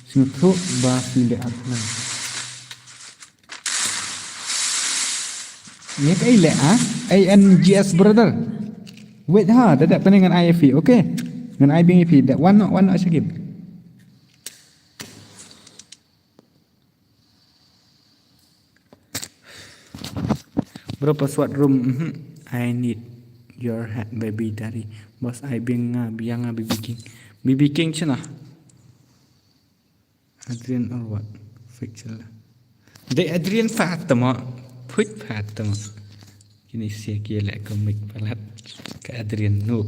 singo tro ba file ak nang Ni cái lẽ ANGS brother. Wait ha, dadak pening dengan IFE, okay? Dengan I being IFE, that one not sakit. Bro password room. I need your hat baby dari bos I being biang BB King. BB King cina. Adrian or what? Fake lah. De Adrian Fatima. Put Fatima. Kini sia kia lek komik palat ke Adrian noob.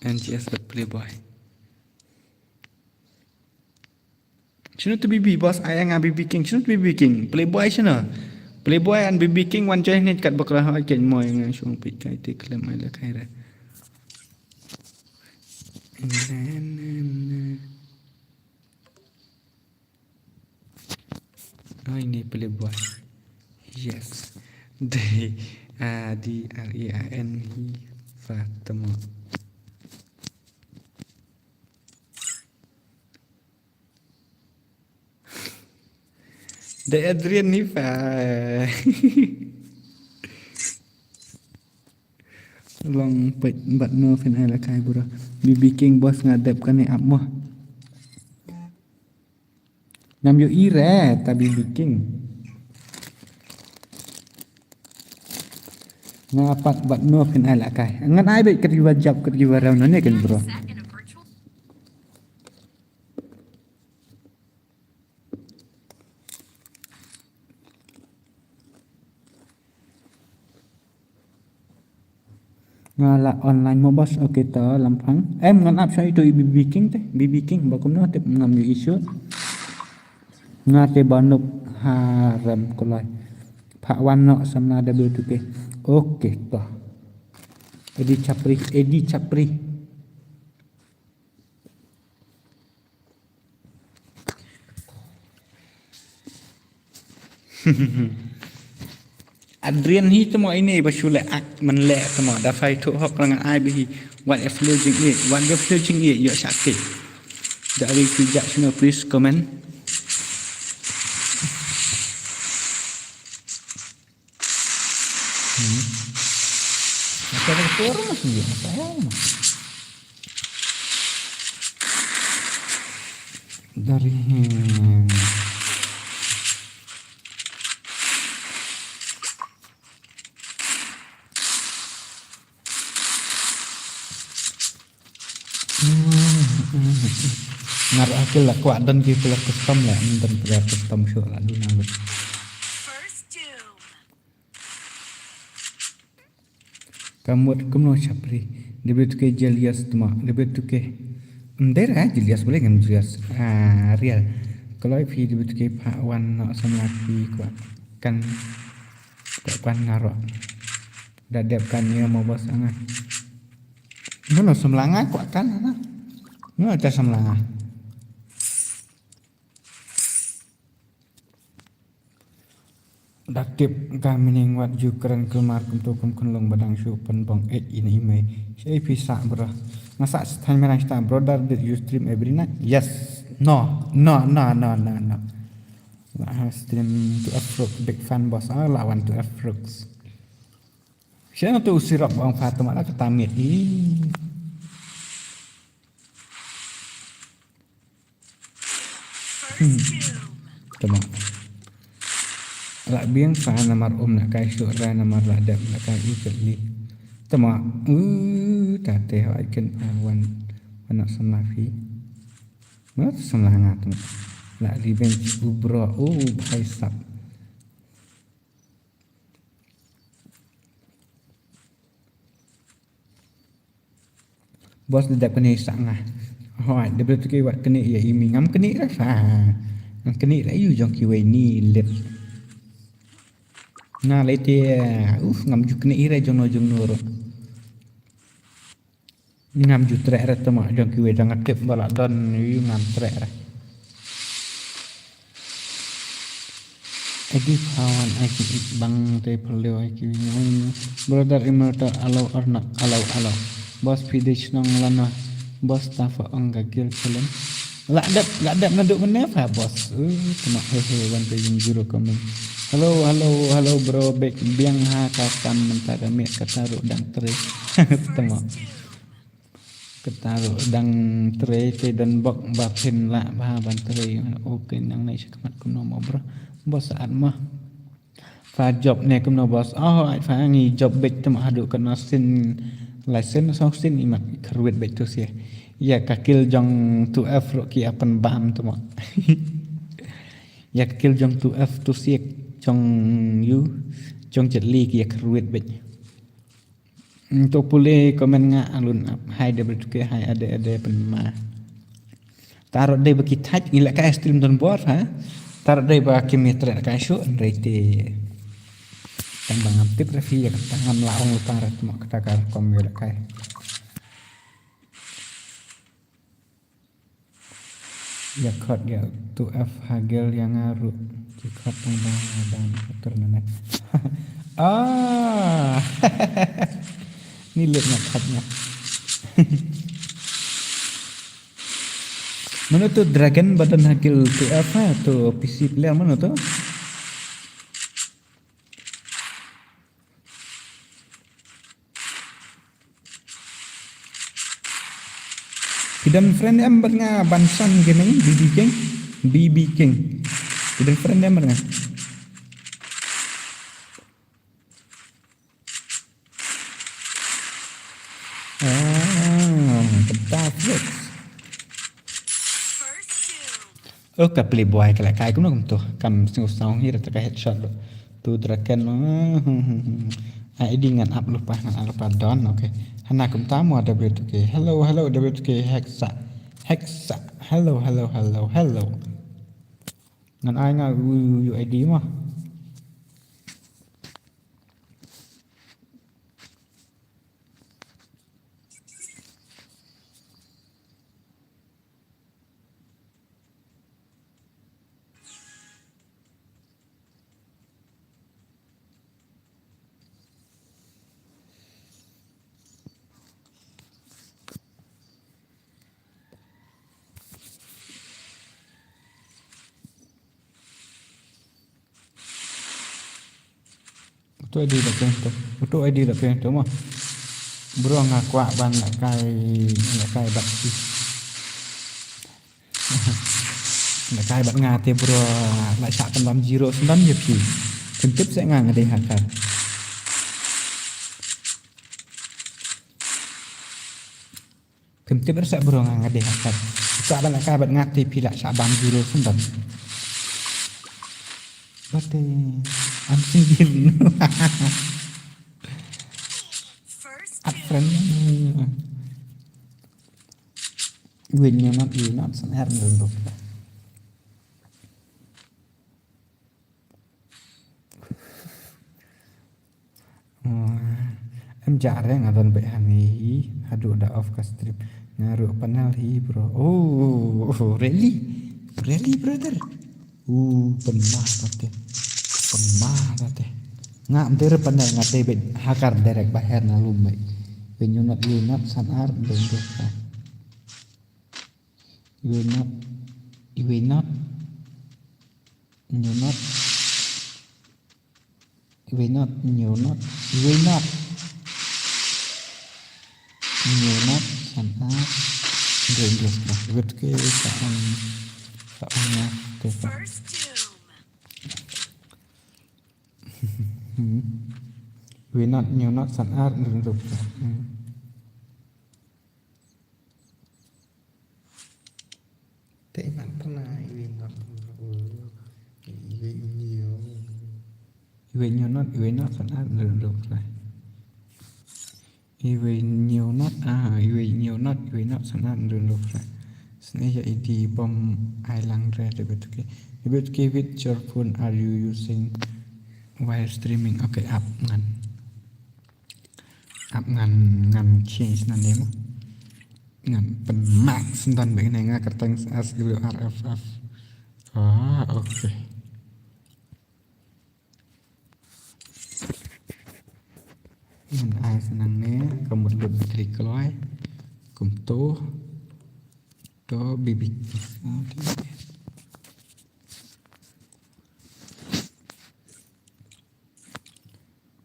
NGS the playboy. Cina tu BB bos ayang BB King. Cina tu BB King. Playboy cina. Playboy and BB King one choice ni kat bakal hai ken moi ngai sung pit kai te klem ai la kai ra. Oh ini playboy. Yes. D-R-E-A-N Fatima. The Adrian ni fa. Long pet but no fin ai la kai bro. BB King boss ngadap kan ni up mah. Nam yo ire ta BB King. Ngapat but no fin ai la kai. Ngan ai bet kat giwa jap kat giwa raw ni kan bro. Ngala online mo bos okay to lampang ngan up sa itu BB King teh BB King bakum no tip ngam yu isu ngate banup haram kolai Pak Wan no samna W2K okay to Edi Capri Adrian hi temo ini basule ak menlek temo da fai tu hok dengan ai bi what if losing it yo sakit dari sejak semua please comment apa ada suara masih ya sayang dari ngar akil lah kuat dan ki pula custom lah dan pula custom show lah dulu nang kamu kumno Capri lebih tu ke Julius tu mak lebih tu ke ndera Julius boleh kan Julius real kalau ip lebih tu ke Pak Wan nak sama lagi kuat kan ngarok dadapkan dia mau bos sangat no semlanga kuat kan no ada semlanga Daktip kami ning wat ju keren kemar untuk long badang shu pen bong ini email saya bisa bro masa time merang sta brother did you stream every night yes no stream to Afrooks big fan boss lawan to Afrooks saya tu sirap bang Fatima lah ketamit teman lak biang fa namar nak kai suara namar ladap nak kai ikli tama tate ikan awan anak semafi mat semangat lak riben ubro baisap bos ladap kene sangah hoi de betul ke wat kene ya imi ngam kene fa kene la yu jong ki we ni lep na lete ngam juk ne ire jono nuro ngam ju trek ra tama jong ki we dang atep bala don yu ngam trek ra edi kawan aki bang te perlu aki brother immortal alau arna alau bos pidich nang lana bos tafa angga gil kelen Lak dap naduk mana fa bos. Kena hehe wan pe yung juro komen. Halo bro back biang ha kasan mentara me kataru dang tre. Temo. Kataru dang tre te dan bok bapin la ba ban tre. Oke nang nai sakmat kuno mo bro. Bos saat mah fa job ne kuno bos. Oh ai fa ngi job back temo hadu kena sin lesson song sin imat kerwet back tu sia. Ya kakil jong 2F ro ki apan bam temo. Ya kakil jong 2F tu sia trong yu trong chật ly kia kruet bej to pule komen nga alun hai de bertuke hai ade penma taro de baki touch ngila ka stream don bor ha taro de ba kimetra ka shu rete tambang tip refi ya tangan laong lutar mo kata ka kom ngila kai ya khot ya 2F hagel yang ngaru Cikot dan turnamen. Ini lihat ngakatnya. Mana tuh dragon badan hakil tuh apa tuh PC player mana tuh? Hidden friend em bernga bansan gaming BB King. Hidden friend em bernga. Ketaflex. Ka playboy kala kai cũng nó tuh kam sing usang hir ta headshot lo. Tu draken ai dengan up lupa ngan lupa don oke. Hana kum tamu ada begitu ke. Hello ada begitu ke hexa. Hello. Ngan ai nga UID mah. Itu ID lah pengen mah. Bro ngakwa ban nak kai bat sih. Nak kai bat ngate bro lại sạc kan bam 09 je pi. Kentip saya ngade hakar. Kentip rasa bro ngade hakar. Sạc ban nak kai bat ngate pi lại sạc bam 09. Bate I'm thinking up friend when you're not some hair no em trả đấy ngà tuần bệ hàng ấy hadu đã off ka strip ngaru panel hi bro oh really brother penmah tate ngam tere panel ngate ben hakar derek baher na lumai when you not sanar don't do that you will not sanar don't do that wet ke saannya tete we not sanar don't do that thế bạn thân này we not sanar don't do that we not sanar don't do that Snaya ID bom island red betul ke which your phone are you using while streaming okay up ngan change nanti mo ngan pen max dan begini nggak kerteng SWRFF okay ngan ai senang ni kemudian bateri keloi kum tu to BB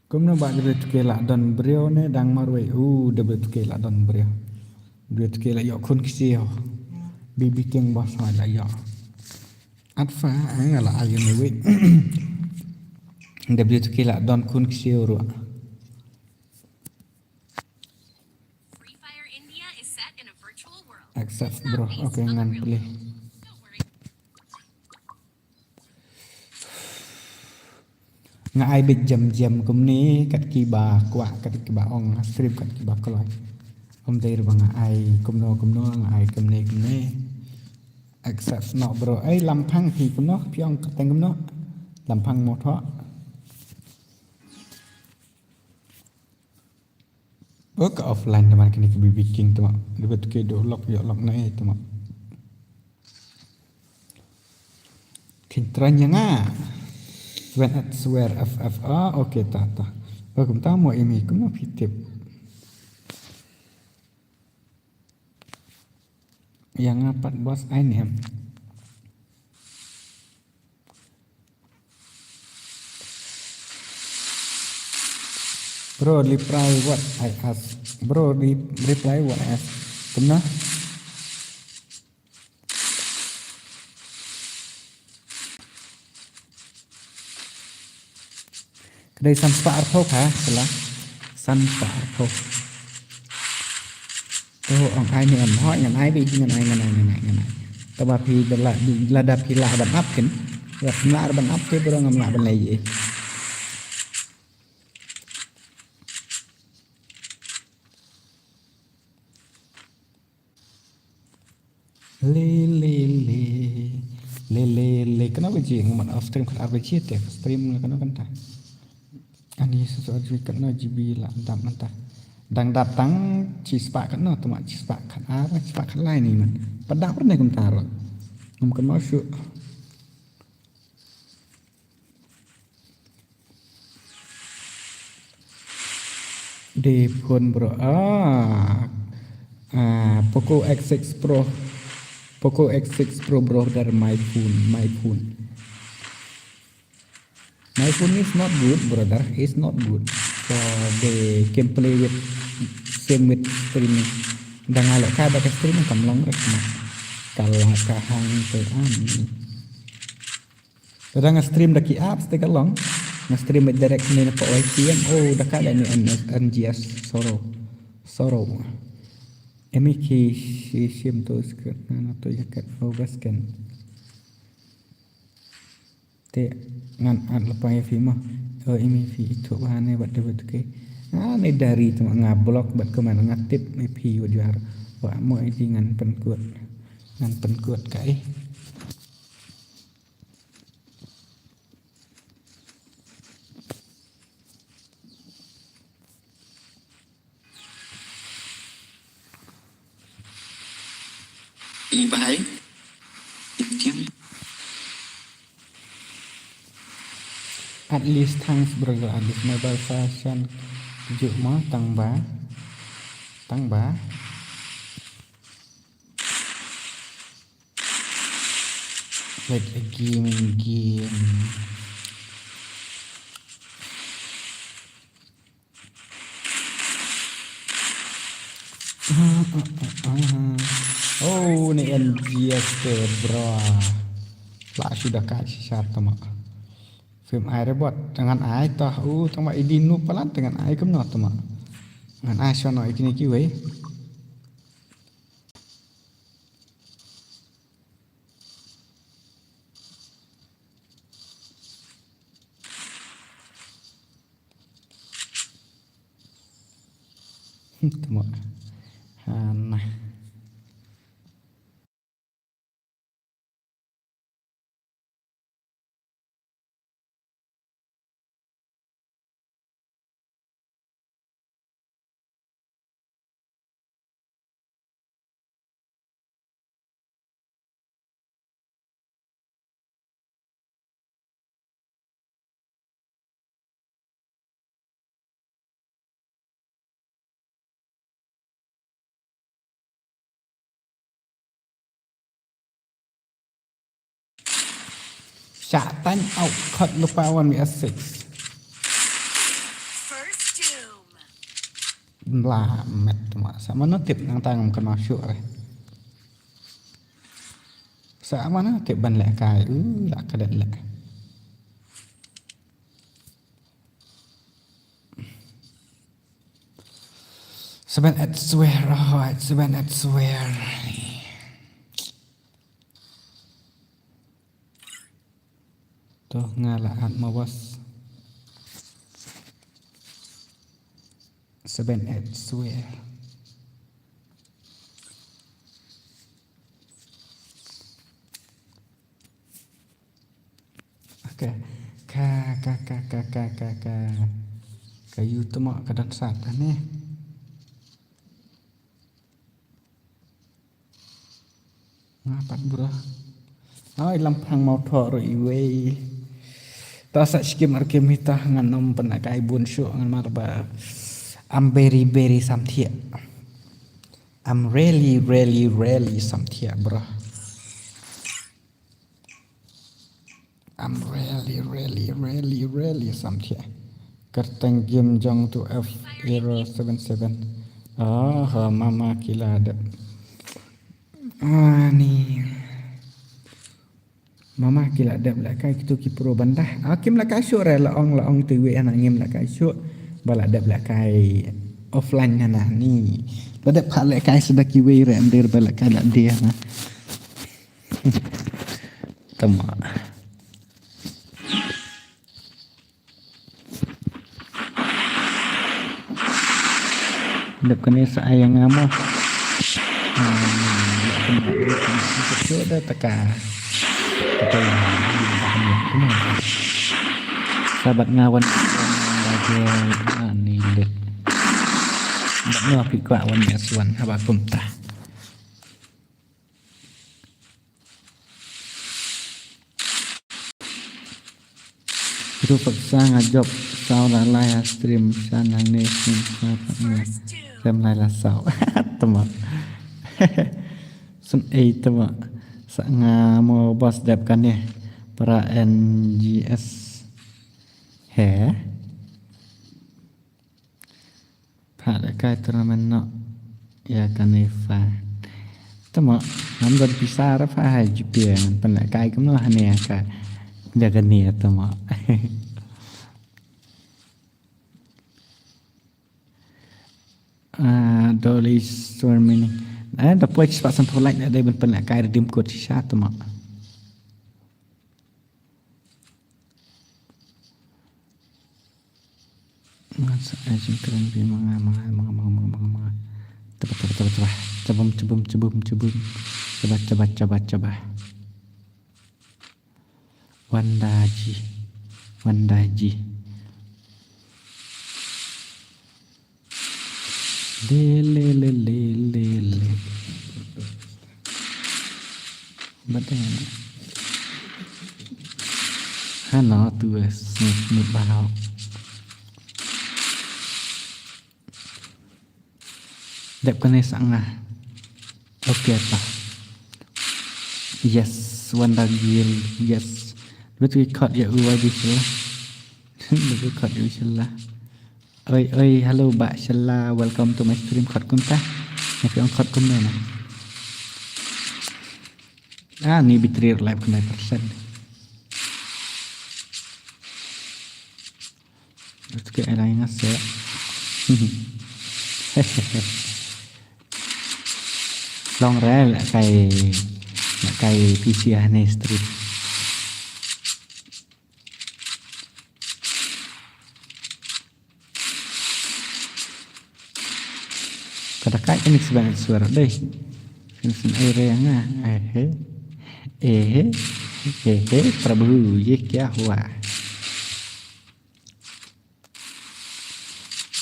cũng nó bạn được kể lại đòn brio này đang mà rồi được kể lại đòn brio được kể lại dọ khôn siêu BB tiếng boss hỏi lại dọ ắt phá anh là ai người vậy được kể lại đòn khôn siêu rồi accept bro okay ngan play ngai big jam kumni kat kiba kwa kat kiba ong stream kat kiba koloi om dei bang ai kumno ngai kumni accept no bro ai lampang pi kumno piong teng kumno lampang mo tho work offline teman kini ke biking teman lebih ke do lock yo lock nai teman kintranya nga when at swear FFA okay ta bagum ta mo imi kumno pitip yang apat bos ini bro reply what I ask bro reply what I ask kumna kedai sanpa arpo ha salah sanpa arpo tu orang ai ni em hỏi ngan ai bi ngan ai tapi pi la pi la ban up kan la ban up ke bro ngam la ban lai gì le kenapa je ngamat stream kan apa je te stream kenapa kan ta ani sesuatu kan no GB la dam mentah dang datang ci spa kan no tuma ci spa kan apa spa kan lain ni man pada pernah kum taro ngam kan masuk de pun bro Poco X6 Pro Poco X6 Pro bro dari my phone is not good brother is not good for the gameplay with same with streaming dan kalau kau ada streaming kamu long rek kalau kahang tu kadang stream daki apps te kalong stream direct ni po YCM dah kada ni NGS sorrow MK sim tu skat na to yakat focus kan te ngan lepai film ini itu bahane buat dapat ke ni dari tu ngablok buat ke mana ngatip ni pi wajar wa mo ini ngan penkuat kai Ibay Ikim at least thanks brother at least mobile fashion tujuh mah tang ba like a game oh ni NGS ke bro lah sudah kasih satu mak film air buat dengan air tahu tama idinu pelan dengan air kemana tu mak dengan air sono ikini kiwe tu mak nah Shot tanh out cut lupa wan mi assist. First doom. Lah met ma sama no tip nang tang kan masuk re. Sama no tip ban lek kai la kadat lek. Seven at swear right, seven at swear. Tuh ngalaat mawas. Seven at swear. Okay. Kayu tu mak kadang sat ni. Ngapat bro. Ai lampang mau thor iwe. Ta sa skim arkem hitah nganom penakai bun syuk ngan marba. I'm very samthia. I'm really samthia bro. I'm really samthia. Kerteng game jong tu F077. Mama kila ada. Ni. Mama kila ada belakang itu kipro bandah. Kim lakai syuk laong tu we anak ngim lakai syuk. Bala ada belakang offline na ni. Bada pak lakai sedaki we render belakang nak dia na. Tama. Dap kena sayang ngamo. Sudah teka. Sahabat ngawan bagian ni dek. Dak ngah pikwa wan yaswan habakum tah. Itu paksa ngajok sau lalai stream sana ni apa Xem lại là 6 tama. Sun A tama. Sa nga mo boss dep kan ni para NGS he. Pada kai tournament no ya kan ni fa. Tama nam dan pisar fa hai jipian pan lại kai kum no hane ka. Jaga ni tama. Dolly Storming. Depois cepat sampai like ada ben nak kai redeem code sisa tu mak. Masa aja keren bi manga. Coba. Wandaji. Le. Betul. Hano tu ni bahau. Dep kena sangah. Okey apa? Yes, Wandagil. Yes. Betul record ya uwadi salah. Betul record ya salah. Oi, hello Mbak Shella, welcome to my stream. Khot kum ta. Nak on khot kum na. Ni battery live 100%. Terus ke lain ngase. Long rel kai PC ane stream. Katakai ini sebanyak suara deh. Sen area nga. Prabhu ye kya hua.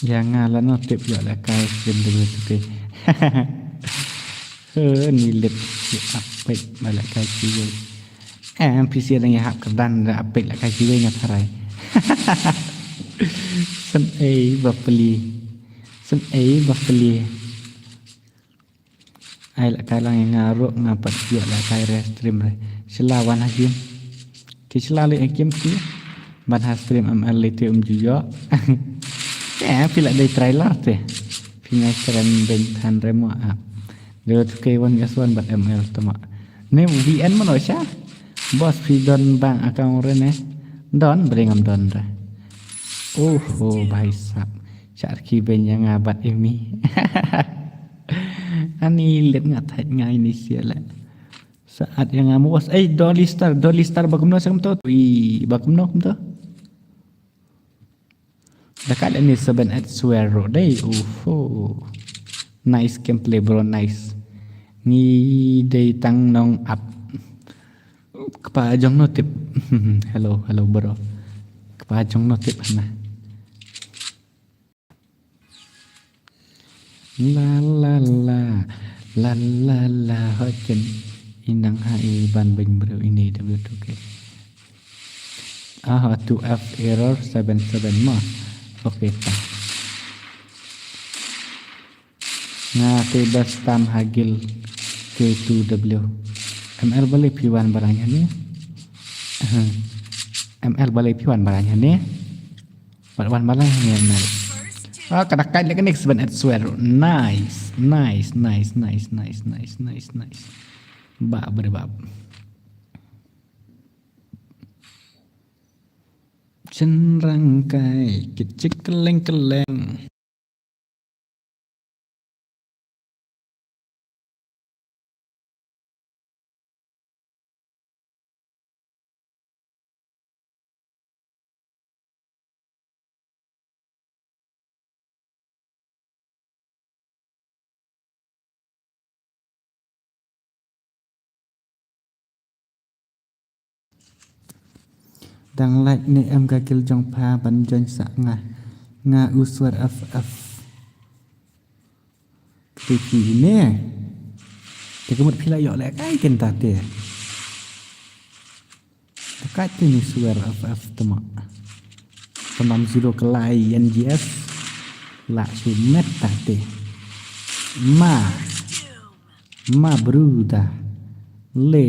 Yang ngala no tip yo la kai stream dulu tu. Ni lip apek malak kai ciwe. PC đang hap kedan da apek la kai ciwe nya tharai. Sen bapeli. Ai la kai lang ngaru ngapat dia la kai restream re. Selawan hajim. selalu game sih ban stream ML itu juga pila dari trailer teh pina keren bentan remo dia tu kewan gaswan bat ML tu mak ne VN mana sya bos pidon bang account rene don beringam don dah bhai sab char ki benya ngabat ini ani let ngatai ngai ni siala saat yang ngamus Dolly Star bakumno sakam to bakumno kum to dekat ini 7 at Swero dai nice gameplay bro nice ni dai tang nong up kepajong notif hello bro kepajong notif nah la hojen inang hai ban beng bro ini W2K 2F error 77 mah oke tak bebas tam hagil K2W ML boleh piwan barangnya ni ML boleh piwan barangnya ni wan barangnya ni kadakai lagi next one at swear nice berbab cenrangkai kecik keleng dang like ni em gagil jong pa ban jon sa nga uswar ff kiki ni te kemut pila yo le kai ken ta te dekat ni suar ff tema pemam zero kelai NGS la sumet ta te ma bruda le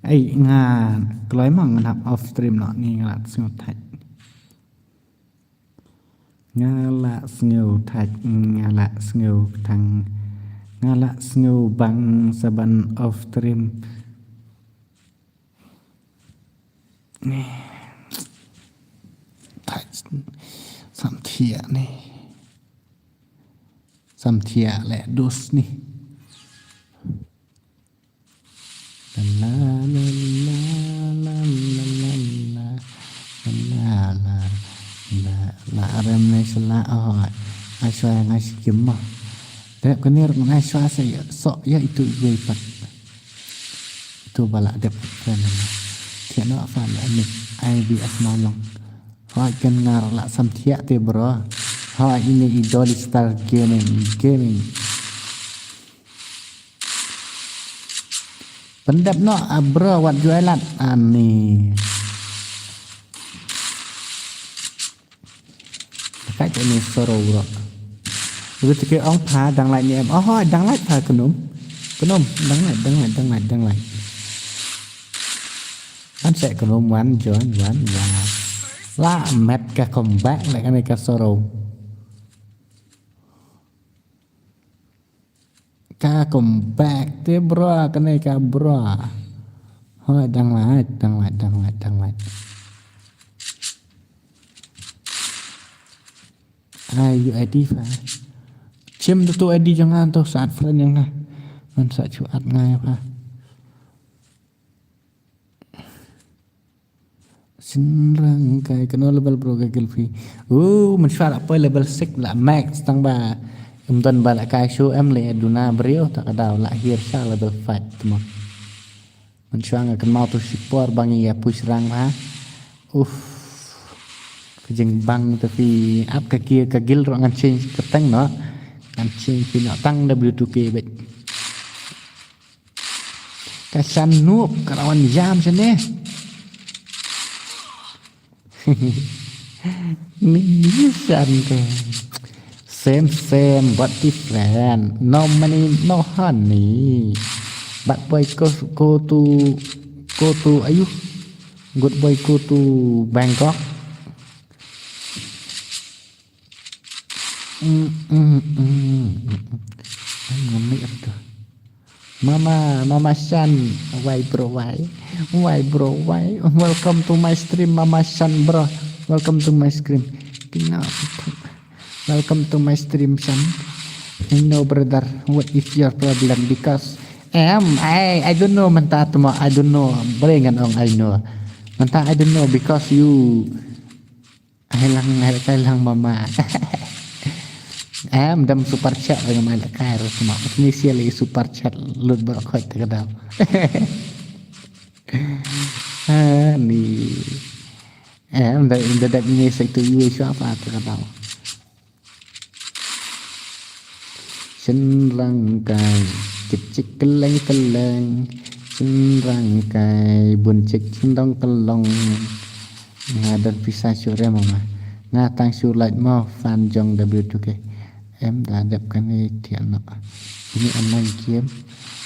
ai nga kloi mang ngap off stream no ni ngala sngot thach ngala sngo thang ngala sngo bang saban off stream ni thach samthia le dos ni la rem này sala ai xoa ngay kiếm mà đẹp cái này cũng ai xoa sẽ sợ ya itu gue pat itu bala đẹp kan thiện nó phải là mình ai bị asma long hỏi kan ngar la sam thia te bro hỏi ini Dolly Star gaming pendap no bro wat jualan ani cái chỗ này soro bro rồi thì cái ông phá đăng lại như em đăng lại phá cái nôm đăng lại anh sẽ cái nôm ván và la mét cả comeback lại cái này cả soro cả comeback thế bro cái này cả bro thôi đăng lại ai ID phải chiếm tu ID jangan tu saat friend yang lah man saat cuat ngai apa senrang kai kena level pro kai gelfi man syar apa level 6 lah max tang ba dan balik kai show em le duna brio tak ada lahir sya level 5 teman man syar akan mau tu support bang ya push rang ha jeng bang tapi ap ka kia ka gil ro ngan change ka tang no ngan change pi no tang W2K bet ka san nuop ka lawan jam sene ni san ka same but different no money no honey but boy go to go to ayuh good boy go to Bangkok. Ngamik apa tu? Mama Shan, why bro, why bro, why? Welcome to my stream, Mama Shan bro. Welcome to my stream. Welcome to my stream, Shan. I know, brother. What is your problem? Because I don't know. Manta tuma I don't know. Berengan ong I know. Manta I don't know because you. Kailang mama. Dam super chat dengan malak kair semua. Initially super chat lut berkoi terkadang. Ni. Dadak ini saya tu siapa terkadang. Senrangkai cik keleng senrangkai buncik cindong kelong ngadan pisah sore mama ngatang sulat mau fan jong W2K em đã đập cái này thiện nọ ini online game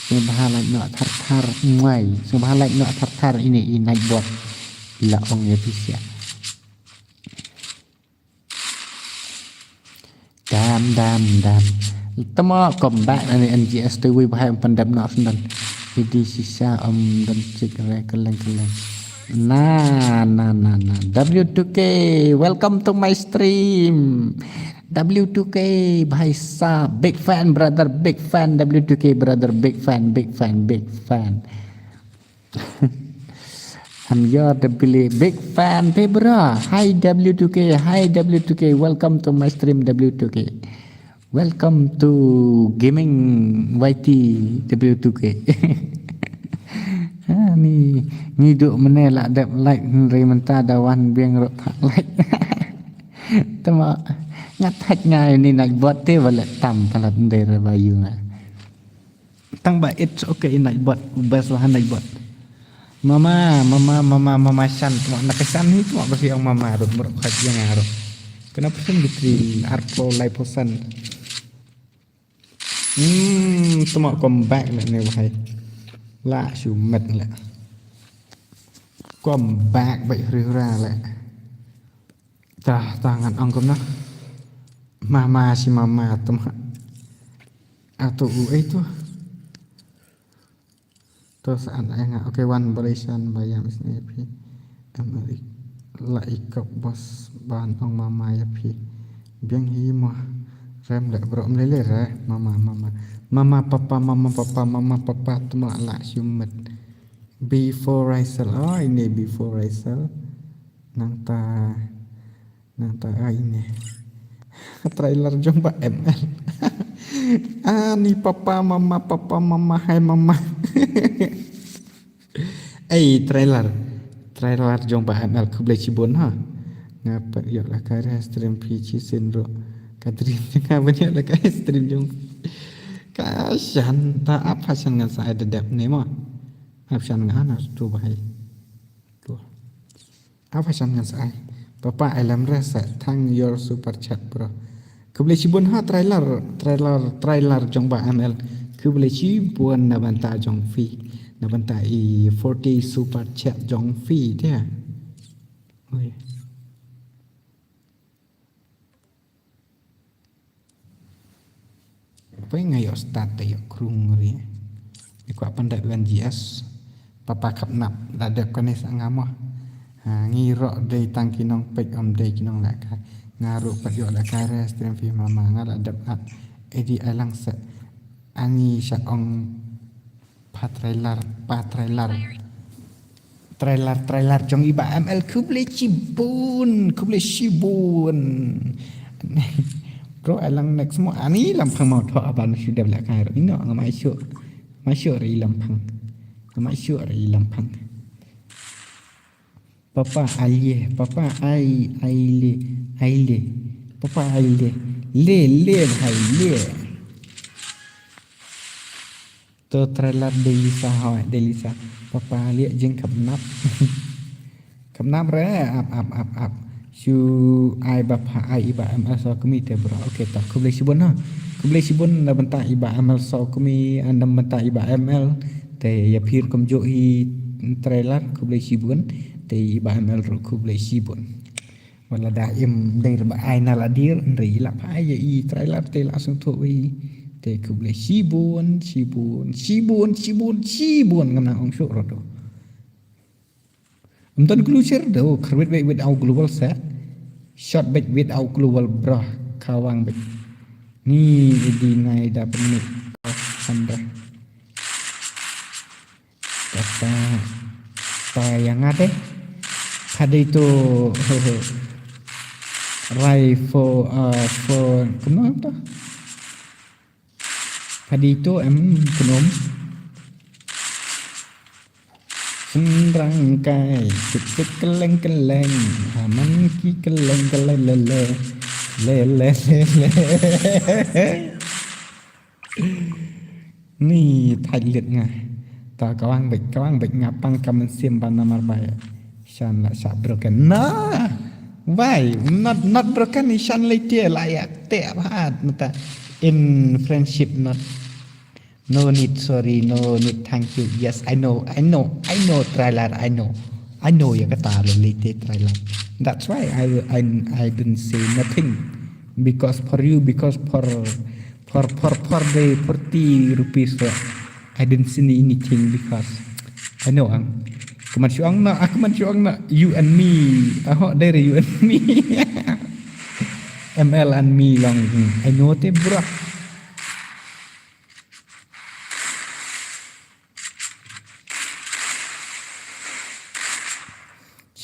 subah lạnh nọ thar ngoài subah lạnh nọ thar ini naik bot là ông ya bisa dam temo comeback ani NGS tu wi bahai pandap nak sendan jadi sisa dan cik keleng nah W2K welcome to my stream W2K bahai sa big fan brother big fan W2K brother big fan I'm your big fan bro hi W2K welcome to my stream W2K welcome to gaming YT W2K. Ni duk menelak dap like rementa dawan biang rok tak like. Tama ngatak ngai ni nak buat te wala tam talat ndera bayu nga. Tang ba it's okay nak buat best lah nak buat. Mama Shan tama nakasan ni tama basi ang mama rok merok khat yang aro. Kenapa sih gitu arpo liposan. Tama comeback nak ni bahai. La sumet la. Comeback baik rira la. Dah tangan angkom nah. Mama si mama tama. Atau itu. Terus anak oke one barisan bayam sini Amerik. La ikap bos bahan ong mama ya pi. Biang himah. Rem lek bro melele re mama papa tuma la syumet before I sell ini before I sell nang ta ini trailer jomba ML ni papa mama hai mama trailer jomba ML ku boleh cibon ha ngapa ya lah kare stream PC sendro kadrin tengah banyak lah kare stream jom kasihan tak apa sih ngan saya dedap ni mah apa sih ngan anak tu bahai tu apa sih ngan saya papa alam rasa thank your super chat bro ku boleh cibun ha trailer jong ba ML ku boleh cibun na banta jong fee na banta 40 super chat jong fee dia oi apa yang ayo start ayo krung ri iku pandai NGS papa kap nap dadap kane sangamah ngirok dei tangkinong pek dei kinong la ka ngaruk pat yo la ka stream fi mama ngala dap edi alang se ani syak ong trailer jong iba ML ku boleh cibun bro alang next semua ani lampang mau tho aban sudah belakang ini nak masuk ri lampang papa aile papa le to trailer Delisa papa lihat jeng kapnap re ap su ai bapa ai iba amal so kami te bro okey tak ku boleh sibun na benta iba amal so kami andam benta iba ML te ya phir kom jo hi trailer ku boleh sibun te ba mel ro ku boleh sibun wala da im dai ba ai na la dir ri la pa ya I trailer te langsung tu wi te ku boleh sibun ngam na ong syuk ro do Umtan closure do create back with our global set shot back with our global bra kawang back ni di nai da penit sandra kata pa yang ada pada itu right for kenapa pada itu kenom rangkai cek keleng aman ki keleng le ni thay liệt ngay ta kawang bek ngapang kamen sim ban namar bay shan la sa broken na why not broken ni shan le tie layak te abhat mata in friendship not no need sorry no need thank you yes I know trailer I know ya kata late trailer that's why I didn't say nothing because for you because for the 40 rupees I didn't see anything because I know aku man syuang na you and me dari you and me ML and me long I know te bro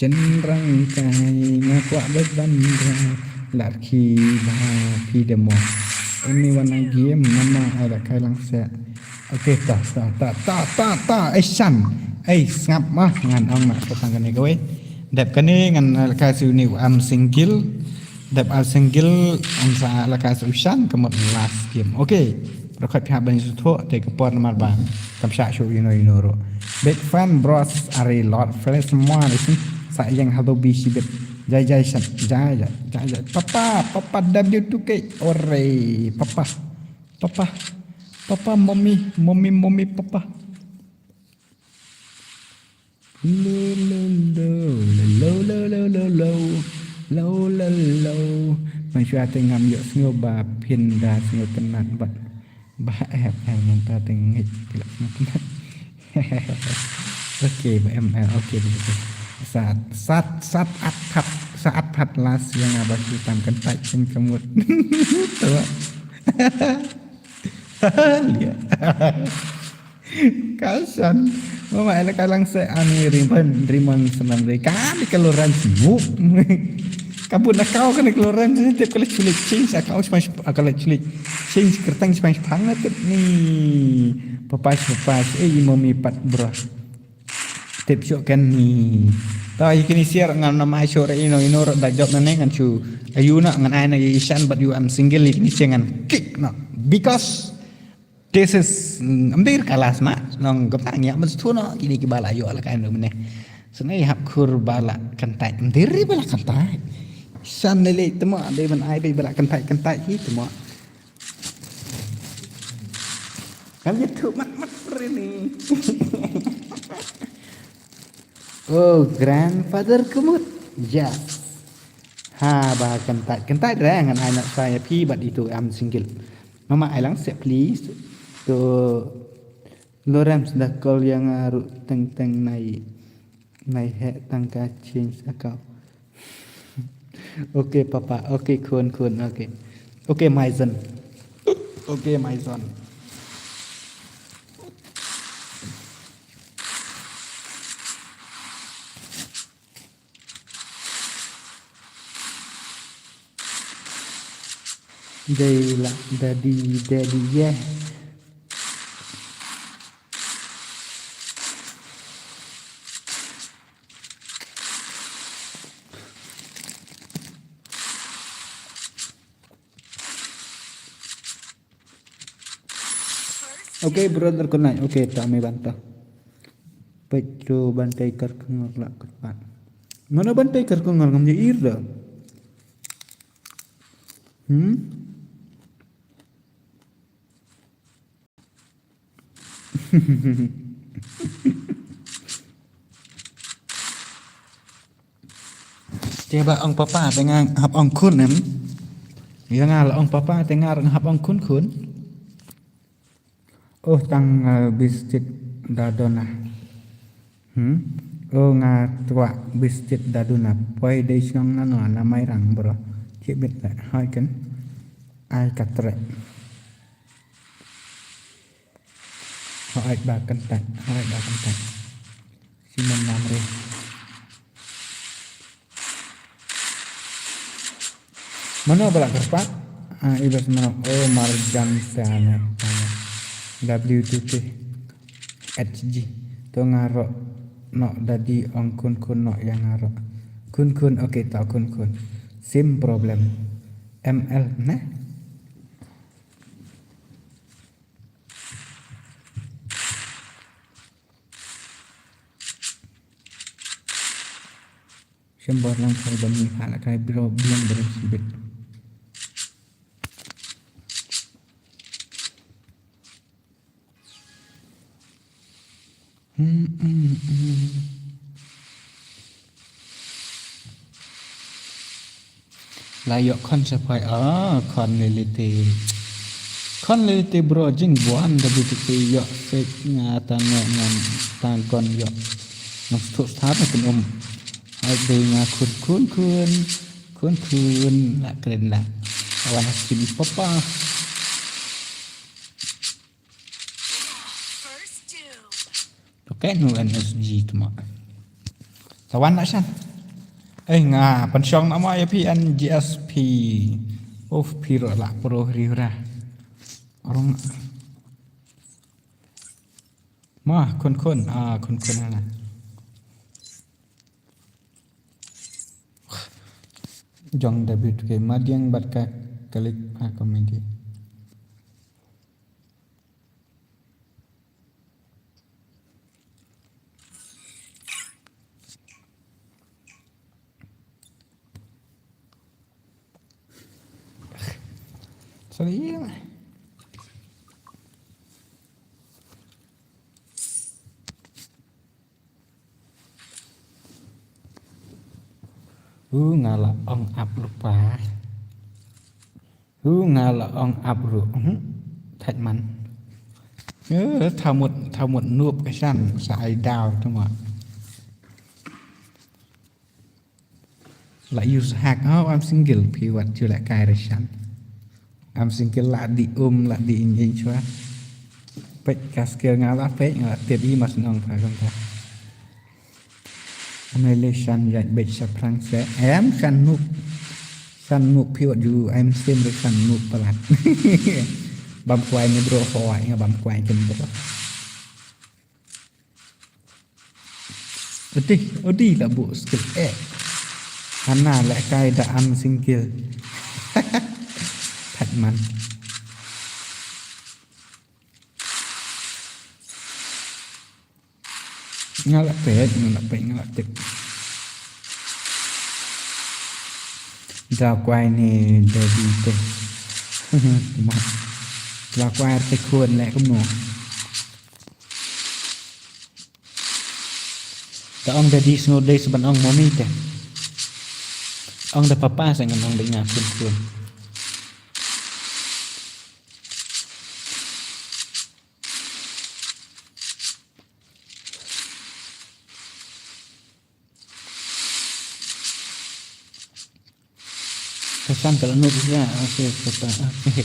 chân rangkai ngakuak berbandra laki bahapi demo ini warna game nama ada kai langsa okey ta shan ngap mah ngan ong nak petang ni kowe dep kani ngan ka su ni am single dep al single am sa la ka su shan kemot last game okeyประคับบันสุทแต่กปอนมาบางกับชาชูyou know ro big fan bros are a lot friends semua ni sayang halo bisi bet jai shan jai papa W2K ore papa mommy papa lo man syua tengam yo sngo ba pinda sngo penat bat ba man ta tengit tidak penat okey ba ML okey begitu saat pat las yang abah hitam kentai pun kemut tuh lihat kasan mama elak kalang se ani rimang senang mereka di keluaran sibuk kabut nak kau kan di keluaran setiap kali culik change kau smash akal culik change kertang smash banget nih papas mami pat bro tip syok kan ni ta ikini siar ngan nama syore ino dak job nang ngan chu ayuna ngan ai na ishan but you am single ikini ngan kick no because this is ambil kalas ma nong gapang ya mas thuno kini ki bala yo ala kan mene senai hap kur bala kantai amdir bala kantai san lele temo ade man ai bala kantai hi temo kan itu mat ini oh grandfather kemut yes bah kentai dengan anak saya pi but itu am single mama ailang set please to Lawrence dah call yang aru teng naik he tangka change akau okay papa okay kun okay my son daddy yeah okay brother kunai okay tak mai bantah pecu bantai kar kengor lak kepat mana bantai kar kengor ngam je ir dah Tiba ong papa tengah hap ong kun em. Ya ngal ong papa tengah hap ong kun kun. Oh tang bistit dadona. Oh nga tua bistit dadona. Poi de snong nano na mai rang bro. Cibit la hai kan. Ai katre. Hai ba kan tak. Hai ba kan tak. Simon namre. Mana balak kerpat? Ibas mana? Oh marjan sana. W2T HG to ngarok no dadi ong kun kun no yang ngarok kun kun oke tak kun kun sim problem ML nah sembor lang problem ni hala kai problem bersibit layok kon sampai kon lelite bro jing buan tapi tu yok sek ngatan ngan tangkon yok nustuk start kan ada nga kun lah keren lah awan hasil papa okay nu NSG tu mak tawan nak san nga pensyong nama ya pi NGSP of piro lah pro riura orang mah kun lah jong debut ke madiang bat ka kalik komedi sorry ngala ong up lupa ngala ong up ru thạch man thao một nuột cái săn xài đào thôi mà lại use hack I'm single pi wat chưa lại cài ra săn I'm single lại đi lại đi nhìn chua pek kaskel ngala pek ngala tiap i mas nong phải không ta Malaysian yang baca Prancis, em kan nuk piot ju, em sim kan nuk pelat. Bam kuai ni bro hoai nga bam kuai ken bro. Odi lah bu skill Hana la kai da am single. Thật man. Ngalak pet ngalak tek da quay ni dari teh mak da quay te kuon le cũng no da ong dari snow day seban ong mami teh ong da papa sang ong de nga kuon pesan kalau nuk bisa oke papa oke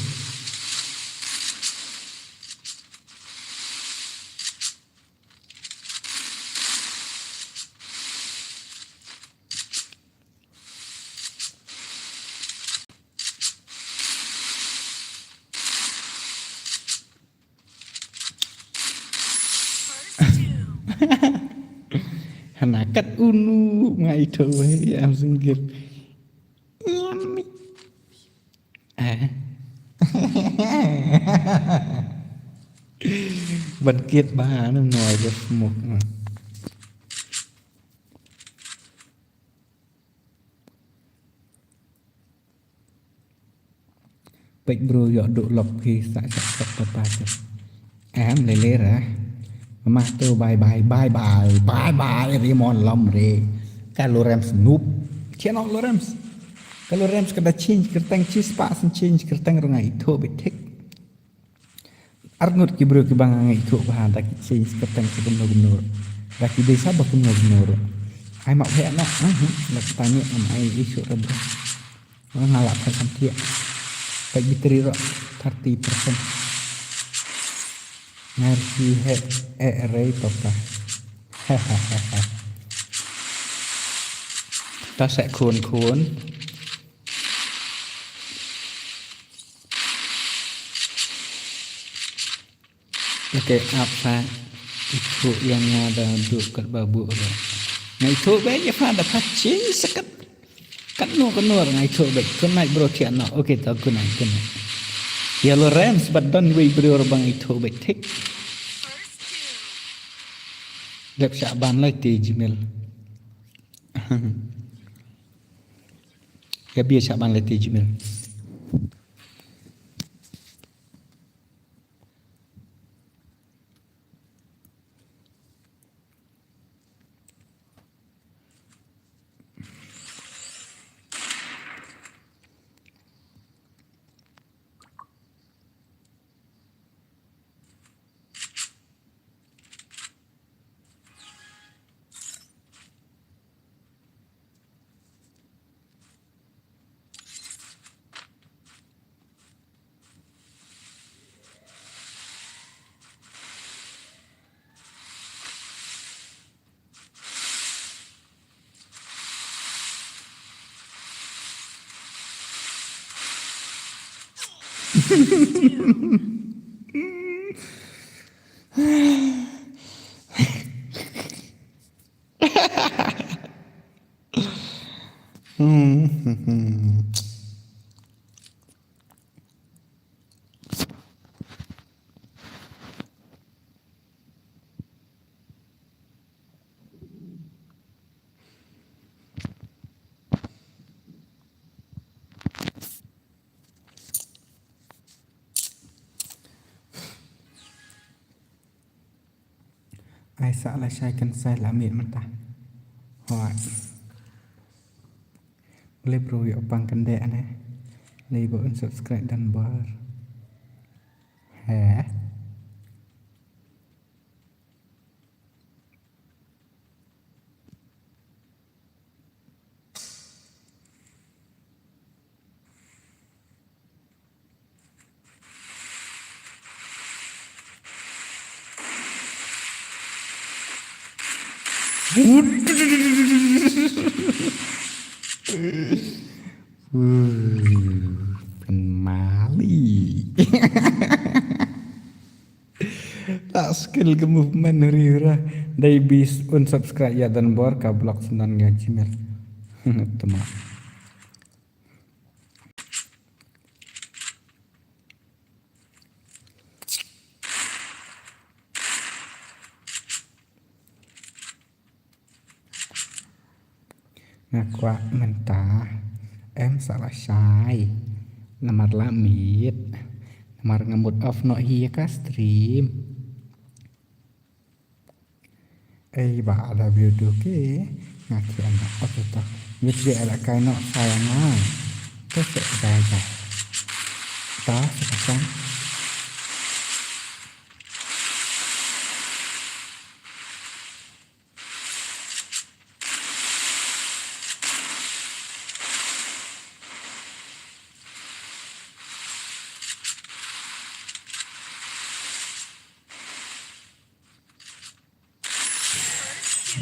hanakat unu ngai thôi em singgir Bật kiệt ba nó ngồi được một bệnh bro dọ độ lọc khi sạ ba em lấy ra mà tôi bye bye Raymond Lom re Calorem Snoop Channel Rams. Kalau Rams kada change kertang cheese pas change kertang rangai itu betek. Arnut ki bro ki bang rangai itu bahan tak change kertang sebenur. Dah ki desa bakun benur. Ai mak he nak nak tanya am ai isu rada. Ngalap kan sampai. Bagi teri ro 30%. Ngerti he array toka. Ta sẽ khuôn. Oke, apa itu yang ada duduk babu rồi. Ngày thu bé như pha đã phát chiến sắc cắt nô ngày thu bé con này bro thiện nọ. Ok tao con này. Yellow Rams but don't we bro bang itu bé thích. Lep Syaban lại tì Gmail. Ya biar Syaban lại tì Gmail. Ai sợ là sai cần sai là miệng mình ta hỏi lấy pro hiệu bằng cần đẻ này lấy bộ subscribe dan bar hả Penmali tak skill ke movement rira dari bis unsubscribe ya dan bor ka blog sendan Gmail teman ngakwa mentah salah sai namar lamit namar ngamut off no hiya ka stream ba ada video ke ngaki anak oke to video ala kai no sayang to se kai ta sekarang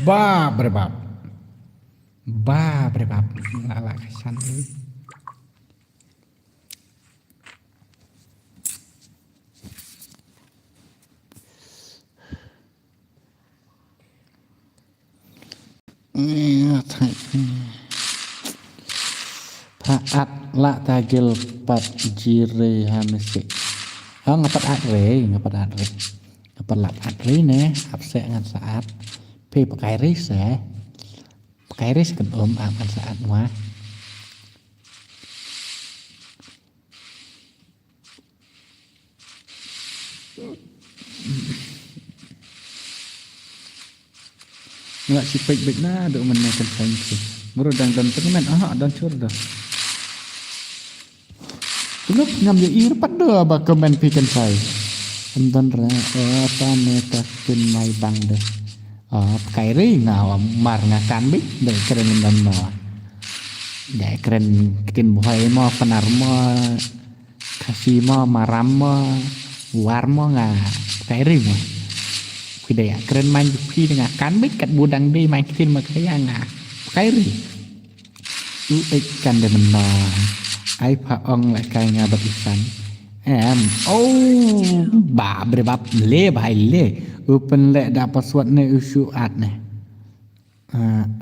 ba berbab lala kesan ni Paat la tagil pat jire hamisi ngapat atre ngapat lat atre ne apse ngan saat pakai ris kan akan saat mah nggak si baik na do menaikkan sanksi bro dan temen dan cur dah Tulip ngam yo ir pada ba komen pi kan sai dan ra ta ne ta tin mai bang de kai ri ngau mar ngakan bi de keren dan ma de keren kin boy mo panar mo kasih mo maram mo war mo nga kai ri mo Pidaya keren main pi dengan kan bi kat budang di main kin ma kaya nga kai ri u kan de menna ai pha ong lại kai nga bat isan ba bre bab le bhai le open le da password ne usu at ne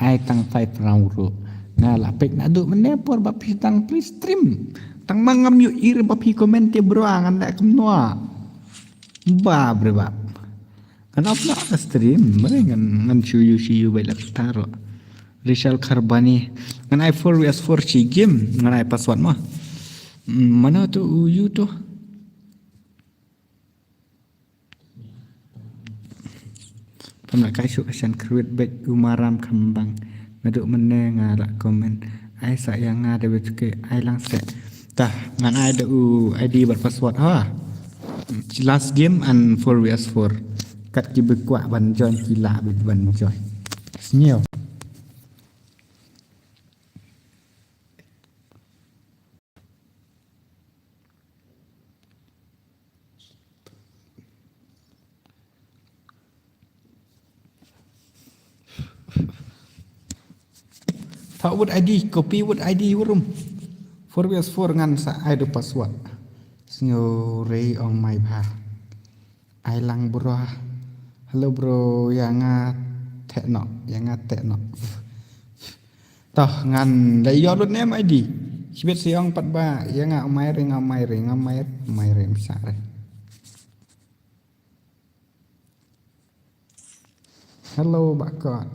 ai tang fai prang ru na la pek na du mene por ba pi tang please stream tang mangam yu ir ba pi comment te bro angan da kem noa ba bre bab kan apna stream mare ngan chu yu shi yu bai la taro Rizal Kharbani ngan ai 4vs4 chi game ngan ai password mah mana tu you tu pernah kai su asan create back umaram kembang ngaduk mene ngara komen ai sayang ngada betuke ai lang set tah ngan ai da ID ber password last game and 4vs4 kat ki bekwa ban join kila ban join senyum Thak wood ID, copy wood ID wurum. 4vs4 ngan sa ID password. Snyo ray on my pa. Ai lang bro. Hello bro, yang tek no. Tah ngan lay your name ID. Sibet siang 43 yang mai re bisa re. Hello bakot.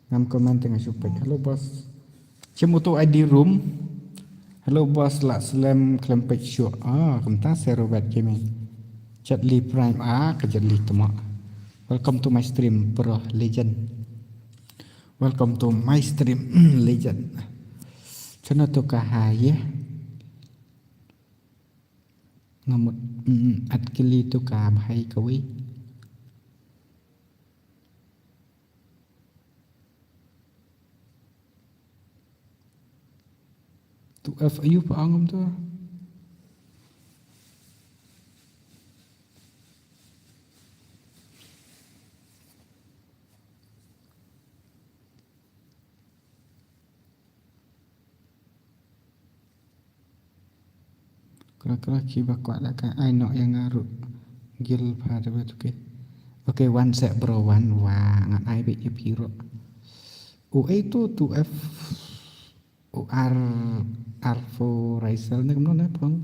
Ngam komen tengah supek. Hello bos. Cemutu ID room. Hello bos la slam klempet show. Kemta Serobet Gaming. Chatli Prime. Kejatli temak. Welcome to my stream bro legend. Welcome to my stream legend. Chana to kahaya. Ngamut atkili to ka bhai kawi. Tu F ayu pa angam tu. Kira-kira kiba kuat lah kan ai nok yang ngaruh gil pada betul ke. Okay, one set bro, one wah ngan ai be je piro. Itu tu F R R4 Rizal ni kemana pang?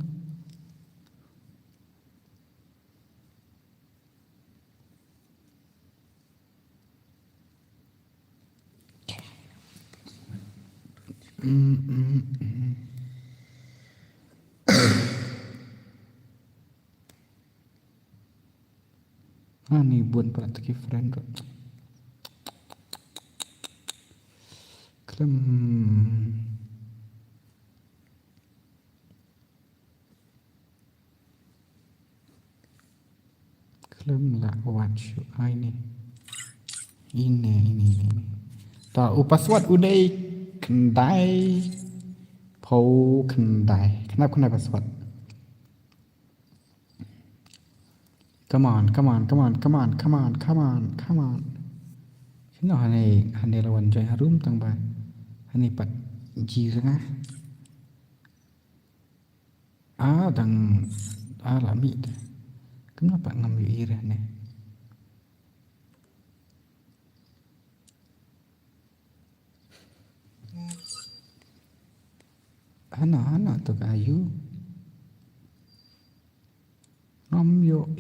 Ni buat praktik friend tu. Klem lah watch ini. Tak password udah kendai pau kendai. Kenapa password? Come on. Sino hane lawan joy harum tang ba. Hane pat jirna. Dang lami. Kenapa ngambil irah ni? Hana tu kayu. Nomyo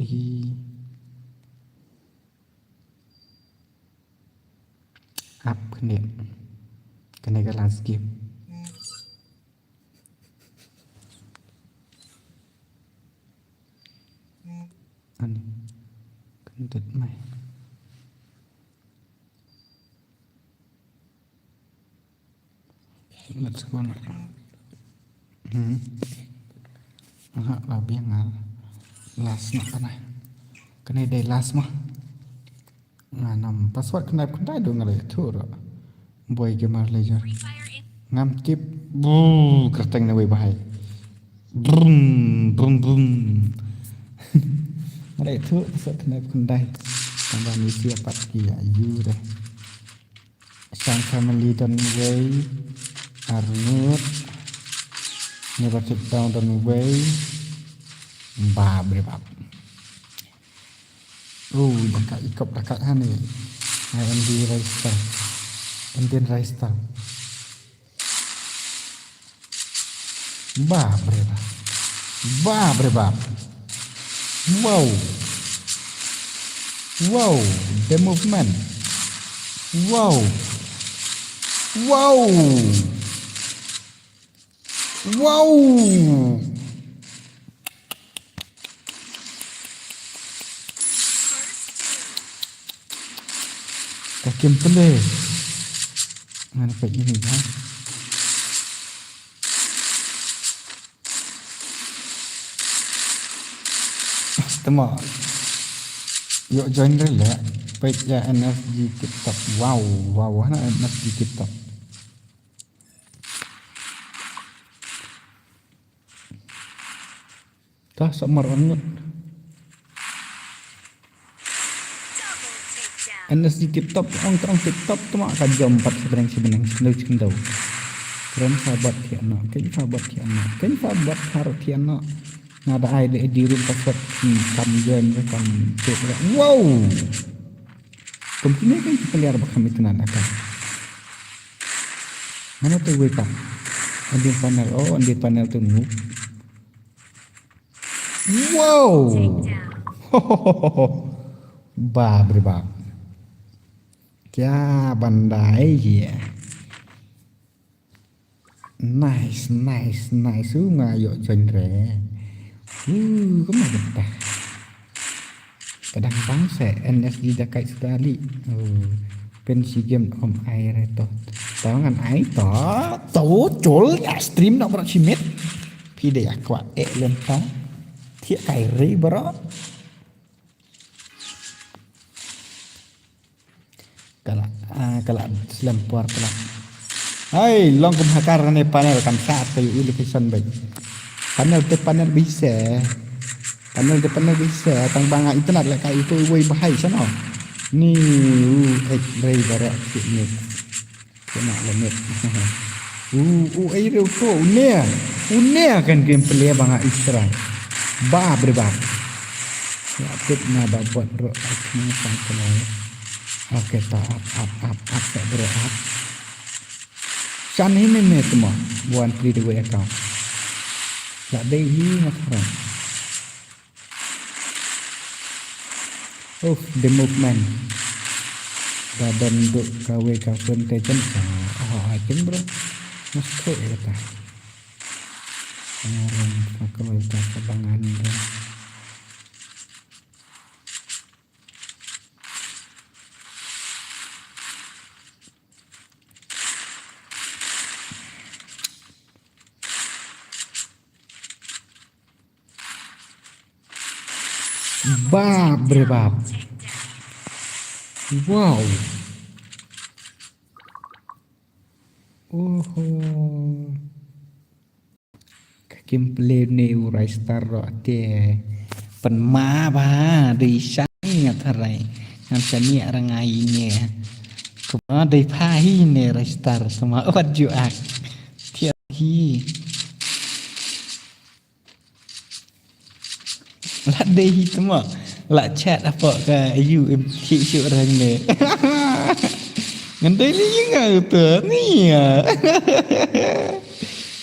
up kena ke last game. Ani kentut mai. let's go now. Là biếng last nak kana. Kena day last mah. Nam password kena dong ngale thur. Boy gamer laser. Ngam tip kerteng na way bahai. Brum brum brum. Ngale thur password kena tambah ni siapa kia you dah. Sang family don't way. Arnut. Never sit down don't way. Bab. Dekat ikop dekat ni. MD Raistar. Indian Raistar. Bab. Wow. The movement. Wow. Kakim pelih. Mana pak ini kan? Temak. Yuk join lah. Baik ya NFG TikTok. Wow. Mana NFG TikTok? Dah samar onut. NFG TikTok orang TikTok tu mak kajam 4 sebenang selalu tahu. Keren sahabat tiana, kan sahabat harus tiana. Ngada ai di rumah password kamjen kan. Wow. Komputer kan kita lihat kami tenan akan. Mana tu wake up? Andi panel tu nu. Wow. Bab. Kya bandai ya. Nice. Ngayo genre. Kemana dah? Kadang bangsa NSD dah kait sekali. Pensi game om air itu. Tahu kan air tu? Col ya stream nak beraksimit. Pide aqua lempang. Tiap kairi bro. Kalau selempar pula. Hai, long kebakar ni panel kan saat tu illusion baik. Panel bisa. Panel tang bangga itu nak lekai itu way bahai sana. Ni ray barak ni. Kena lemit. Air tu unia kan gameplay bangga Israel. Berba. Ya tip na buat bro. Ni sampai. Oke, up bro up. San ini ni semua buat free the way account. Tak ada ini macam. The movement. Badan duk kawe kawan tejen. Ajen bro. Masuk kata. Orang kalau tak kebangan bro. Berbab. Wow. Gameplay ni Raistar dia penma ba di sang ngarai ngam sani rangai ni. Kuma di pai ni Raistar sama wat juak. Tiap hi. Lah deh semua. Lah chat apa ke you cik orang ni. Ngantai ni tu ni.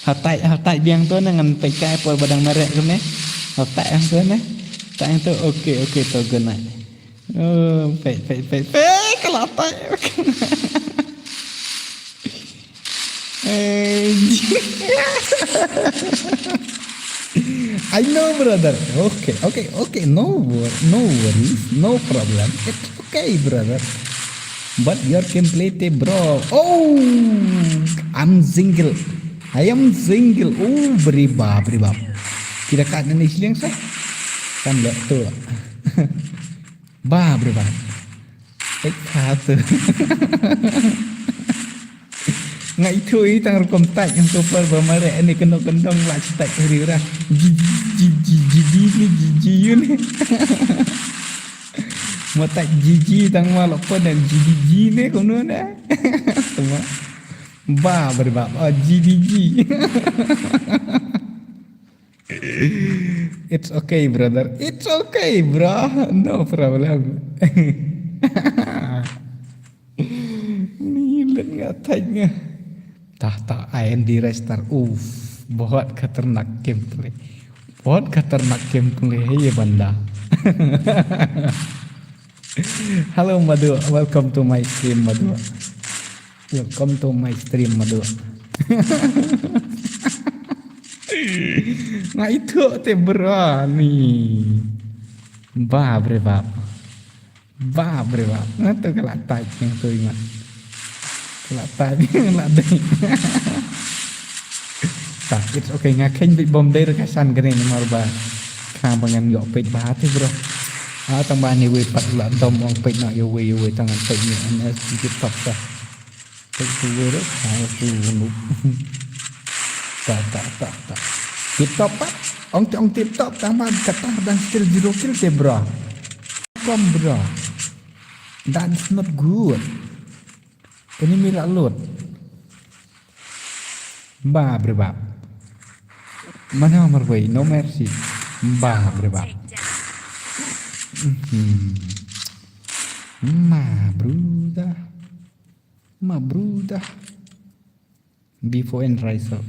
Hatai biang tu dengan pekai pol badang merek tu ni. Hatai yang tu ni. Tak yang tu okey tu guna. Pe kalau hatai. I know, brother. Okay. No worries. No problem. It's okay, brother. But your gameplay te bro. Oh, I'm single. I am single. Oh, beribab. Kira kat ni siang sah. Kan lek tu. Beribab. Kata. Ngai thui tang kom tak yang super bermare ni kendong lah cetak hari ora. Jiji yun. Mau tak jiji tang malok pun dan jiji ni kono dah. Semua. Beribab. Oh jiji. It's okay brother. It's okay bro. No problem. Ni nggak tanya. Tak IND restart. बहुत खतरनाक gameplay. बहुत खतरनाक gameplay है ये बंदा. Hello Madhu, welcome to my stream Madhu. Welcome to my stream Madhu. Nah itu te berani. Beribab. Nah tu kalau type yang tu ingat. Kalau type lah deh. Tak, it's okay. Ngaken big bom day rekasan gini nomor ba. Kang bangan yok page bahat bro. Tambah ni we pat la dom ong page nak yo we tangan page ni NS sedikit top dah. Page tu we dah tu nup. Tak. Tip top pat. Ong tip top tambah kata dan skill 0 kill te bro. Come bro. That's not good. Ini milak load. Beribab. Mana nomor way? No mercy. Beribab. Mabruda. Before and rise up.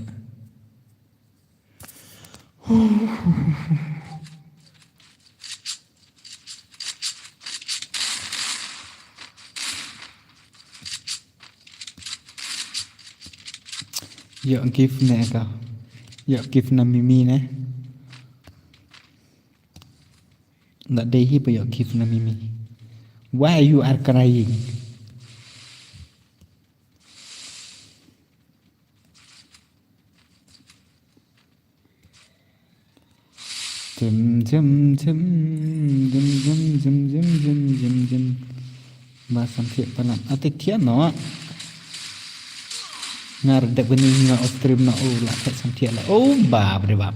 Yuk give nè kau. Yuk give na Mimi nè. Nggak dehi pa yuk give na Mimi. Why you are crying? Jum. Basam siap palam. Atik tian no. Ngar dak bening nga stream na lah kat samtia lah. Beribab.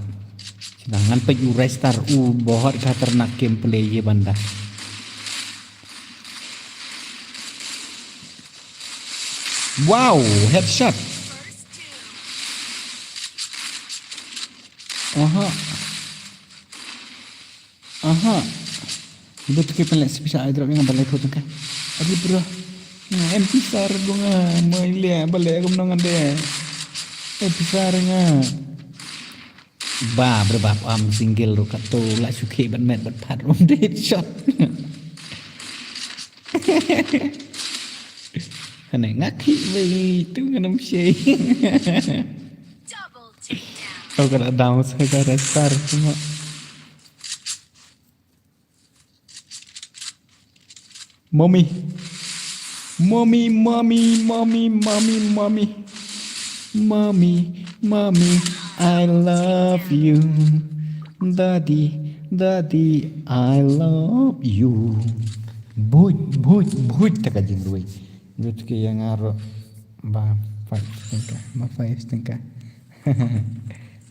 Sedangkan pe you restart bohot khatarnak gameplay ye banda. Wow, headshot. Aha. Betul ke pelak spesial drop yang balai tu kan. Adi bro. Nah, pisar bunga mau lihat balik aku menangan deh. Pisar nga. Beribab am single ro kato la suke ban met ban pat rom headshot. Kana ngaki we tu nganam she. Kau kena down saya restart semua. Mommy, I love you. Daddy, I love you. Buit tak kajing duit. Duit ke yang aro ba 5 setengah.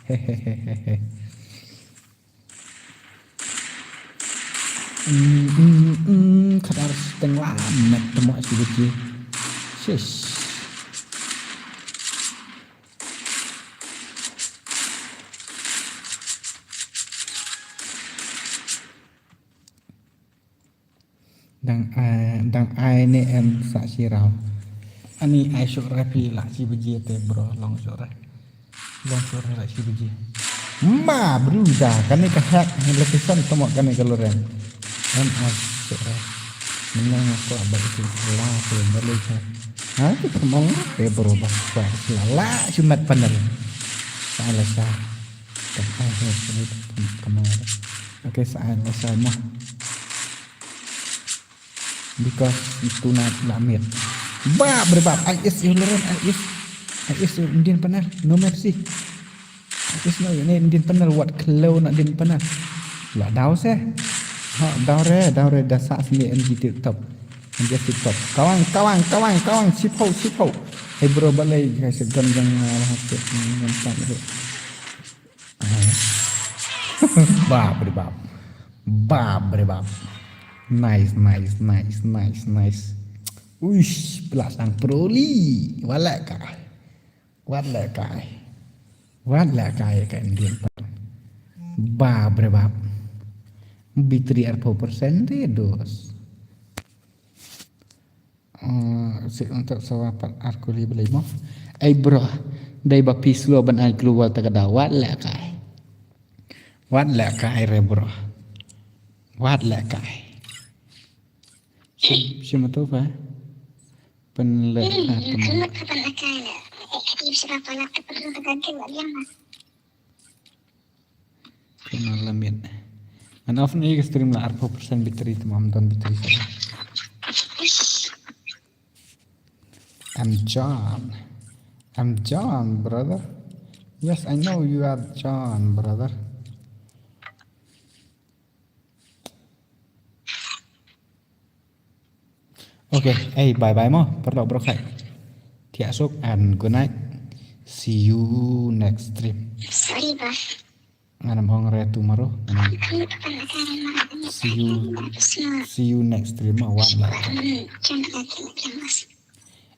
Hehehe. Kadar setengah mat temuk sedikit. Shush. Dang ai ni em sak sirau. Ani ai syuk rapi lah si beji te bro long syuk lah si beji. Bruda kan ni kahak lepisan temuk kan ni kalau ren. Em syuk rap. Menang aku abad itu lah tu balik. Itu kemang te bro bas lah cumat pandal. Salah sah. Tak ada kemang. Okey salah sah mah. because itu nak lamit. Berbab, is uleran, is Indian panel, no mercy. Is no ini Indian panel what kalau nak Indian panel. Lah daw se. Ha daw re dah sak sini NG TikTok. NG TikTok. Kawan, sipau. Hey bro balai guys ganjang rahasia ngomong itu. Berbab. Nice. Uish, belasang proli. Walak kai kan dia. Berbab. Bitri 40% dos. Untuk sawapan arkuli beli mo. Bro, dai bapis lo ban ai keluar tagada walak kai re bro. Walak kai. Siapa tu pa? Penlehat teman. Kenal lamit. An often ni stream la 40% bitri teman don bitri saya. I'm John, brother. Yes, I know you are John, brother. Okay, bye mo. Perlu brokai. Tiasuk and good night. See you next stream. Sorry, boss. Nganam hong re tomorrow. See you next stream.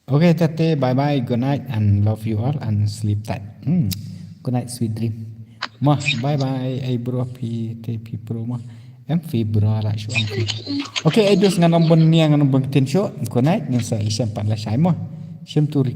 Okay, tate, bye, good night, and love you all, and sleep tight. Good night, sweet dream. Bye, bro, pi pro ma. Bro, lah syu amfi. Okay, dos nganam bon niang nganam bon tin syu. Good night, ngan sa isam pat la sai mo. Sim tu